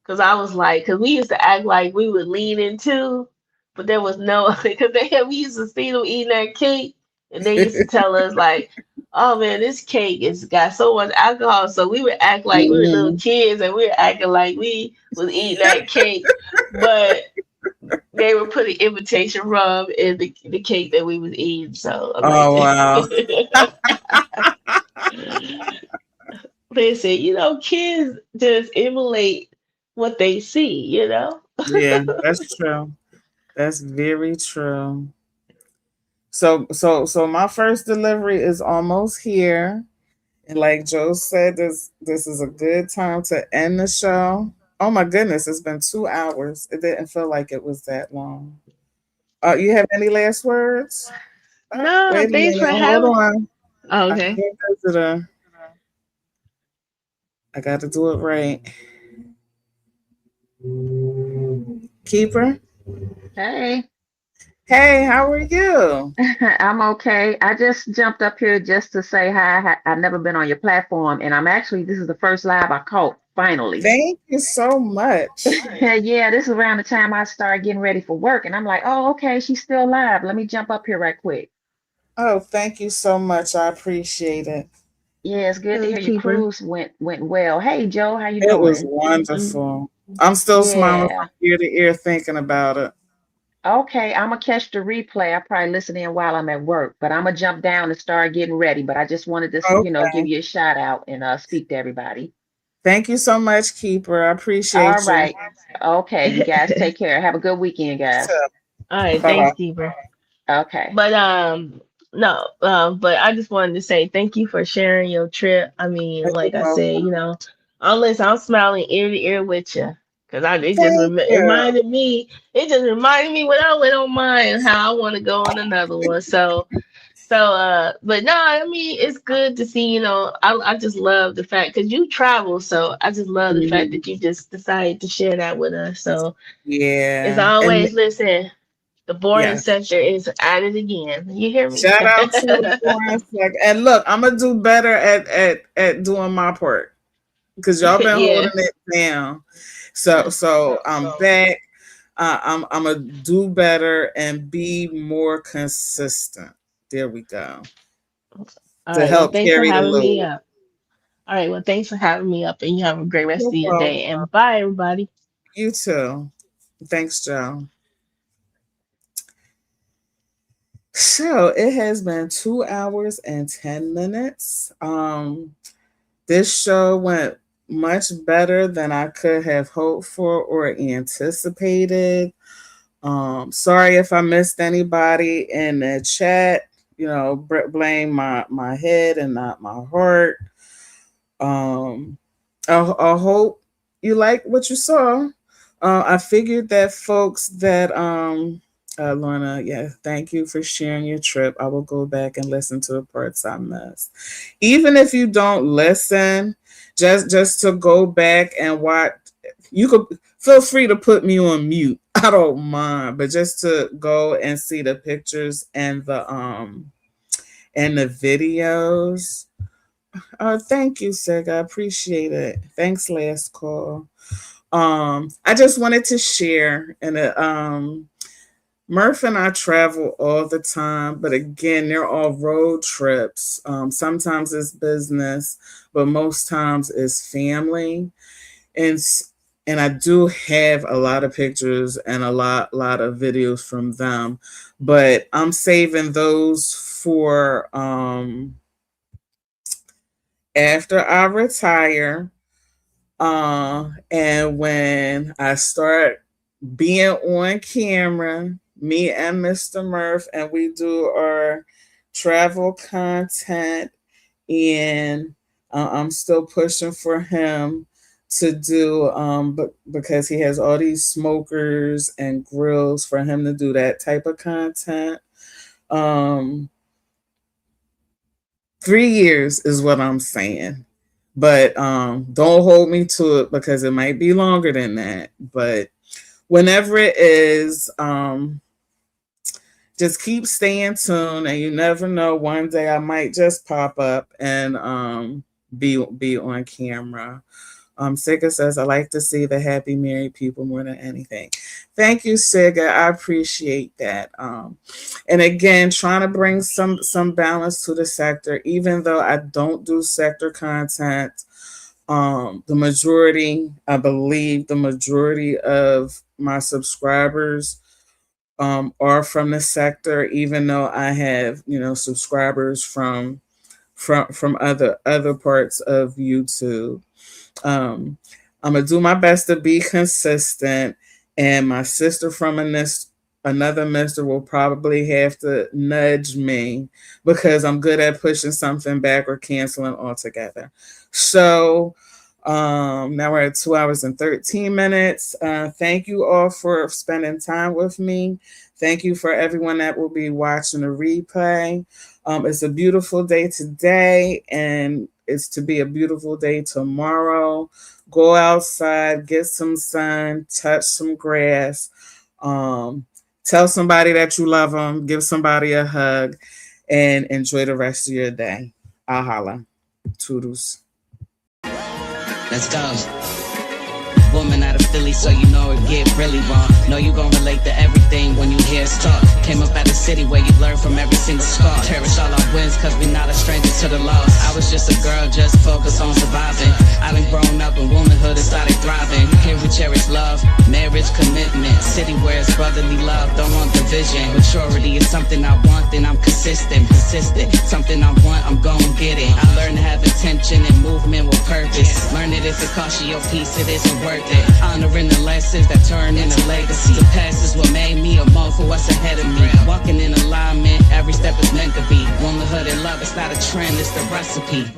Speaker 3: Cause I was like, cause we used to act like we would lean into, but there was no, because we used to see them eating that cake, and they used to tell us like, oh man, this cake is got so much alcohol, so we would act like we were little
Speaker 2: Hmm.
Speaker 3: kids, and we were acting like we was eating that cake, but they were putting imitation rum in the cake that we was eating. So I'm like,
Speaker 2: Oh wow.
Speaker 3: listen, kids just emulate what they see,
Speaker 2: Yeah, that's true. That's very true. So my first delivery is almost here. And like Joe said, this is a good time to end the show. Oh my goodness, it's been 2 hours. It didn't feel like it was that long. You have any last words?
Speaker 3: No,
Speaker 2: Wait a
Speaker 3: thanks for
Speaker 2: minute, hold
Speaker 3: having.
Speaker 2: on.
Speaker 3: Oh,
Speaker 2: I
Speaker 3: okay.
Speaker 2: can't visitor. I got to do it right. Keeper.
Speaker 5: Hey,
Speaker 2: Hey, how are you?
Speaker 5: I'm okay. I just jumped up here just to say hi. I've never been on your platform, and this is the first live I caught, finally.
Speaker 2: Thank you so much.
Speaker 5: Yeah, this is around the time I started getting ready for work, and I'm like, oh, okay, she's still live. Let me jump up here right quick.
Speaker 2: Oh, thank you so much. I appreciate it.
Speaker 5: Yeah, it's good to
Speaker 3: Hey,
Speaker 5: hear your
Speaker 3: keeper.
Speaker 5: cruise went well. Hey, Joe, how you
Speaker 2: It was
Speaker 5: doing?
Speaker 2: wonderful. I'm still smiling
Speaker 5: Yeah.
Speaker 2: from ear to ear thinking about it.
Speaker 5: Okay, I'm gonna catch the replay. I probably listen in while I'm at work, but I'm gonna jump down and start getting ready. But I just wanted to, give
Speaker 2: Okay.
Speaker 5: you a shout out and speak to everybody.
Speaker 2: Thank you so much, Keeper. I
Speaker 5: All
Speaker 2: appreciate you.
Speaker 5: right. Okay, you guys take care. Have a good weekend,
Speaker 2: You
Speaker 5: guys.
Speaker 2: too.
Speaker 3: All right,
Speaker 2: Bye
Speaker 3: thanks,
Speaker 2: bye.
Speaker 3: keeper.
Speaker 5: Okay.
Speaker 3: But no, but I just wanted to say thank you for sharing your trip. I mean,
Speaker 2: You're
Speaker 3: like I said,
Speaker 2: welcome.
Speaker 3: Listen, I'm smiling ear to ear with you. Cause it just
Speaker 2: Thank you.
Speaker 3: reminded me. It just reminded me when I went on mine and how I want to go on another one. But no, I mean, it's good to see, I just love the fact because you travel. So I just love the fact
Speaker 2: Mhm.
Speaker 3: that you just decided to share that with us. So as
Speaker 2: Yeah. And
Speaker 3: always, listen, the boring
Speaker 2: yes.
Speaker 3: sector is at it again. You hear me?
Speaker 2: Shout out to the foreign sec. And look, I'm gonna do better at doing my part because y'all been
Speaker 3: Yeah.
Speaker 2: holding it down. So I'm back. I'm gonna do better and be more consistent. There we go
Speaker 3: All
Speaker 2: to
Speaker 3: right. Well,
Speaker 2: help
Speaker 3: thanks for
Speaker 2: carry the
Speaker 3: having me
Speaker 2: load.
Speaker 3: up. All right. Well, thanks for having me up, and you have a great rest
Speaker 2: No
Speaker 3: of your
Speaker 2: problem.
Speaker 3: day. And bye, everybody.
Speaker 2: You too. Thanks, Joe. So it has been 2 hours and 10 minutes. This show went much better than I could have hoped for or anticipated. Sorry if I missed anybody in the chat. Blame my head and not my heart. Um, I hope you like what you saw. I figured that folks that Lorna, yeah, thank you for sharing your trip. I will go back and listen to the parts I missed. Even if you don't listen, just to go back and watch, you could feel free to put me on mute. I don't mind, but just to go and see the pictures and the videos. Thank you, Sig. I appreciate it. Thanks, last call. I just wanted to share, and Murph and I travel all the time, but again, they're all road trips. Sometimes it's business, but most times it's family, and and I do have a lot of pictures and a lot of videos from them, but I'm saving those for after I retire. And when I start being on camera, me and Mr. Murph, and we do our travel content, and I'm still pushing for him to do, but because he has all these smokers and grills, for him to do that type of content. Um, 3 years is what I'm saying. But don't hold me to it because it might be longer than that. But whenever it is, just keep staying tuned, and you never know. One day I might just pop up and be on camera. Siga says, I like to see the happy married people more than anything. Thank you, Siga. I appreciate that. And again, trying to bring some balance to the sector, even though I don't do sector content. I believe the majority of my subscribers are from the sector, even though I have, subscribers from other parts of YouTube. Um, I'm gonna do my best to be consistent, and my sister from another mister will probably have to nudge me because I'm good at pushing something back or canceling altogether. So now we're at 2 hours and 13 minutes. Thank you all for spending time with me. Thank you for everyone that will be watching the replay. It's a beautiful day today, and it's to be a beautiful day tomorrow. Go outside, get some sun, touch some grass. Um, Tell somebody that you love them, give somebody a hug, and enjoy the rest of your day. I'll holla. Toodles.
Speaker 1: Let's go. Woman out of Philly, so you know it get really wrong. Know you gon' relate to everything when you hear us talk. Came up at the city where you learn from every single scar. Cherish all our wins, cause we not a stranger to the loss. I was just a girl, just focused on surviving. I done grown up in womanhood and started thriving. Here we cherish love, marriage, commitment. City where it's brotherly love, don't want division. Maturity is something I want, then I'm consistent. Something I want, I'm gon' get it. I learned to have intention and movement with purpose. Learn that if it costs you your peace, it isn't worth it. Honoring the lessons that turn into legacy. The past is what made me a more for what's ahead of me. Walking in alignment, every step is meant to be. Womanhood and love, it's not a trend, it's the recipe.